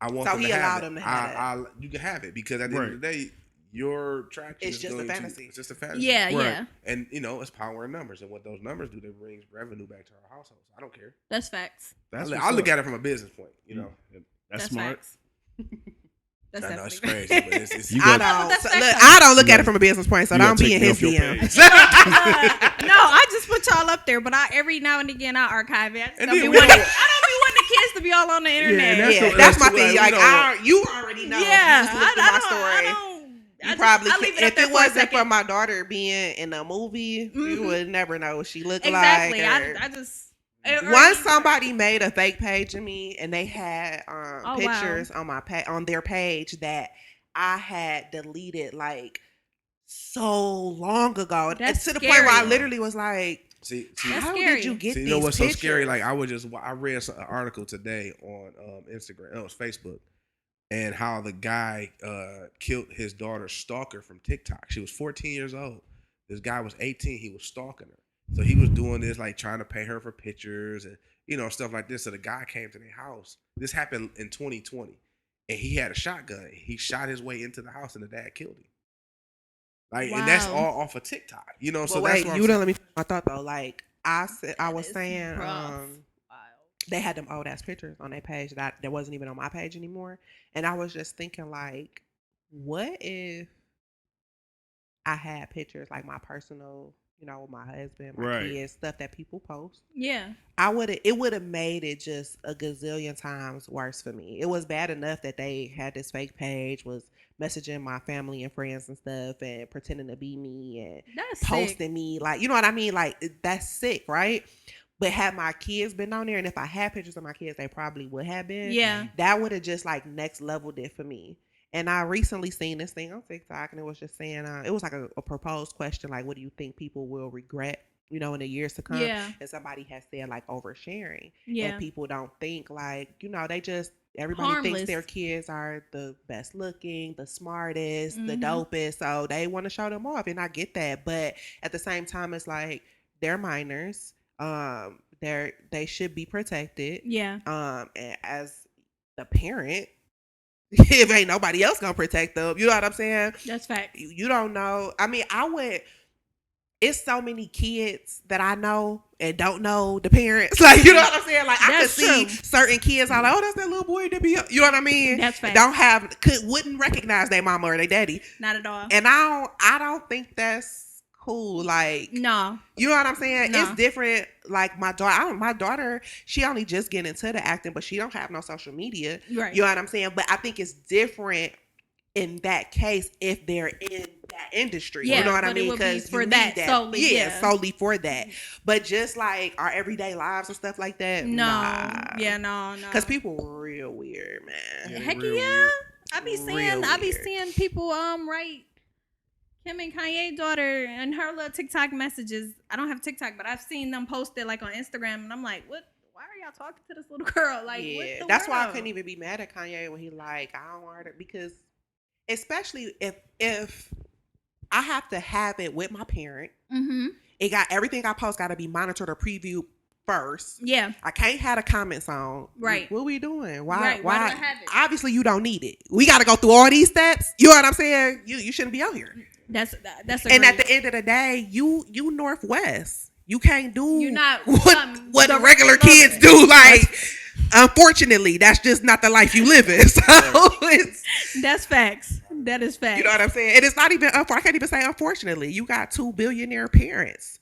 Speaker 4: I want them to have it. You can have it because at the end of the day, your attraction is just a fantasy. It's just a fantasy.
Speaker 1: Yeah, yeah.
Speaker 4: And it's power in numbers, and what those numbers do, they bring revenue back to our household. So I don't care.
Speaker 1: That's facts.
Speaker 4: I look at it from a business point.
Speaker 2: That's smart.
Speaker 1: That's
Speaker 4: I know it's crazy, but it's
Speaker 3: I don't look at it from a business point, so don't be in his DM.
Speaker 1: No, I just put y'all up there, but every now and again I archive it. I don't be wanting the kids to be all on the internet.
Speaker 3: Yeah, that's my thing. Like you already know. Yeah, my story. You probably if it wasn't for my daughter being in a movie, you would never know what she looked like.
Speaker 1: Exactly. I just.
Speaker 3: Once somebody made a fake page of me and they had pictures on on their page that I had deleted like so long ago.
Speaker 1: That's
Speaker 3: to the point where I literally was like,
Speaker 4: see
Speaker 3: how did you get these
Speaker 4: you know what's
Speaker 3: pictures?
Speaker 4: So scary? Like I read an article today on Instagram. It was Facebook. and how the guy killed his daughter's stalker from TikTok. She was 14 years old. This guy was 18. He was stalking her. So he was doing this, like trying to pay her for pictures and, stuff like this. So the guy came to their house. This happened in 2020. And he had a shotgun. He shot his way into the house and the dad killed him. Like, and that's all off of TikTok,
Speaker 3: But
Speaker 4: so
Speaker 3: wait,
Speaker 4: that's what
Speaker 3: you don't let me. I thought though, like I was
Speaker 1: is
Speaker 3: saying,
Speaker 1: rough.
Speaker 3: they had them old ass pictures on their page that wasn't even on my page anymore, and I was just thinking, like, what if I had pictures like my personal, with my husband, my kids, stuff that people post.
Speaker 1: Yeah.
Speaker 3: It would have made it just a gazillion times worse for me. It was bad enough that they had this fake page, was messaging my family and friends and stuff and pretending to be me and
Speaker 1: That's
Speaker 3: posting
Speaker 1: sick.
Speaker 3: me. Like, you know what I mean? Like, that's sick, right? But had my kids been on there, and if I had pictures of my kids, they probably would have been.
Speaker 1: Yeah.
Speaker 3: That would have just like next leveled it for me. And I recently seen this thing on TikTok, and it was just saying, it was like a proposed question, like, what do you think people will regret, in the years to come?
Speaker 1: Yeah.
Speaker 3: And somebody has said, like, oversharing.
Speaker 1: Yeah.
Speaker 3: And people don't think, like, they just, everybody
Speaker 1: Harmless.
Speaker 3: thinks their kids are the best looking, the smartest, the
Speaker 1: Mhm.
Speaker 3: dopest. So they want to show them off. And I get that. But at the same time, it's like, they're minors. They should be protected.
Speaker 1: Yeah.
Speaker 3: And as the parent, if ain't nobody else gonna protect them, you know what I'm saying?
Speaker 1: That's fact.
Speaker 3: You don't know. I mean, it's so many kids that I know and don't know the parents. Like, you know what I'm saying? Like, I could
Speaker 1: That's
Speaker 3: see
Speaker 1: true.
Speaker 3: certain kids, I'm like, oh, that's that little boy that be, you know what I mean?
Speaker 1: That's fact.
Speaker 3: Wouldn't recognize their mama or their daddy.
Speaker 1: Not at all.
Speaker 3: And I don't think that's cool. Like,
Speaker 1: No.
Speaker 3: you know what I'm saying?
Speaker 1: No.
Speaker 3: It's different. Like my daughter, she only just getting into the acting, but she don't have no social media.
Speaker 1: Right.
Speaker 3: You know what I'm saying? But I think it's different in that case if they're in that industry.
Speaker 1: Yeah,
Speaker 3: you know what I
Speaker 1: but it
Speaker 3: mean?
Speaker 1: would be
Speaker 3: Because
Speaker 1: for that solely, yeah.
Speaker 3: solely for that. But just like our everyday lives and stuff like that,
Speaker 1: No.
Speaker 3: nah.
Speaker 1: Yeah, no.
Speaker 3: Because people real weird, man.
Speaker 2: Yeah, they
Speaker 1: Heck
Speaker 2: real
Speaker 1: yeah.
Speaker 2: weird.
Speaker 1: I be
Speaker 3: Real
Speaker 1: seeing people write Kim and Kanye daughter and her little TikTok messages. I don't have TikTok, but I've seen them post it like on Instagram, and I'm like, what? Why are y'all talking to this little girl? Like, what the
Speaker 3: That's why I
Speaker 1: world?
Speaker 3: couldn't even be mad at Kanye when he like, I don't want her, because especially if I have to have it with my parent,
Speaker 1: Mm-hmm.
Speaker 3: it got everything I post got to be monitored or previewed first.
Speaker 1: Yeah.
Speaker 3: I can't have the comments on.
Speaker 1: Right.
Speaker 3: What we doing? Why?
Speaker 1: Right. Why do I have it?
Speaker 3: Obviously, you don't need it. We got to go through all these steps. You know what I'm saying? You shouldn't be out here.
Speaker 1: That's
Speaker 3: And at the end of the day, you Northwest. You can't do
Speaker 1: You're not
Speaker 3: what
Speaker 1: the
Speaker 3: regular kids do. Like, unfortunately, that's just not the life you live in. So it's,
Speaker 1: That's facts. That is facts.
Speaker 3: you know what I'm saying? And it's not even, I can't even say unfortunately. You got 2 billionaire parents.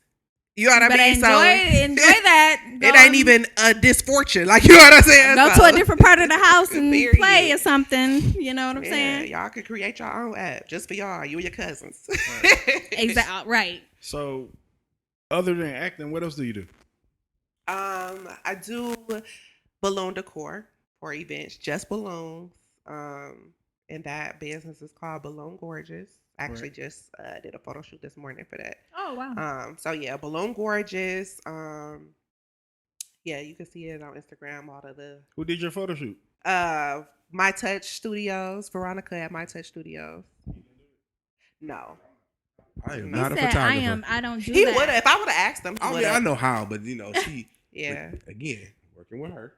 Speaker 3: You know what I
Speaker 1: But
Speaker 3: mean?
Speaker 1: enjoy that.
Speaker 3: It ain't even a disfortune. Like, you know what I'm saying?
Speaker 1: Go
Speaker 3: So,
Speaker 1: to a different part of the house and
Speaker 3: Period.
Speaker 1: play or something. You know what I'm
Speaker 3: yeah,
Speaker 1: saying?
Speaker 3: y'all could create your own app just for y'all, you and your cousins.
Speaker 1: Exactly. Right.
Speaker 2: So, other than acting, what else do you do?
Speaker 3: I do balloon decor for events, just balloons. And that business is called Balloon Gorgeous. I actually just did a photo shoot this morning for that.
Speaker 1: Oh wow.
Speaker 3: So yeah, Balloon Gorgeous. Yeah, you can see it on Instagram. All of the
Speaker 2: Who did your photo shoot?
Speaker 3: My Touch Studios, Veronica at My Touch Studios. No,
Speaker 4: I am
Speaker 1: He
Speaker 4: not a
Speaker 1: said,
Speaker 4: photographer.
Speaker 1: I don't do
Speaker 3: he
Speaker 1: that.
Speaker 3: would have. If I would have asked him, he
Speaker 4: I mean,
Speaker 3: would've.
Speaker 4: I know how, but she,
Speaker 3: Yeah.
Speaker 4: again, working with her.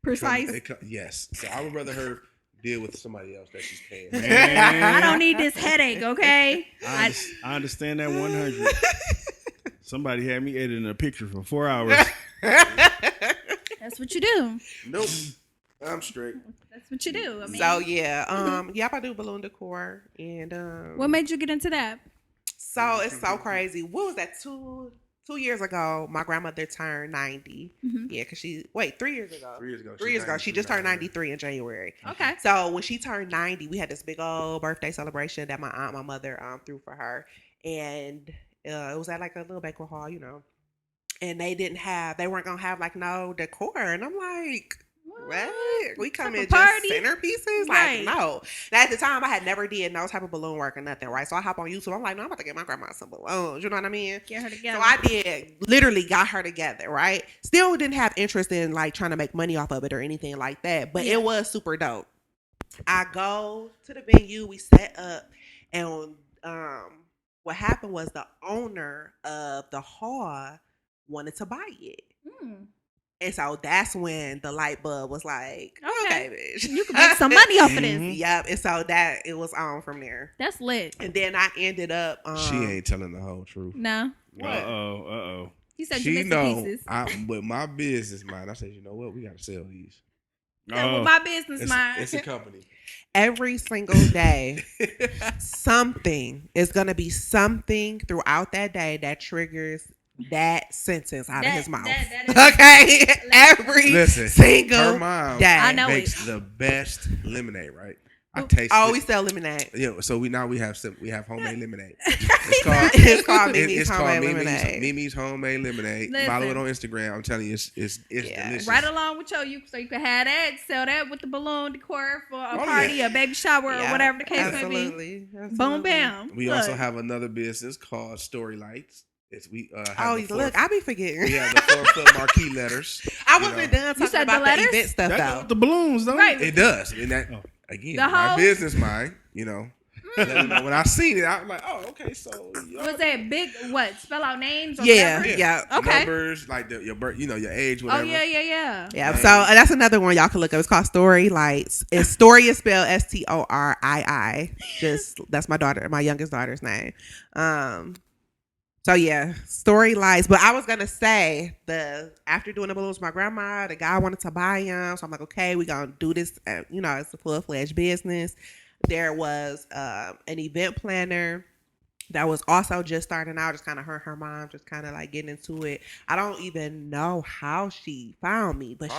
Speaker 1: Precise.
Speaker 4: Yes. So I would rather her deal with somebody else that she's paying.
Speaker 1: I don't need this headache, okay?
Speaker 2: I understand that 100. Somebody had me editing a picture for 4 hours.
Speaker 1: That's what you do.
Speaker 4: Nope. I'm straight.
Speaker 1: That's what you do. I mean,
Speaker 3: So yeah, I do balloon decor, and
Speaker 1: what made you get into that?
Speaker 3: So it's so crazy. What was that? 2 years ago, my grandmother turned 90.
Speaker 1: Mhm.
Speaker 3: Yeah, because 3 years ago.
Speaker 4: 3 years ago.
Speaker 3: 3 years ago, she just turned 93 in January.
Speaker 1: Okay.
Speaker 3: So when she turned 90, we had this big old birthday celebration that my mother threw for her, and it was at like a little banquet hall, and they weren't gonna have like no decor, and I'm like, what? We come in just
Speaker 1: party?
Speaker 3: centerpieces?
Speaker 1: Right.
Speaker 3: Like, no. Now, at the time, I had never did no type of balloon work or nothing, right? So I hop on YouTube. I'm like, no, I'm about to get my grandma some balloons. You know what I mean?
Speaker 1: Get her together.
Speaker 3: So I literally got her together, right? Still didn't have interest in like trying to make money off of it or anything like that, but
Speaker 1: Yeah.
Speaker 3: it was super dope. I go to the venue, we set up, and what happened was the owner of the hall wanted to buy it.
Speaker 1: Mm.
Speaker 3: And so that's when the light bulb was like, okay, bitch.
Speaker 1: You can make some money off of this.
Speaker 3: Yep. And so that it was on from there.
Speaker 1: That's lit.
Speaker 3: And then I ended up
Speaker 4: She ain't telling the whole truth.
Speaker 1: No.
Speaker 2: Uh-oh.
Speaker 1: He said
Speaker 4: She
Speaker 1: you missing
Speaker 4: know
Speaker 1: pieces.
Speaker 4: with my business mind, I said, you know what? We got to sell these.
Speaker 1: With my business mind.
Speaker 4: It's a company.
Speaker 3: every single day, something is going to be something throughout that day that triggers that sentence out of his mouth. Okay? Every single
Speaker 4: her mom
Speaker 3: day.
Speaker 1: I know
Speaker 4: makes the best lemonade, right? I taste
Speaker 3: Oh,
Speaker 4: it.
Speaker 3: we sell lemonade.
Speaker 4: Yeah, so we have homemade lemonade.
Speaker 3: It's called Mimi's homemade lemonade.
Speaker 4: Mimi's homemade lemonade.
Speaker 1: Listen.
Speaker 4: Follow it on Instagram. I'm telling you, it's delicious.
Speaker 1: Right along with you, so you can have that, sell that with the balloon decor for a party, a baby shower, or whatever the case may be. Boom, bam.
Speaker 4: We also have another business called Story Lights.
Speaker 3: Look, I be forgetting.
Speaker 4: We have the 4-foot marquee letters.
Speaker 3: I wasn't done talking about the event stuff though.
Speaker 2: The balloons, though.
Speaker 1: Right.
Speaker 4: It does. And that again, my business mind, when I seen it, I was like, oh, okay, so
Speaker 1: was that big what? Spell out names or
Speaker 3: yeah.
Speaker 1: Okay.
Speaker 4: Numbers, like your birth, your age, whatever.
Speaker 1: Oh yeah.
Speaker 3: Yeah, so that's another one y'all can look up. It's called Story Lights. It's Story is spelled Storii. That's my youngest daughter's name. So yeah, Story Lights. But I was gonna say after doing the balloons with my grandma, the guy wanted to buy them. So I'm like, okay, we gonna do this. It's a full-fledged business. There was an event planner that was also just starting out, just kind of her mom, just kind of like getting into it. I don't even know how she found me, but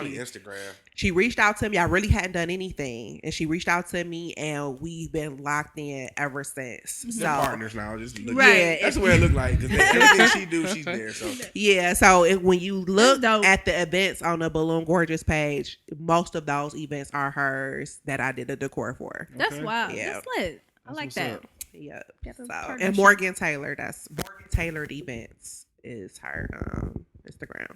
Speaker 3: she reached out to me. I really hadn't done anything, and she reached out to me, and we've been locked in ever since.
Speaker 4: So partners now, just look,
Speaker 1: right.
Speaker 4: That's what it looked like. Because everything she do, she's there. So
Speaker 3: yeah. So when you look at the events on the Balloon Gorgeous page, most of those events are hers that I did the decor for.
Speaker 1: That's wild.
Speaker 3: Yeah.
Speaker 1: That's lit. I like that.
Speaker 3: Yeah. So, and Morgan Taylor, that's Morgan Tailored Events is her Instagram.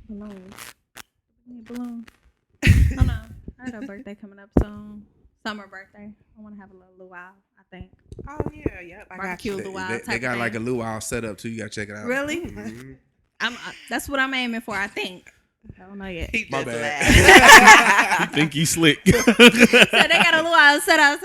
Speaker 1: Balloon. Oh no, I had a birthday coming up soon. Summer birthday. I want to have a little luau, I think.
Speaker 3: Oh yeah, yep. I got you.
Speaker 4: They got like a luau set up too. You gotta check it out.
Speaker 1: Really? Mm-hmm. That's what I'm aiming for. I think. I don't know yet.
Speaker 4: My bad.
Speaker 2: You think he's slick?
Speaker 1: So they got a luau set up.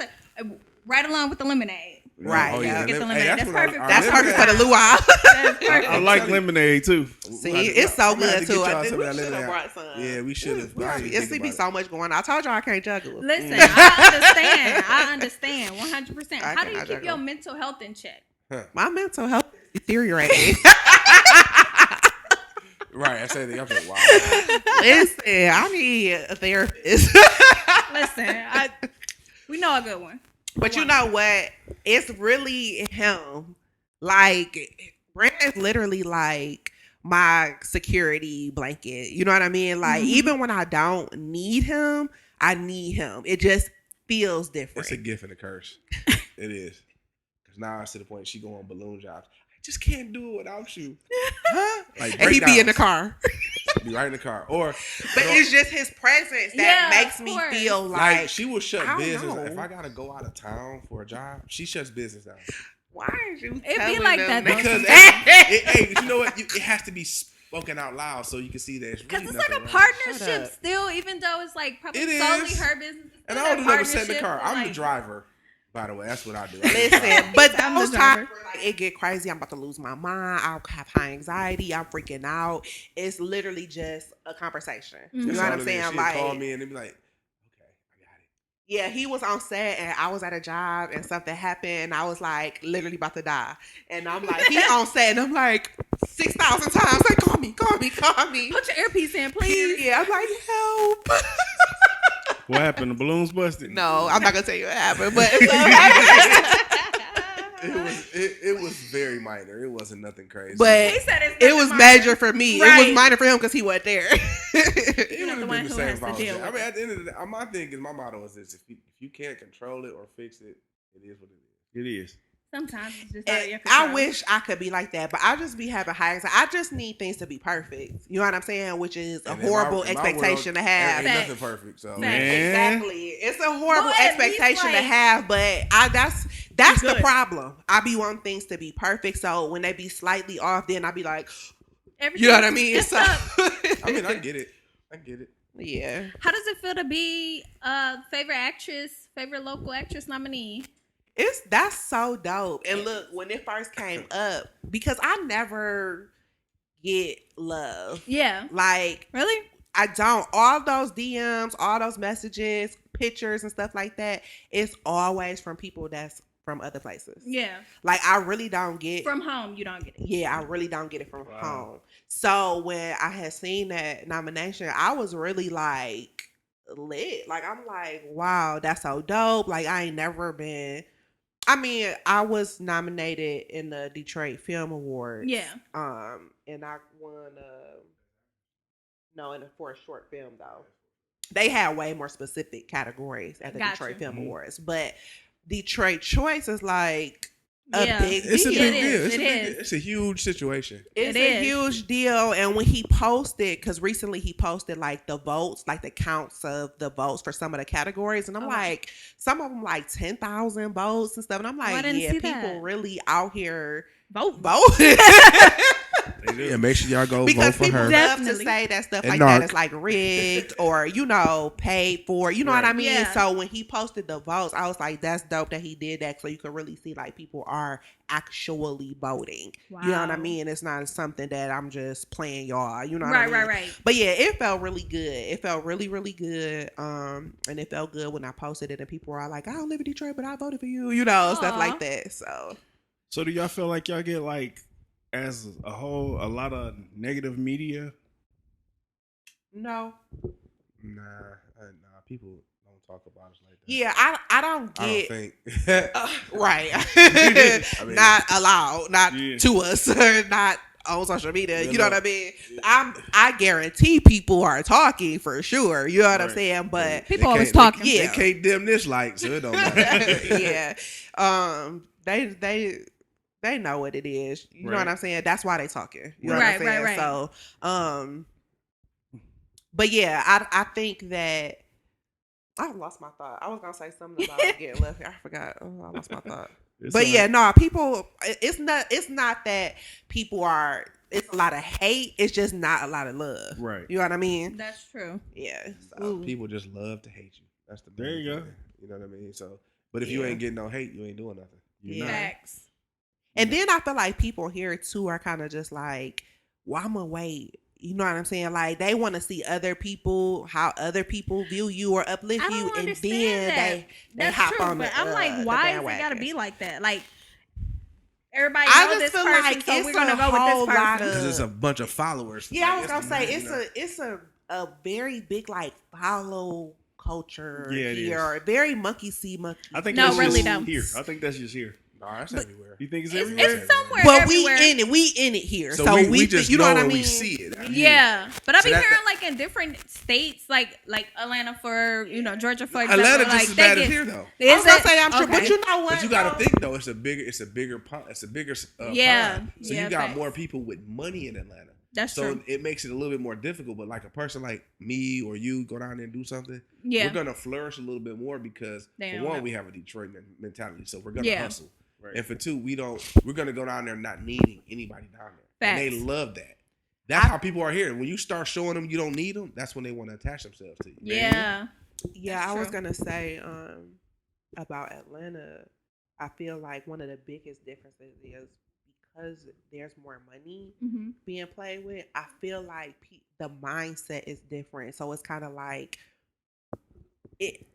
Speaker 1: Right along with the lemonade.
Speaker 3: Right.
Speaker 4: Oh, yeah.
Speaker 1: Get the lemonade. That's perfect.
Speaker 3: That's perfect for the luau.
Speaker 1: That's perfect.
Speaker 2: I like lemonade too.
Speaker 3: See, it's so good too.
Speaker 4: I
Speaker 3: think we should have brought some.
Speaker 4: Yeah, we should have.
Speaker 3: It's be so much going on. I told y'all I can't juggle.
Speaker 1: Listen, I understand 100%. How do you keep your mental health in check?
Speaker 3: My mental health is deteriorating.
Speaker 4: Right, I said I'm like, wow.
Speaker 3: Listen, I need a therapist.
Speaker 1: Listen, we know a good one.
Speaker 3: But you know what? It's really him. Like, Brandon's literally like my security blanket. You know what I mean? Like, even when I don't need him, I need him. It just feels different.
Speaker 4: It's a gift and a curse. It is. Because now it's to the point she go on balloon jobs. I just can't do it without you. Huh? Like,
Speaker 3: and he be in the car.
Speaker 4: Be right in the car.
Speaker 3: But it's just his presence that makes me feel like
Speaker 4: she will shut business. If I gotta go out of town for a job, she shuts business down.
Speaker 3: Why aren't you?
Speaker 1: It be like that though.
Speaker 4: Because you know what? It has to be spoken out loud so you can see that it's really
Speaker 1: because it's like a partnership still, even though it's like probably solely her business.
Speaker 4: And I don't do nothing set in the car. I'm the driver. By the way, that's what I do.
Speaker 3: Listen, but those times where like it get crazy, I'm about to lose my mind. I'll have high anxiety. I'm freaking out. It's literally just a conversation. You know what I'm saying?
Speaker 4: She'll call me and they'll be like, "Okay, I got it."
Speaker 3: Yeah, he was on set and I was at a job and something happened and I was like literally about to die. And I'm like, he on set and I'm like 6,000 times like, call me.
Speaker 1: Put your earpiece in, please.
Speaker 3: Yeah, I'm like, help.
Speaker 2: What happened? The balloons busted?
Speaker 3: No, I'm not gonna tell you what happened, but
Speaker 4: it was very minor. It wasn't nothing crazy.
Speaker 3: But it was major for me. Right. It was minor for him because he wasn't there.
Speaker 1: You're not the one who has to deal with it.
Speaker 4: I mean, at the end of the day, my thing is, my motto is this: if you can't control it or fix it, it is what it is.
Speaker 2: It is.
Speaker 1: Sometimes it's just out of
Speaker 3: And
Speaker 1: your control.
Speaker 3: I wish I could be like that, but I just be having high anxiety. I just need things to be perfect. You know what I'm saying? Which is a
Speaker 4: And in
Speaker 3: horrible
Speaker 4: in my
Speaker 3: expectation
Speaker 4: world,
Speaker 3: to have.
Speaker 4: Ain't nothing
Speaker 1: Facts.
Speaker 4: perfect. So
Speaker 1: Facts.
Speaker 3: Exactly. It's a horrible
Speaker 1: Well, at least,
Speaker 3: expectation to
Speaker 1: like-
Speaker 3: have, but that's the
Speaker 1: Good.
Speaker 3: problem. I be wanting things to be perfect, so when they be slightly off, then I be like,
Speaker 1: Everything
Speaker 3: you know what I mean?
Speaker 1: messed
Speaker 3: So,
Speaker 1: up.
Speaker 4: I mean, I get it.
Speaker 3: yeah.
Speaker 1: How does it feel to be favorite actress, favorite local actress nominee?
Speaker 3: That's so dope. And look, when it first came up, because I never get love.
Speaker 1: Yeah.
Speaker 3: Like,
Speaker 1: Really?
Speaker 3: I don't. All those DMs, all those messages, pictures and stuff like that, it's always from people that's from other places.
Speaker 1: Yeah.
Speaker 3: Like, I really don't get
Speaker 1: From home, you don't get it.
Speaker 3: yeah, I really don't get it from
Speaker 2: Wow.
Speaker 3: home. So when I had seen that nomination, I was really like lit. Like, I'm like, wow, that's so dope. Like, I ain't never been. I mean, I was nominated in the Detroit Film Awards.
Speaker 1: Yeah.
Speaker 3: And I won. No, for a short film though. They had way more specific categories at the
Speaker 1: Gotcha.
Speaker 3: Detroit Film
Speaker 2: Mhm.
Speaker 3: Awards, but Detroit Choice is like a
Speaker 1: Yeah.
Speaker 3: big
Speaker 4: It's a
Speaker 3: deal.
Speaker 4: big
Speaker 1: It
Speaker 4: deal.
Speaker 1: is,
Speaker 4: It's a
Speaker 1: it
Speaker 4: big.
Speaker 1: is.
Speaker 4: It's a huge situation.
Speaker 3: It's
Speaker 1: It
Speaker 3: a
Speaker 1: is.
Speaker 3: huge deal. And when he posted, because recently he posted like the votes, like the counts of the votes for some of the categories. And I'm
Speaker 1: Oh.
Speaker 3: like, some of them like 10,000 votes and stuff. And I'm
Speaker 1: I
Speaker 3: like,
Speaker 1: didn't
Speaker 3: yeah,
Speaker 1: see
Speaker 3: people
Speaker 1: that.
Speaker 3: really out here
Speaker 1: Vote.
Speaker 3: voting.
Speaker 2: They do.
Speaker 4: Yeah, make sure y'all go
Speaker 3: Because
Speaker 4: vote for
Speaker 3: people
Speaker 4: her.
Speaker 3: love to
Speaker 1: Definitely.
Speaker 3: say that stuff
Speaker 4: And
Speaker 3: like
Speaker 4: narc.
Speaker 3: that is like rigged or, paid for. You know what I
Speaker 2: Right.
Speaker 3: mean?
Speaker 1: Yeah.
Speaker 3: So when he posted the votes, I was like, that's dope that he did that. So you can really see like people are actually voting. You know what I
Speaker 1: Wow.
Speaker 3: mean? It's not something that I'm just playing y'all. You know what
Speaker 1: Right,
Speaker 3: I mean?
Speaker 1: right.
Speaker 3: But yeah, it felt really good. It felt really, really good. And it felt good when I posted it and people were all like, I don't live in Detroit, but I voted for you, stuff
Speaker 1: Aw.
Speaker 3: like that. So
Speaker 2: So do y'all feel like y'all get like, as a whole, a lot of negative media?
Speaker 3: no.
Speaker 4: Nah, people don't talk about us like that.
Speaker 3: Yeah, I don't
Speaker 4: I
Speaker 3: get
Speaker 4: don't think.
Speaker 3: right.
Speaker 4: I mean-
Speaker 3: Not allowed, not
Speaker 2: Yeah.
Speaker 3: to us, not on social media.
Speaker 2: Yeah,
Speaker 3: You know
Speaker 2: look.
Speaker 3: what I mean? I guarantee people are talking for sure. You know what I'm
Speaker 2: Right.
Speaker 3: saying? But
Speaker 1: People always
Speaker 4: can't-
Speaker 1: talking.
Speaker 3: Yeah.
Speaker 4: They can't dim this light, so it don't matter.
Speaker 3: yeah, they know what it is. You know
Speaker 2: Right.
Speaker 3: what I'm saying? That's why they talking. You know
Speaker 1: Right,
Speaker 3: what I'm saying?
Speaker 1: right.
Speaker 3: So, but yeah, I think that I lost my thought. I was gonna say something about getting left here. I forgot. Oh, I lost my thought.
Speaker 2: It's
Speaker 3: But
Speaker 2: all
Speaker 3: yeah,
Speaker 2: right.
Speaker 3: no, people. It's not that people are. It's a lot of hate. It's just not a lot of love.
Speaker 2: Right.
Speaker 3: You know what I mean?
Speaker 1: That's true.
Speaker 3: Yeah. So.
Speaker 4: People just love to hate you. That's the
Speaker 2: There you
Speaker 4: main
Speaker 2: go.
Speaker 4: thing. You know what I mean? So, but if you
Speaker 3: Yeah.
Speaker 4: ain't getting no hate, you ain't doing nothing.
Speaker 3: Yeah.
Speaker 1: Facts.
Speaker 3: And then I feel like people here too are kind of just like, well, I'm gonna wait. You know what I'm saying? Like they want to see other people, how other people view you or uplift
Speaker 1: I don't
Speaker 3: you, and
Speaker 1: understand
Speaker 3: then
Speaker 1: that.
Speaker 3: they
Speaker 1: That's
Speaker 3: hop
Speaker 1: true,
Speaker 3: on
Speaker 1: but
Speaker 3: the.
Speaker 1: I'm like,
Speaker 3: the
Speaker 1: why is it
Speaker 3: bandwagon.
Speaker 1: gotta be like that? Like everybody
Speaker 3: I
Speaker 1: know
Speaker 3: just
Speaker 1: this
Speaker 3: feel
Speaker 1: person,
Speaker 3: like
Speaker 1: so
Speaker 3: it's
Speaker 1: we're gonna
Speaker 3: a
Speaker 1: go with
Speaker 3: whole
Speaker 1: this
Speaker 3: lot
Speaker 1: person.
Speaker 3: of-
Speaker 4: Because it's a bunch of followers.
Speaker 3: Yeah, I was
Speaker 4: Like,
Speaker 3: gonna say
Speaker 4: you know.
Speaker 3: it's a very big like follow culture
Speaker 2: Yeah, it
Speaker 3: here, very monkey see monkey.
Speaker 2: I think
Speaker 1: No,
Speaker 2: that's
Speaker 1: really
Speaker 2: just
Speaker 1: don't.
Speaker 2: here. I think that's just here.
Speaker 4: Nah, it's
Speaker 3: But-
Speaker 4: everywhere.
Speaker 2: You think it's
Speaker 1: It's,
Speaker 2: everywhere?
Speaker 1: it's somewhere
Speaker 3: But
Speaker 1: everywhere.
Speaker 3: we in it here,
Speaker 4: So,
Speaker 3: so
Speaker 4: we just
Speaker 3: you know what I
Speaker 4: when
Speaker 3: mean.
Speaker 4: we see it.
Speaker 1: Yeah, but I
Speaker 4: So
Speaker 1: be
Speaker 4: that-
Speaker 1: hearing like in different states, like Atlanta for Georgia for example.
Speaker 4: Atlanta
Speaker 1: like,
Speaker 4: just as
Speaker 1: they
Speaker 4: bad
Speaker 1: get-
Speaker 4: as here though.
Speaker 3: I
Speaker 1: Is
Speaker 3: was gonna
Speaker 1: it?
Speaker 3: say I'm sure,
Speaker 1: Okay.
Speaker 3: but you know what?
Speaker 4: But you got to
Speaker 3: though?
Speaker 4: think though, it's a bigger
Speaker 1: Yeah.
Speaker 4: pie. So
Speaker 1: Yeah,
Speaker 4: you got
Speaker 1: facts.
Speaker 4: more people with money in Atlanta.
Speaker 1: That's
Speaker 4: So
Speaker 1: true.
Speaker 4: it makes it a little bit more difficult. But like a person like me or you go down there and do something,
Speaker 1: Yeah,
Speaker 4: we're gonna flourish a little bit more because
Speaker 1: They
Speaker 4: for
Speaker 1: don't
Speaker 4: one,
Speaker 1: know.
Speaker 4: we have a Detroit mentality, so we're gonna
Speaker 1: Yeah.
Speaker 4: hustle.
Speaker 2: Right.
Speaker 4: And for two, we're gonna go down there not needing anybody down there. And they
Speaker 1: Facts.
Speaker 4: love that. That's how people are here. When you start showing them you don't need them, that's when they want to attach themselves to you.
Speaker 1: yeah,
Speaker 3: Yeah,
Speaker 1: That's
Speaker 3: I was
Speaker 1: true.
Speaker 3: gonna say about Atlanta. I feel like one of the biggest differences is because there's more money
Speaker 1: hmm
Speaker 3: being played with. I feel like the mindset is different, so it's kind of like it.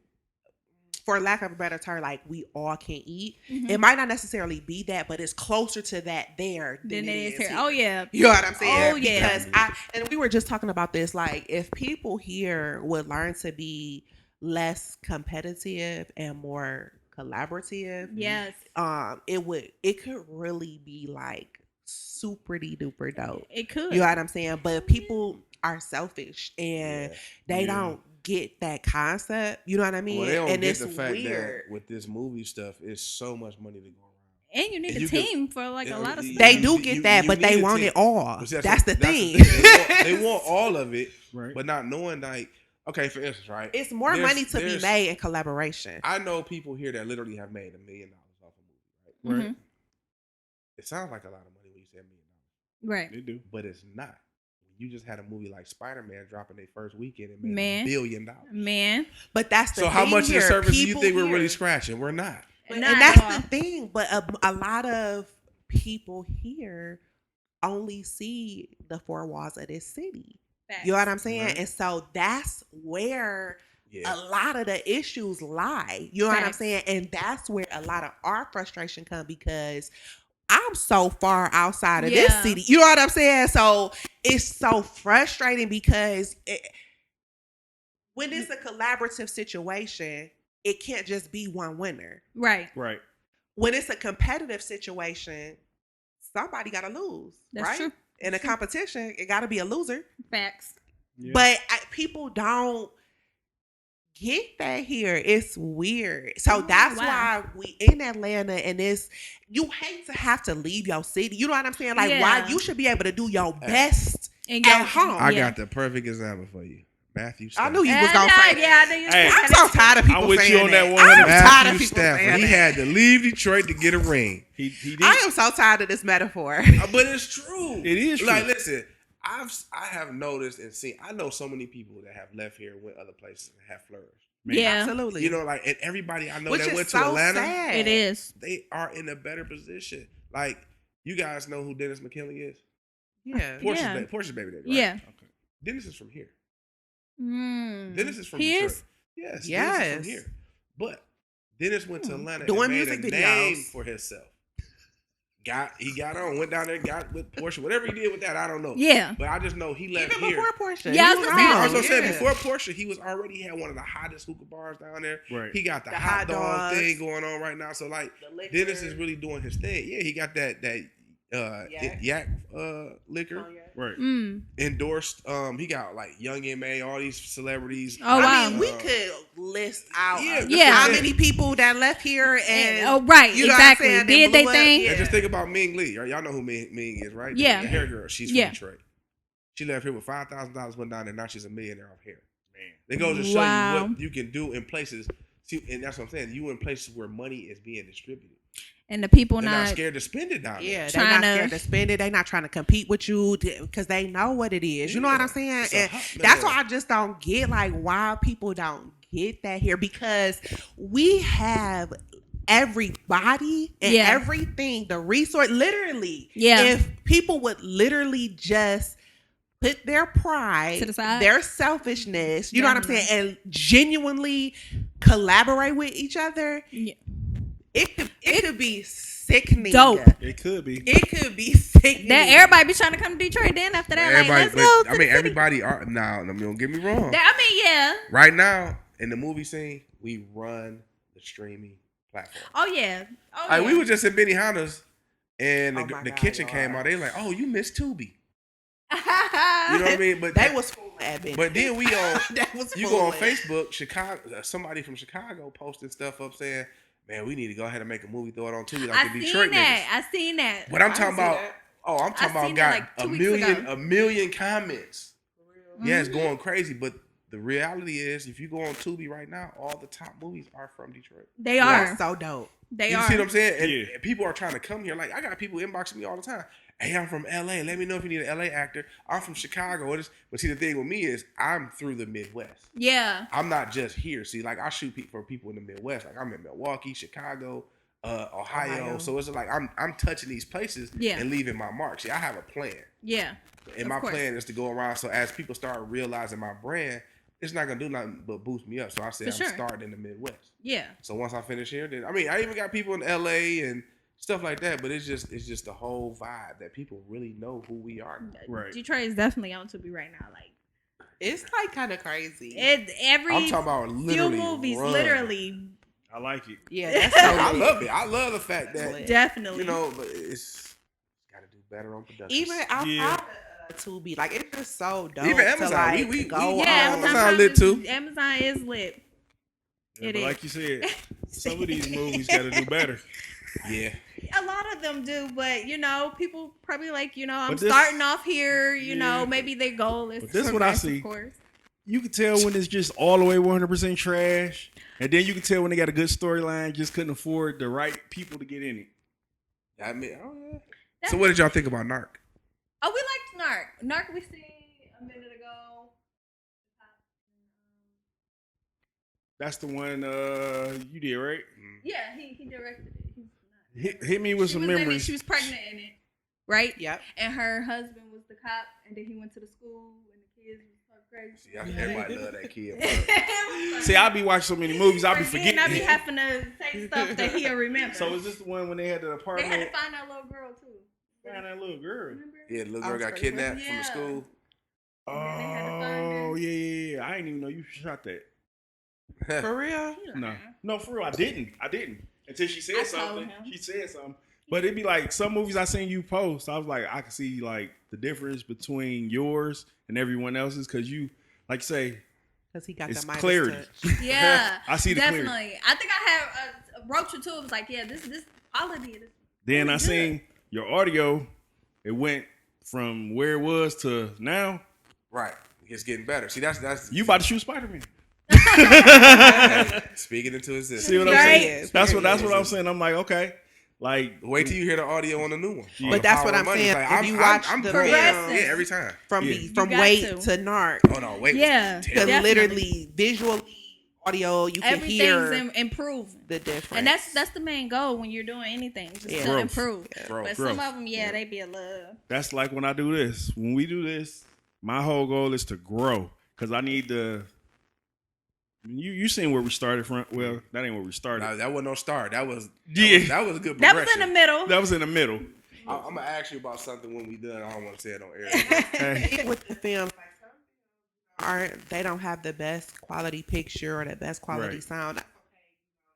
Speaker 3: For lack of a better term, like we all can eat.
Speaker 1: Mhm.
Speaker 3: It might not necessarily be that, but it's closer to that there than
Speaker 1: Then
Speaker 3: it
Speaker 1: it is
Speaker 3: is
Speaker 1: here.
Speaker 3: here.
Speaker 1: Oh yeah,
Speaker 3: You know what I'm saying?
Speaker 1: Oh, yeah.
Speaker 3: Because and we were just talking about this, like if people here would learn to be less competitive and more collaborative,
Speaker 1: yes,
Speaker 3: it could really be like super duper dope.
Speaker 1: it could.
Speaker 3: You know what I'm saying? But people are selfish and they
Speaker 2: Yeah.
Speaker 3: don't get that concept. You know what I mean?
Speaker 4: Well, they don't
Speaker 3: and
Speaker 4: get
Speaker 3: it's
Speaker 4: the fact
Speaker 3: weird.
Speaker 4: that with this movie stuff, it's so much money to go around.
Speaker 1: And you need
Speaker 4: And
Speaker 1: a team for like a lot of stuff.
Speaker 3: They do get that, but they
Speaker 4: need a
Speaker 3: want
Speaker 4: team.
Speaker 3: it all.
Speaker 4: But
Speaker 3: That's the thing.
Speaker 4: They want all of it,
Speaker 2: Right.
Speaker 4: but not knowing like, okay, for instance, right?
Speaker 3: It's more money to be made in collaboration.
Speaker 4: I know people here that literally have made $1 million off a movie, right?
Speaker 2: Right.
Speaker 4: It sounds like a lot of money when you say $1 million,
Speaker 1: Right.
Speaker 2: They do.
Speaker 4: but it's not. You just had a movie like Spider-Man dropping their first weekend and made $1 billion.
Speaker 1: Man.
Speaker 3: But that's the
Speaker 4: So
Speaker 3: thing.
Speaker 4: how much of the
Speaker 3: here.
Speaker 4: service do you
Speaker 3: People
Speaker 4: think we're
Speaker 3: here-
Speaker 4: really scratching? We're not.
Speaker 3: And
Speaker 1: Not
Speaker 3: that's
Speaker 1: at all.
Speaker 3: the thing. But a lot of people here only see the four walls of this city.
Speaker 1: Facts.
Speaker 3: You know what I'm saying?
Speaker 2: Right.
Speaker 3: And so that's where
Speaker 4: Yeah.
Speaker 3: a lot of the issues lie. You know what I'm
Speaker 1: Facts.
Speaker 3: saying? And that's where a lot of our frustration comes because I'm so far outside of this
Speaker 1: Yeah.
Speaker 3: city. You know what I'm saying? So it's so frustrating because when it's a collaborative situation, it can't just be one winner.
Speaker 1: Right.
Speaker 2: Right.
Speaker 3: When it's a competitive situation, somebody got to lose.
Speaker 1: That's
Speaker 3: right?
Speaker 1: true.
Speaker 3: In a competition, it got to be a loser.
Speaker 1: Facts.
Speaker 2: Yeah.
Speaker 3: But people don't get that here. It's weird. So
Speaker 1: Oh,
Speaker 3: that's
Speaker 1: wow.
Speaker 3: why we in Atlanta, and you hate to have to leave your city. You know what I'm saying? Like,
Speaker 1: Yeah.
Speaker 3: why you should be able to do your best
Speaker 1: And
Speaker 3: at home.
Speaker 4: I
Speaker 1: Yeah.
Speaker 4: got the perfect example for you. Matthew
Speaker 3: I
Speaker 4: Stafford.
Speaker 3: knew you was gonna say that.
Speaker 1: Yeah, I knew you was
Speaker 2: Hey,
Speaker 1: gonna
Speaker 3: I'm
Speaker 1: say
Speaker 3: so
Speaker 1: that.
Speaker 3: tired of people
Speaker 2: I'm with
Speaker 3: saying
Speaker 2: you on that
Speaker 3: I'm
Speaker 2: 100%.
Speaker 3: tired of
Speaker 4: Matthew
Speaker 3: people
Speaker 4: Stafford.
Speaker 3: saying
Speaker 4: He
Speaker 3: that.
Speaker 4: had to leave Detroit to get a ring.
Speaker 2: He did.
Speaker 3: I am so tired of this metaphor.
Speaker 4: But it's true.
Speaker 2: It is
Speaker 4: Like,
Speaker 2: true.
Speaker 4: listen, I have noticed and seen. I know so many people that have left here, went other places, and have flourished.
Speaker 2: Man.
Speaker 1: Yeah.
Speaker 3: Absolutely.
Speaker 4: You know, like, and everybody I know
Speaker 3: Which
Speaker 4: that
Speaker 3: is
Speaker 4: went
Speaker 3: so
Speaker 4: to Atlanta,
Speaker 3: sad.
Speaker 1: It is.
Speaker 4: they are in a better position. Like, you guys know who Dennis McKinley is?
Speaker 3: Yeah.
Speaker 4: Portia's baby daddy, right?
Speaker 1: Yeah.
Speaker 4: Okay. Dennis is from here.
Speaker 1: Mm.
Speaker 4: Dennis is from
Speaker 1: He
Speaker 4: Detroit.
Speaker 1: is?
Speaker 4: Yes. Dennis is
Speaker 3: Yes.
Speaker 4: from here. But Dennis went to Atlanta
Speaker 3: Doing
Speaker 4: and made
Speaker 3: music
Speaker 4: a name
Speaker 3: videos.
Speaker 4: for himself. He got on, went down there, got with Portia. Whatever he did with that, I don't know.
Speaker 1: Yeah.
Speaker 4: But I just know he left
Speaker 3: Even
Speaker 4: here.
Speaker 3: before Portia.
Speaker 1: Yeah, I
Speaker 3: he
Speaker 1: was
Speaker 3: was
Speaker 1: gonna say,
Speaker 3: on.
Speaker 4: I was gonna say
Speaker 3: Yeah.
Speaker 4: before Portia, he had one of the hottest hookah bars down there.
Speaker 2: Right.
Speaker 4: He got the
Speaker 3: The
Speaker 4: hot
Speaker 3: hot
Speaker 4: dog
Speaker 3: dogs.
Speaker 4: thing going on right now. So like
Speaker 3: The liquor.
Speaker 4: Dennis is really doing his thing. Yeah, he got that yak liquor
Speaker 2: Right.
Speaker 1: Mm.
Speaker 4: endorsed. He got like Young M.A., all these celebrities.
Speaker 1: Oh, wow.
Speaker 3: I mean, we could list out
Speaker 1: Yeah.
Speaker 3: how many people that left here and
Speaker 1: Oh, right.
Speaker 3: you know what I'm
Speaker 1: Exactly.
Speaker 3: saying,
Speaker 1: Did
Speaker 3: they
Speaker 1: they
Speaker 3: blew up.
Speaker 1: thing?
Speaker 3: Yeah.
Speaker 4: And just think about Ming Lee. Y'all know who Ming is, right?
Speaker 1: Yeah.
Speaker 4: The hair girl. She's
Speaker 1: Yeah.
Speaker 4: from Detroit. She left here with $5,000, went down there, now she's a millionaire off hair.
Speaker 2: Man.
Speaker 4: It goes to show
Speaker 1: Wow.
Speaker 4: you what you can do in places. See, and that's what I'm saying. You in places where money is being distributed.
Speaker 1: And the people
Speaker 4: They're not
Speaker 1: not.
Speaker 4: scared to spend it down
Speaker 3: Yeah,
Speaker 4: there.
Speaker 3: they're not
Speaker 1: Trying to-
Speaker 3: scared to spend it. They're not trying to compete with you because they know what it is. You know what I'm saying?
Speaker 4: It's a
Speaker 3: And
Speaker 4: hot
Speaker 3: that's
Speaker 4: mess.
Speaker 3: why I just don't get like why people don't get that here because we have everybody and
Speaker 1: Yeah.
Speaker 3: everything, the resource, literally.
Speaker 1: Yeah.
Speaker 3: If people would literally just put their pride,
Speaker 1: To the side.
Speaker 3: their selfishness, you know what I'm
Speaker 1: Definitely.
Speaker 3: saying, and genuinely collaborate with each other,
Speaker 1: Yeah.
Speaker 3: it could be sickening.
Speaker 1: Dope.
Speaker 2: It could be.
Speaker 3: It could be sickening.
Speaker 1: That everybody be trying to come to Detroit. Then after that,
Speaker 4: Everybody,
Speaker 1: like, let's go.
Speaker 4: but, I mean, everybody are now. Don't get me wrong.
Speaker 1: Yeah.
Speaker 4: Right now, in the movie scene, we run the streaming platform.
Speaker 1: Oh yeah. Oh
Speaker 4: Like
Speaker 1: yeah.
Speaker 4: we were just in Benihana's, and
Speaker 3: Oh my
Speaker 4: the
Speaker 3: God,
Speaker 4: kitchen
Speaker 3: y'all.
Speaker 4: came out. They like, "Oh, you missed Tubi."
Speaker 1: you
Speaker 4: You know what I mean? But
Speaker 3: They was fooling at me.
Speaker 4: But then we on.
Speaker 3: That was
Speaker 4: You go on
Speaker 3: fooling.
Speaker 4: Facebook, Chicago. Somebody from Chicago posted stuff up saying, "Man, we need to go ahead and make a movie, throw it on Tubi like
Speaker 1: I
Speaker 4: the
Speaker 1: seen
Speaker 4: Detroit
Speaker 1: that.
Speaker 4: niggas."
Speaker 1: I seen that.
Speaker 4: But I'm
Speaker 3: I
Speaker 4: talking
Speaker 3: see
Speaker 4: about.
Speaker 3: that.
Speaker 4: Oh, I'm talking
Speaker 1: I
Speaker 4: about
Speaker 1: seen
Speaker 4: got
Speaker 1: that, like,
Speaker 4: a
Speaker 1: 2 weeks ago.
Speaker 4: million comments. Yeah, it's
Speaker 1: Mhm.
Speaker 4: going crazy. But the reality is, if you go on Tubi right now, all the top movies are from Detroit.
Speaker 1: They are.
Speaker 3: That's so dope.
Speaker 1: They
Speaker 4: You
Speaker 1: are.
Speaker 4: see what I'm saying? And,
Speaker 2: Yeah.
Speaker 4: and people are trying to come here. Like I got people inboxing me all the time. Hey, I'm from LA. Let me know if you need an LA actor. I'm from Chicago. But see, the thing with me is I'm through the Midwest.
Speaker 1: Yeah.
Speaker 4: I'm not just here. See, like I shoot for people in the Midwest. Like I'm in Milwaukee, Chicago, Ohio. So it's like I'm touching these places
Speaker 1: Yeah.
Speaker 4: and leaving my mark. See, I have a plan.
Speaker 1: Yeah.
Speaker 4: And
Speaker 1: Of
Speaker 4: my
Speaker 1: course.
Speaker 4: plan is to go around. So as people start realizing my brand, it's not gonna do nothing but boost me up. So I said
Speaker 1: For
Speaker 4: I'm
Speaker 1: sure.
Speaker 4: starting in the Midwest.
Speaker 1: Yeah.
Speaker 4: So once I finish here, then I even got people in LA and stuff like that. But it's just the whole vibe that people really know who we are.
Speaker 2: Right.
Speaker 1: Detroit is definitely on Tubi right now. Like
Speaker 3: It's like kind of crazy.
Speaker 1: every
Speaker 4: I'm talking about
Speaker 1: few
Speaker 4: literally
Speaker 1: movies,
Speaker 4: run.
Speaker 1: literally,
Speaker 2: I like it.
Speaker 3: Yeah, that's
Speaker 4: I
Speaker 3: so
Speaker 4: love it. I love the fact that
Speaker 1: definitely.
Speaker 4: you know, but it's got to do better on production.
Speaker 3: even outside
Speaker 2: Yeah.
Speaker 3: of Tubi, like it's just so dope.
Speaker 4: Even Amazon,
Speaker 3: to, like,
Speaker 4: we
Speaker 3: go
Speaker 1: yeah,
Speaker 3: on.
Speaker 4: Amazon lit too.
Speaker 1: Amazon is lit.
Speaker 2: Yeah,
Speaker 1: It
Speaker 2: but
Speaker 1: is.
Speaker 2: like you said, some of these movies got to do better.
Speaker 4: Yeah,
Speaker 1: A lot of them do, but people probably like, I'm
Speaker 2: But this-
Speaker 1: starting off here.
Speaker 2: Yeah.
Speaker 1: Maybe their goal is
Speaker 2: But
Speaker 1: to
Speaker 2: this is what I
Speaker 1: progress,
Speaker 2: see.
Speaker 1: of course.
Speaker 2: You can tell when it's just all the way 100% trash, and then you can tell when they got a good storyline, just couldn't afford the right people to get in it.
Speaker 4: I mean, oh yeah. So what did y'all think about Narc?
Speaker 1: Oh, we liked Narc. Narc we seen a minute ago.
Speaker 2: That's the one you did, right?
Speaker 1: Yeah, he directed it. He's not.
Speaker 2: Hit me with some
Speaker 1: was in it.
Speaker 2: memories.
Speaker 1: She was pregnant in it, right?
Speaker 3: Yep.
Speaker 1: And her husband was the cop, and then he went to the school, and the kids was so crazy.
Speaker 4: See, everybody love that kid.
Speaker 2: See, I be watching so many movies, I be forgetting.
Speaker 1: I be having to say stuff that he'll remember.
Speaker 2: So is this the one when they had the
Speaker 1: they
Speaker 2: apartment?
Speaker 1: had to find that little girl too.
Speaker 2: Find that little girl.
Speaker 1: Remember?
Speaker 4: Yeah, the little girl got kidnapped from the
Speaker 1: Yeah.
Speaker 4: school.
Speaker 1: And then they had to find
Speaker 2: Oh
Speaker 1: her.
Speaker 2: yeah. I didn't even know you shot that.
Speaker 3: For real?
Speaker 2: No, for real, I didn't. Until she said
Speaker 1: I
Speaker 2: something.
Speaker 1: told him.
Speaker 2: She said something. But it'd be like some movies I seen you post. I was like, I can see like the difference between yours and everyone else's because you, like you say,
Speaker 3: Because he got
Speaker 2: it's
Speaker 3: the Midas
Speaker 2: clarity.
Speaker 3: touch.
Speaker 1: Yeah,
Speaker 2: I see the clarity.
Speaker 1: definitely. I think I have a roach or two. It was like, yeah, this quality. This
Speaker 2: Then
Speaker 1: really
Speaker 2: I
Speaker 1: good.
Speaker 2: seen your audio. It went from where it was to now.
Speaker 4: Right. It's getting better. See, that's
Speaker 2: You about to shoot Spider-Man.
Speaker 4: speaking into existence.
Speaker 2: See what I'm
Speaker 1: Right.
Speaker 2: saying? That's what I'm saying. I'm like, okay. Like,
Speaker 4: Wait till you hear the audio on the new one.
Speaker 2: Yeah.
Speaker 4: On
Speaker 3: But
Speaker 4: the
Speaker 3: that's
Speaker 4: Power
Speaker 3: what
Speaker 4: of
Speaker 3: I'm
Speaker 4: Money.
Speaker 3: saying.
Speaker 4: Like,
Speaker 3: If you watch
Speaker 4: I'm
Speaker 3: the
Speaker 4: progressing.
Speaker 1: film-
Speaker 4: Yeah, every time.
Speaker 3: From
Speaker 2: Yeah.
Speaker 3: from
Speaker 1: got
Speaker 3: Wait
Speaker 1: to.
Speaker 3: to Narc.
Speaker 4: Oh no, wait.
Speaker 1: Yeah.
Speaker 3: Because
Speaker 1: Definitely.
Speaker 3: literally, visually, audio, you can
Speaker 1: Everything's
Speaker 3: hear
Speaker 1: improving.
Speaker 3: the difference.
Speaker 1: And that's the main goal when you're doing anything, just
Speaker 3: Yeah.
Speaker 1: to
Speaker 2: Growth.
Speaker 1: improve.
Speaker 4: Growth.
Speaker 1: But
Speaker 2: Growth.
Speaker 1: some of them, they be a little.
Speaker 2: that's like when I do this. When we do this, my whole goal is to grow because I need to. You seen where we started from? Well, that ain't where we started.
Speaker 4: Nah, that wasn't no start. That was
Speaker 2: Yeah.
Speaker 4: that was a good
Speaker 1: That
Speaker 4: progression.
Speaker 1: was in the middle.
Speaker 2: That was in the middle.
Speaker 4: I'm gonna ask you about something when we done. I don't want to say it on air.
Speaker 2: Hey.
Speaker 3: with the film, they don't have the best quality picture or the best quality
Speaker 2: Right.
Speaker 3: sound.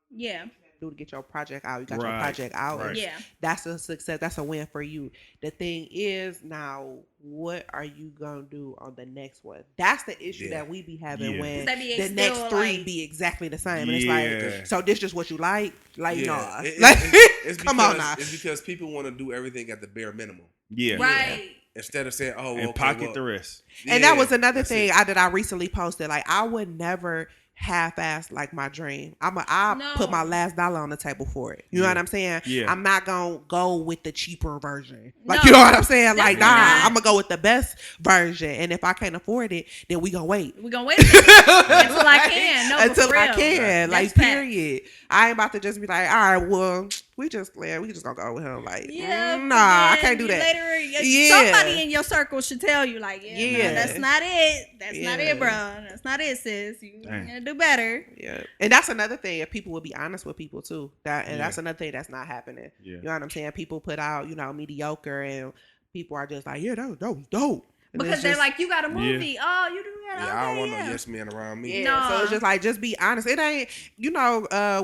Speaker 1: Yeah.
Speaker 3: Do to get your project out. You got your
Speaker 2: Right.
Speaker 3: project out.
Speaker 2: Right.
Speaker 1: Yeah.
Speaker 3: That's a success. That's a win for you. The thing is now, what are you gonna do on the next one? That's the issue
Speaker 4: Yeah.
Speaker 3: that we be having
Speaker 2: Yeah.
Speaker 3: when
Speaker 1: They be
Speaker 3: the
Speaker 1: still,
Speaker 3: next three
Speaker 1: like-
Speaker 3: be exactly the same. And it's
Speaker 2: Yeah.
Speaker 3: like, so this just what you like? Like, nah.
Speaker 4: It-
Speaker 3: Like,
Speaker 4: it's
Speaker 3: come
Speaker 4: because,
Speaker 3: on now.
Speaker 4: It's because people want to do everything at the bare minimum
Speaker 2: Yeah.
Speaker 1: Right.
Speaker 4: instead of saying, "Oh, well,
Speaker 2: And
Speaker 4: okay,
Speaker 2: pocket
Speaker 4: well,
Speaker 2: the rest.
Speaker 3: And
Speaker 4: yeah,
Speaker 3: that was another
Speaker 4: that's
Speaker 3: thing
Speaker 4: it."
Speaker 3: that I recently posted. Like, I would never half-ass like my dream. I'll
Speaker 1: No.
Speaker 3: put my last dollar on the table for it. You know
Speaker 2: Yeah.
Speaker 3: what I'm saying?
Speaker 2: Yeah.
Speaker 3: I'm not gonna go with the cheaper version. Like,
Speaker 1: No,
Speaker 3: you know what I'm saying? Like,
Speaker 1: definitely
Speaker 3: nah,
Speaker 1: not.
Speaker 3: I'm gonna go with the best version. And if I can't afford it, then we gonna wait.
Speaker 1: We're gonna wait until I can. No, but
Speaker 3: Until
Speaker 1: for
Speaker 3: I
Speaker 1: real.
Speaker 3: can. Like,
Speaker 1: That's facts.
Speaker 3: period. I ain't about to just be like, all right, well, we just gonna go with him. Like,
Speaker 1: Yeah,
Speaker 3: nah, I
Speaker 1: but
Speaker 3: can't do
Speaker 1: then
Speaker 3: that.
Speaker 1: Later,
Speaker 3: Yeah.
Speaker 1: somebody in your circle should tell you, like,
Speaker 3: Yeah.
Speaker 1: no, that's not it. That's not
Speaker 3: Yeah.
Speaker 1: it, bro. That's not it, sis. You
Speaker 2: Dang.
Speaker 1: gotta do better.
Speaker 3: Yeah, and that's another thing. If people would be honest with people too,
Speaker 2: Yeah.
Speaker 3: that's another thing that's not happening.
Speaker 2: Yeah.
Speaker 3: You know what I'm saying? People put out, mediocre, and people are just like, yeah, that was dope. And
Speaker 1: Because
Speaker 3: it's
Speaker 1: they're
Speaker 3: just-
Speaker 1: like, you got a movie. Oh, you do that.
Speaker 4: Yeah,
Speaker 1: Okay,
Speaker 4: I don't want
Speaker 1: yeah.
Speaker 4: no yes men around me.
Speaker 3: yeah.
Speaker 1: Nah.
Speaker 3: So it's just like, just be honest. It ain't,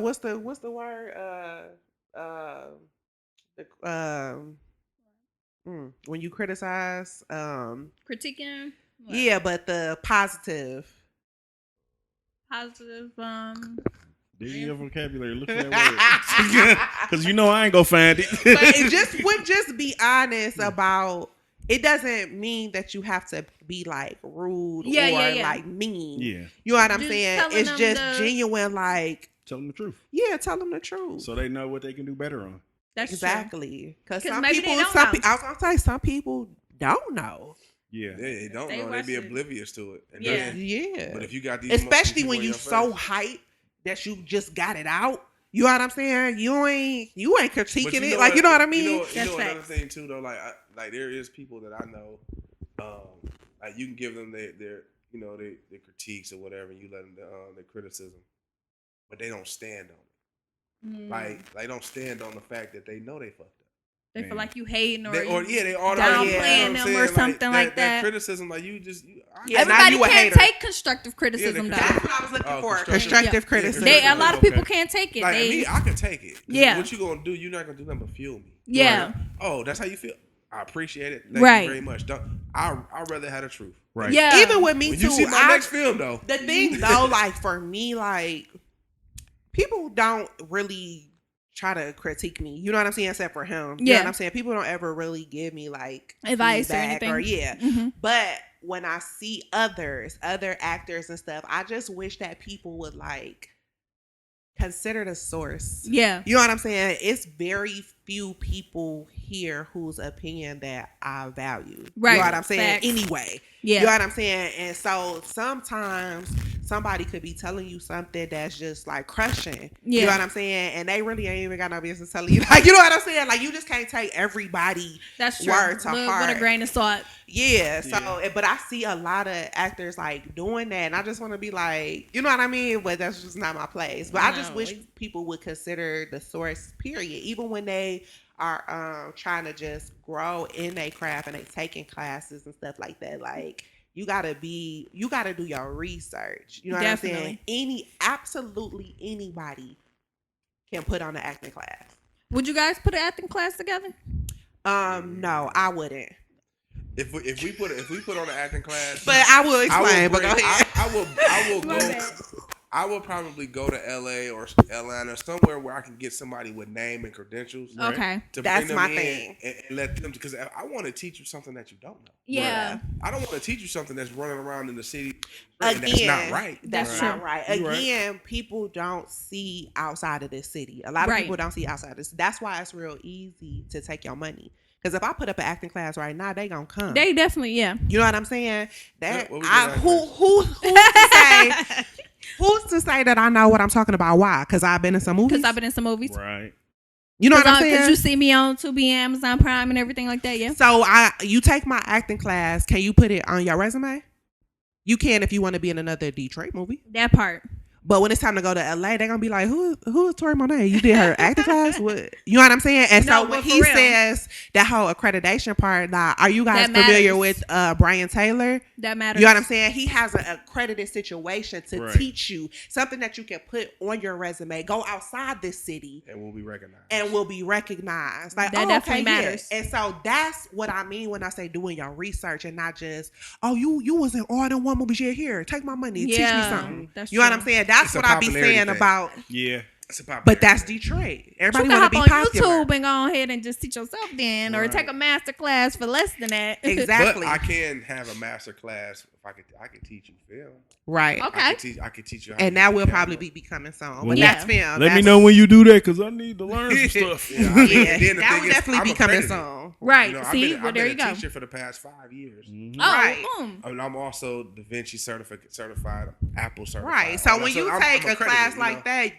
Speaker 3: what's the word? When you criticize,
Speaker 1: Critiquing. What?
Speaker 3: yeah, but the positive.
Speaker 1: Positive.
Speaker 2: Dig in your vocabulary. Look for that word. Because I ain't gonna find it.
Speaker 3: But it just be honest about. It doesn't mean that you have to be like rude
Speaker 1: Yeah,
Speaker 3: or
Speaker 1: yeah.
Speaker 3: like mean.
Speaker 2: Yeah.
Speaker 3: You know what I'm
Speaker 1: Just
Speaker 3: saying?
Speaker 1: telling
Speaker 3: It's
Speaker 1: them
Speaker 3: just
Speaker 1: the-
Speaker 3: genuine, like,
Speaker 2: Tell them the truth.
Speaker 3: yeah, tell them the truth.
Speaker 2: So they know what they can do better on.
Speaker 1: That's
Speaker 3: Exactly. Because
Speaker 1: 'Cause
Speaker 3: some
Speaker 1: maybe they
Speaker 3: people,
Speaker 1: don't
Speaker 3: some
Speaker 1: know.
Speaker 3: people, I was gonna say, some people don't know.
Speaker 2: Yeah.
Speaker 4: They don't
Speaker 1: They
Speaker 4: know. They be
Speaker 1: watch it.
Speaker 4: oblivious to it. And
Speaker 1: Yeah.
Speaker 4: then-
Speaker 3: Yeah.
Speaker 4: But if you got these,
Speaker 3: Especially
Speaker 4: people
Speaker 3: when
Speaker 4: in
Speaker 3: you
Speaker 4: your
Speaker 3: so
Speaker 4: face-
Speaker 3: hype that you just got it out. You know what I'm saying? You ain't
Speaker 4: But
Speaker 3: critiquing
Speaker 4: you
Speaker 3: it.
Speaker 4: know
Speaker 3: Like, you know what I mean?
Speaker 4: You know
Speaker 1: That's
Speaker 4: another
Speaker 1: facts.
Speaker 4: thing too, though. Like there is people that I know. Like you can give them their critiques or whatever, and you let them their criticism, but they don't stand on it. Like they don't stand on the fact that they know they fucked up.
Speaker 1: They feel like you hating or,
Speaker 4: They
Speaker 1: you
Speaker 4: already
Speaker 1: downplaying them or something like that.
Speaker 4: criticism, like you just
Speaker 3: Yeah, now
Speaker 1: Everybody
Speaker 3: you a
Speaker 1: can't
Speaker 3: hater.
Speaker 1: take constructive criticism,
Speaker 4: Yeah,
Speaker 1: though.
Speaker 3: That's what I was looking for.
Speaker 4: constructive.
Speaker 3: Constructive
Speaker 1: Yeah.
Speaker 3: criticism.
Speaker 1: A lot of
Speaker 2: Okay.
Speaker 1: people can't take it.
Speaker 4: like
Speaker 1: They,
Speaker 4: me. I can take it. 'Cause
Speaker 1: Yeah.
Speaker 4: What you gonna do? You're not gonna do nothing but fuel me.
Speaker 1: Yeah.
Speaker 4: Like, oh, that's how you feel. I appreciate it. Thank
Speaker 1: Right.
Speaker 4: you very much. I'd rather have the truth.
Speaker 2: Right.
Speaker 1: yeah.
Speaker 3: Even with me
Speaker 4: When
Speaker 3: too.
Speaker 4: you see my next film, though,
Speaker 3: The thing though, like for me, like people don't really try to critique me. You know what I'm saying? Except for him. You
Speaker 1: Yeah.
Speaker 3: know what I'm saying? People don't ever really give me like
Speaker 1: Advice or
Speaker 3: feedback
Speaker 1: anything.
Speaker 3: But when I see other actors and stuff, I just wish that people would like consider the source.
Speaker 1: Yeah.
Speaker 3: You know what I'm saying? It's very few people here whose opinion that I value.
Speaker 1: Right.
Speaker 3: You know what I'm saying?
Speaker 1: Facts.
Speaker 3: Anyway.
Speaker 1: Yeah.
Speaker 3: You know what I'm saying? And so sometimes somebody could be telling you something that's just like crushing.
Speaker 1: Yeah.
Speaker 3: You know what I'm saying? And they really ain't even got no business telling you. Like, you know what I'm saying? Like, you just can't take everybody
Speaker 1: That's true.
Speaker 3: word to heart.
Speaker 1: With a grain of salt.
Speaker 3: Yeah. So, but I see a lot of actors like doing that, and I just want to be like, you know what I mean? But that's just not my place. But I just wish people would consider the source, period. Even when they are trying to just grow in their craft and they taking classes and stuff like that. Like, you gotta do your research. You know what I'm saying? Absolutely anybody can put on an acting class.
Speaker 1: Would you guys put an acting class together?
Speaker 3: No, I wouldn't.
Speaker 4: If we put on an acting class,
Speaker 3: but I will explain. But go ahead.
Speaker 4: I will go. I will probably go to LA or Atlanta, somewhere where I can get somebody with name and credentials.
Speaker 1: Right? Okay,
Speaker 4: to
Speaker 3: that's
Speaker 4: bring them
Speaker 3: my
Speaker 4: in
Speaker 3: thing.
Speaker 4: And let them, because I want to teach you something that you don't know.
Speaker 1: Yeah,
Speaker 4: right? I don't want to teach you something that's running around in the city.
Speaker 3: Again,
Speaker 4: that's not right.
Speaker 3: That's not right. Again, people don't see outside of this city. A lot of people don't see outside of this. That's why it's real easy to take your money. Because if I put up an acting class right now, they gonna come.
Speaker 1: They definitely, yeah.
Speaker 3: You know what I'm saying? That who's to say? Who's to say that I know what I'm talking about? Why? Because I've been in some movies.
Speaker 1: Because I've been in some movies.
Speaker 2: Right.
Speaker 3: You know what I'm saying?
Speaker 1: Because you see me on Tubi, Amazon Prime, and everything like that. Yeah.
Speaker 3: So you take my acting class. Can you put it on your resume? You can if you want to be in another Detroit movie.
Speaker 1: That part.
Speaker 3: But when it's time to go to LA, they're gonna be like, "Who is Tory Monay? You did her acting class? What?" You know what I'm saying? And so when he says that whole accreditation part, now, are you guys familiar with Brian Taylor?
Speaker 1: That matters.
Speaker 3: You know what I'm saying? He has an accredited situation to teach you something that you can put on your resume. Go outside this city
Speaker 4: and will be recognized.
Speaker 3: Like,
Speaker 1: that definitely matters.
Speaker 3: Yeah. And so that's what I mean when I say doing your research and not just, oh, you was in all them one movies. Here, take my money, teach me something.
Speaker 1: That's
Speaker 3: you know what I'm saying? That's what I be saying about.
Speaker 2: Yeah.
Speaker 3: But that's Detroit. Everybody want to be
Speaker 1: on
Speaker 3: popular.
Speaker 1: YouTube and go ahead and just teach yourself then, or take a master class for less than that.
Speaker 3: Exactly.
Speaker 4: But I can have a master class if I could teach you film.
Speaker 3: Right.
Speaker 1: Okay.
Speaker 4: I could teach you.
Speaker 3: And that will probably be becoming soon. But that's film.
Speaker 2: Let me know when you do that, because I need to learn some stuff.
Speaker 3: That will definitely be coming soon.
Speaker 1: Right.
Speaker 4: You know,
Speaker 1: See,
Speaker 4: I've
Speaker 1: there
Speaker 4: been
Speaker 1: you go.
Speaker 4: a teacher for the past 5 years.
Speaker 1: Oh,
Speaker 3: right.
Speaker 4: And I'm also Da Vinci certified, Apple certified.
Speaker 3: Right. So when you take a class like that,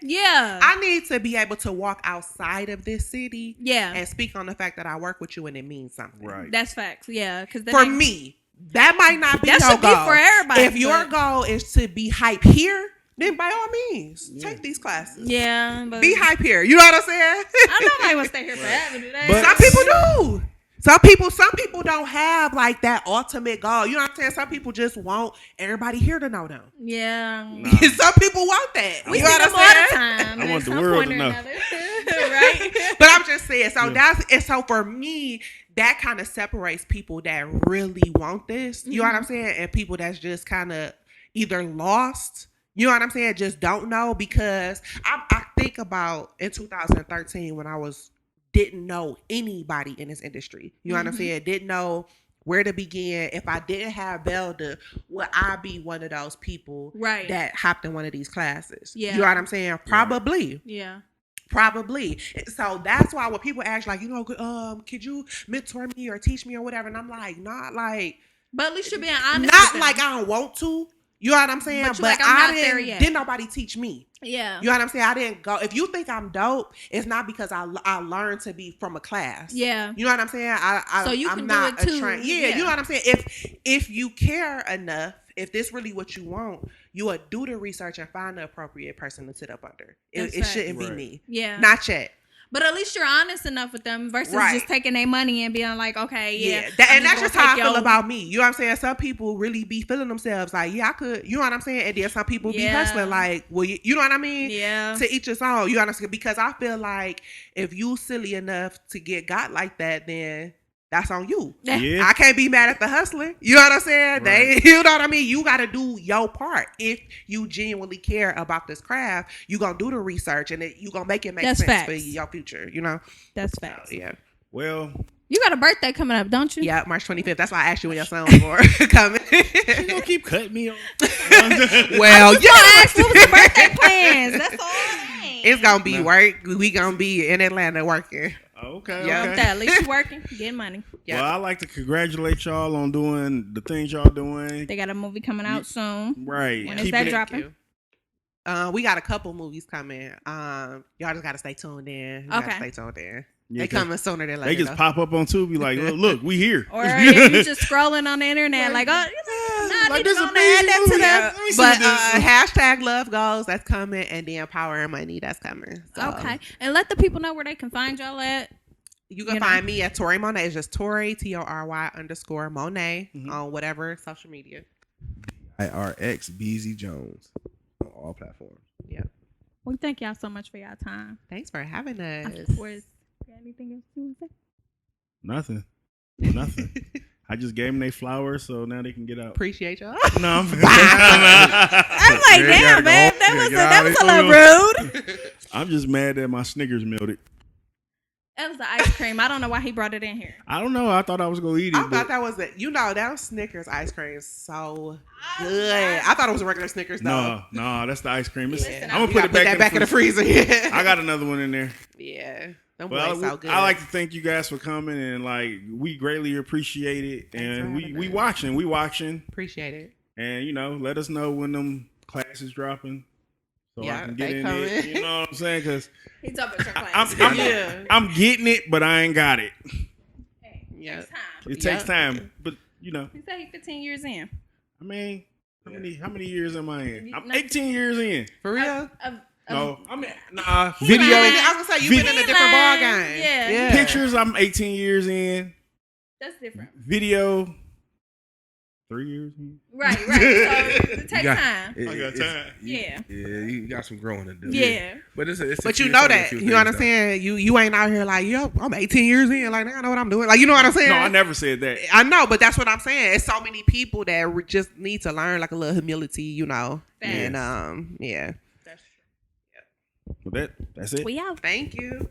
Speaker 3: I need to be able to walk outside of this city, and speak on the fact that I work with you and it means something.
Speaker 2: Right.
Speaker 1: That's facts. Yeah, because
Speaker 3: for me, that might not be your
Speaker 1: should
Speaker 3: goal.
Speaker 1: Be for everybody.
Speaker 3: If your goal is to be hype here, then by all means, take these classes.
Speaker 1: Yeah, but
Speaker 3: be hype here. You know what I'm saying?
Speaker 1: I know nobody will stay here forever. Do they?
Speaker 3: But some people do. Some people don't have like that ultimate goal. You know what I'm saying? Some people just want everybody here to know them.
Speaker 1: Yeah.
Speaker 3: Some people want that.
Speaker 1: We
Speaker 3: you know
Speaker 1: see
Speaker 3: what
Speaker 1: them
Speaker 3: I'm
Speaker 1: all
Speaker 3: saying?
Speaker 1: the time.
Speaker 2: I want the world to know.
Speaker 1: Right?
Speaker 3: But I'm just saying. So so for me, that kind of separates people that really want this. You know what I'm saying? And people that's just kind of either lost. You know what I'm saying? Just don't know, because I think about in 2013 when I didn't know anybody in this industry. You know what I'm saying? Didn't know where to begin. If I didn't have Belda, would I be one of those people that hopped in one of these classes?
Speaker 1: Yeah.
Speaker 3: You know what I'm saying? Probably.
Speaker 1: Yeah.
Speaker 3: Probably. So that's why when people ask, like, could you mentor me or teach me or whatever? And I'm like, not like.
Speaker 1: But at least you're being honest.
Speaker 3: Not like I don't want to. You know what I'm saying?
Speaker 1: But like, I'm not there yet.
Speaker 3: Didn't nobody teach me.
Speaker 1: Yeah.
Speaker 3: You know what I'm saying? I didn't go. If you think I'm dope, it's not because I learned to be from a class.
Speaker 1: Yeah.
Speaker 3: You know what I'm saying?
Speaker 1: So you
Speaker 3: I'm
Speaker 1: can
Speaker 3: not
Speaker 1: do it too.
Speaker 3: Yeah, you know what I'm saying? If you care enough, if this really what you want, you would do the research and find the appropriate person to sit up under. It shouldn't be me.
Speaker 1: Yeah.
Speaker 3: Not yet.
Speaker 1: But at least you're honest enough with them versus just taking their money and being like, okay,
Speaker 3: and that's just how I feel about me. You know what I'm saying? Some people really be feeling themselves like, I could, you know what I'm saying? And then some people be hustling like, well, you know what I mean?
Speaker 1: Yeah.
Speaker 3: To each his own. You know what I'm saying? Because I feel like if you silly enough to get got like that, then that's on you.
Speaker 2: Yeah.
Speaker 3: I can't be mad at the hustler. You know what I'm saying?
Speaker 2: Right.
Speaker 3: You know what I mean? You got to do your part. If you genuinely care about this craft, you going to do the research and you going to make it make
Speaker 1: That's
Speaker 3: sense
Speaker 1: facts.
Speaker 3: for your future, you know?
Speaker 1: That's facts.
Speaker 3: Yeah.
Speaker 2: Well,
Speaker 1: You got a birthday coming up, don't you?
Speaker 3: Yeah, March 25th. That's why I asked you when your son was born. Coming.
Speaker 2: you gonna keep cutting me off.
Speaker 3: Well,
Speaker 1: You ask what was the birthday plans. That's all I'm saying.
Speaker 3: it's going to be work. We going to be in Atlanta working.
Speaker 2: Okay.
Speaker 3: Yeah.
Speaker 2: Okay.
Speaker 1: At least you working, getting money.
Speaker 3: Yeah.
Speaker 2: Well, I like to congratulate y'all on doing the things y'all doing.
Speaker 1: They got a movie coming out soon.
Speaker 2: Right.
Speaker 1: When is
Speaker 2: Keeping
Speaker 1: that
Speaker 2: it-
Speaker 1: dropping?
Speaker 3: We got a couple movies coming. Y'all just got to stay tuned in. You gotta
Speaker 1: Okay.
Speaker 3: stay tuned in.
Speaker 2: Yeah,
Speaker 3: They
Speaker 2: 'cause
Speaker 3: coming sooner than later.
Speaker 2: They just
Speaker 3: though.
Speaker 2: pop up on Tubi like, look, we here.
Speaker 1: Or if you just scrolling on the internet, like, oh, I
Speaker 2: like,
Speaker 1: need
Speaker 2: this
Speaker 1: to
Speaker 2: is
Speaker 1: go and add that to
Speaker 2: amazing
Speaker 1: that.
Speaker 2: movie. Let me see
Speaker 3: But
Speaker 2: what this is.
Speaker 3: hashtag love goals, that's coming, and then power and money, that's coming. So,
Speaker 1: Okay. And let the people know where they can find y'all at.
Speaker 3: You can
Speaker 1: You know.
Speaker 3: find me at Tory Monay. It's just Tory, Tory_Monay
Speaker 2: Mhm.
Speaker 3: on whatever social media.
Speaker 4: IRX Beasy Jones on all platforms.
Speaker 3: Yeah.
Speaker 1: We thank y'all so much for y'all time.
Speaker 3: Thanks for having us.
Speaker 1: Of course. Got anything else you want to say?
Speaker 2: Nothing. Nothing. I just gave them their flowers, so now they can get out.
Speaker 3: Appreciate y'all.
Speaker 2: No, I'm
Speaker 1: I'm like,
Speaker 4: Yeah, you
Speaker 1: damn,
Speaker 4: gotta
Speaker 1: man,
Speaker 4: go.
Speaker 1: that
Speaker 4: Yeah,
Speaker 1: was
Speaker 4: get
Speaker 1: that
Speaker 4: out
Speaker 1: was
Speaker 4: of
Speaker 1: a little rude.
Speaker 2: I'm just mad that my Snickers melted.
Speaker 1: That was the ice cream. I don't know why he brought it in here.
Speaker 2: I don't know. I thought I was gonna eat it.
Speaker 3: I
Speaker 2: but
Speaker 3: thought that was it. You know, that Snickers ice cream is so good. I thought it was a regular Snickers though.
Speaker 2: no, that's the ice cream. It's-
Speaker 3: Yeah.
Speaker 2: I'm
Speaker 3: You
Speaker 2: gonna put
Speaker 3: gotta
Speaker 2: it back,
Speaker 3: that back in the freezer. Yeah.
Speaker 2: I got another one in there.
Speaker 3: Yeah. Them
Speaker 2: Well,
Speaker 3: boys so good.
Speaker 2: I like to thank you guys for coming, and like we greatly appreciate it.
Speaker 3: Thanks for
Speaker 2: And
Speaker 3: having
Speaker 2: we
Speaker 3: us.
Speaker 2: watching,
Speaker 3: Appreciate it.
Speaker 2: and let us know when them classes dropping, so
Speaker 3: Yeah,
Speaker 2: I can get
Speaker 3: they
Speaker 2: in
Speaker 3: coming.
Speaker 2: it. You know what I'm saying? Because
Speaker 1: He's up at your
Speaker 2: I'm,
Speaker 3: Yeah.
Speaker 2: I'm getting it, but I ain't got it.
Speaker 3: Yeah.
Speaker 1: Next time.
Speaker 2: It takes
Speaker 3: Yeah.
Speaker 2: time, but
Speaker 1: He said he's 15 years in.
Speaker 2: I mean, how many years am I in? I'm
Speaker 1: No.
Speaker 2: 18 years in.
Speaker 3: For real?
Speaker 2: No, I mean, nah.
Speaker 1: He
Speaker 2: Video,
Speaker 1: lying.
Speaker 3: I was gonna say you've been in a different ball game.
Speaker 1: Yeah.
Speaker 2: pictures. I'm 18 years in.
Speaker 1: That's different.
Speaker 2: Video, 3 years in.
Speaker 1: Right. So it takes time.
Speaker 2: I got time.
Speaker 1: Yeah.
Speaker 4: You got some growing to do.
Speaker 1: Yeah.
Speaker 4: But it's
Speaker 3: But you know that. You know what I'm saying? You ain't out here like, yo, I'm 18 years in. Like, I know what I'm doing. Like, you know what I'm saying?
Speaker 2: No, I never said that.
Speaker 3: I know, but that's what I'm saying. It's so many people that just need to learn like a little humility, you know.
Speaker 1: Facts.
Speaker 3: And yeah.
Speaker 1: That's true.
Speaker 2: But that's it.
Speaker 1: We out.
Speaker 3: Thank you.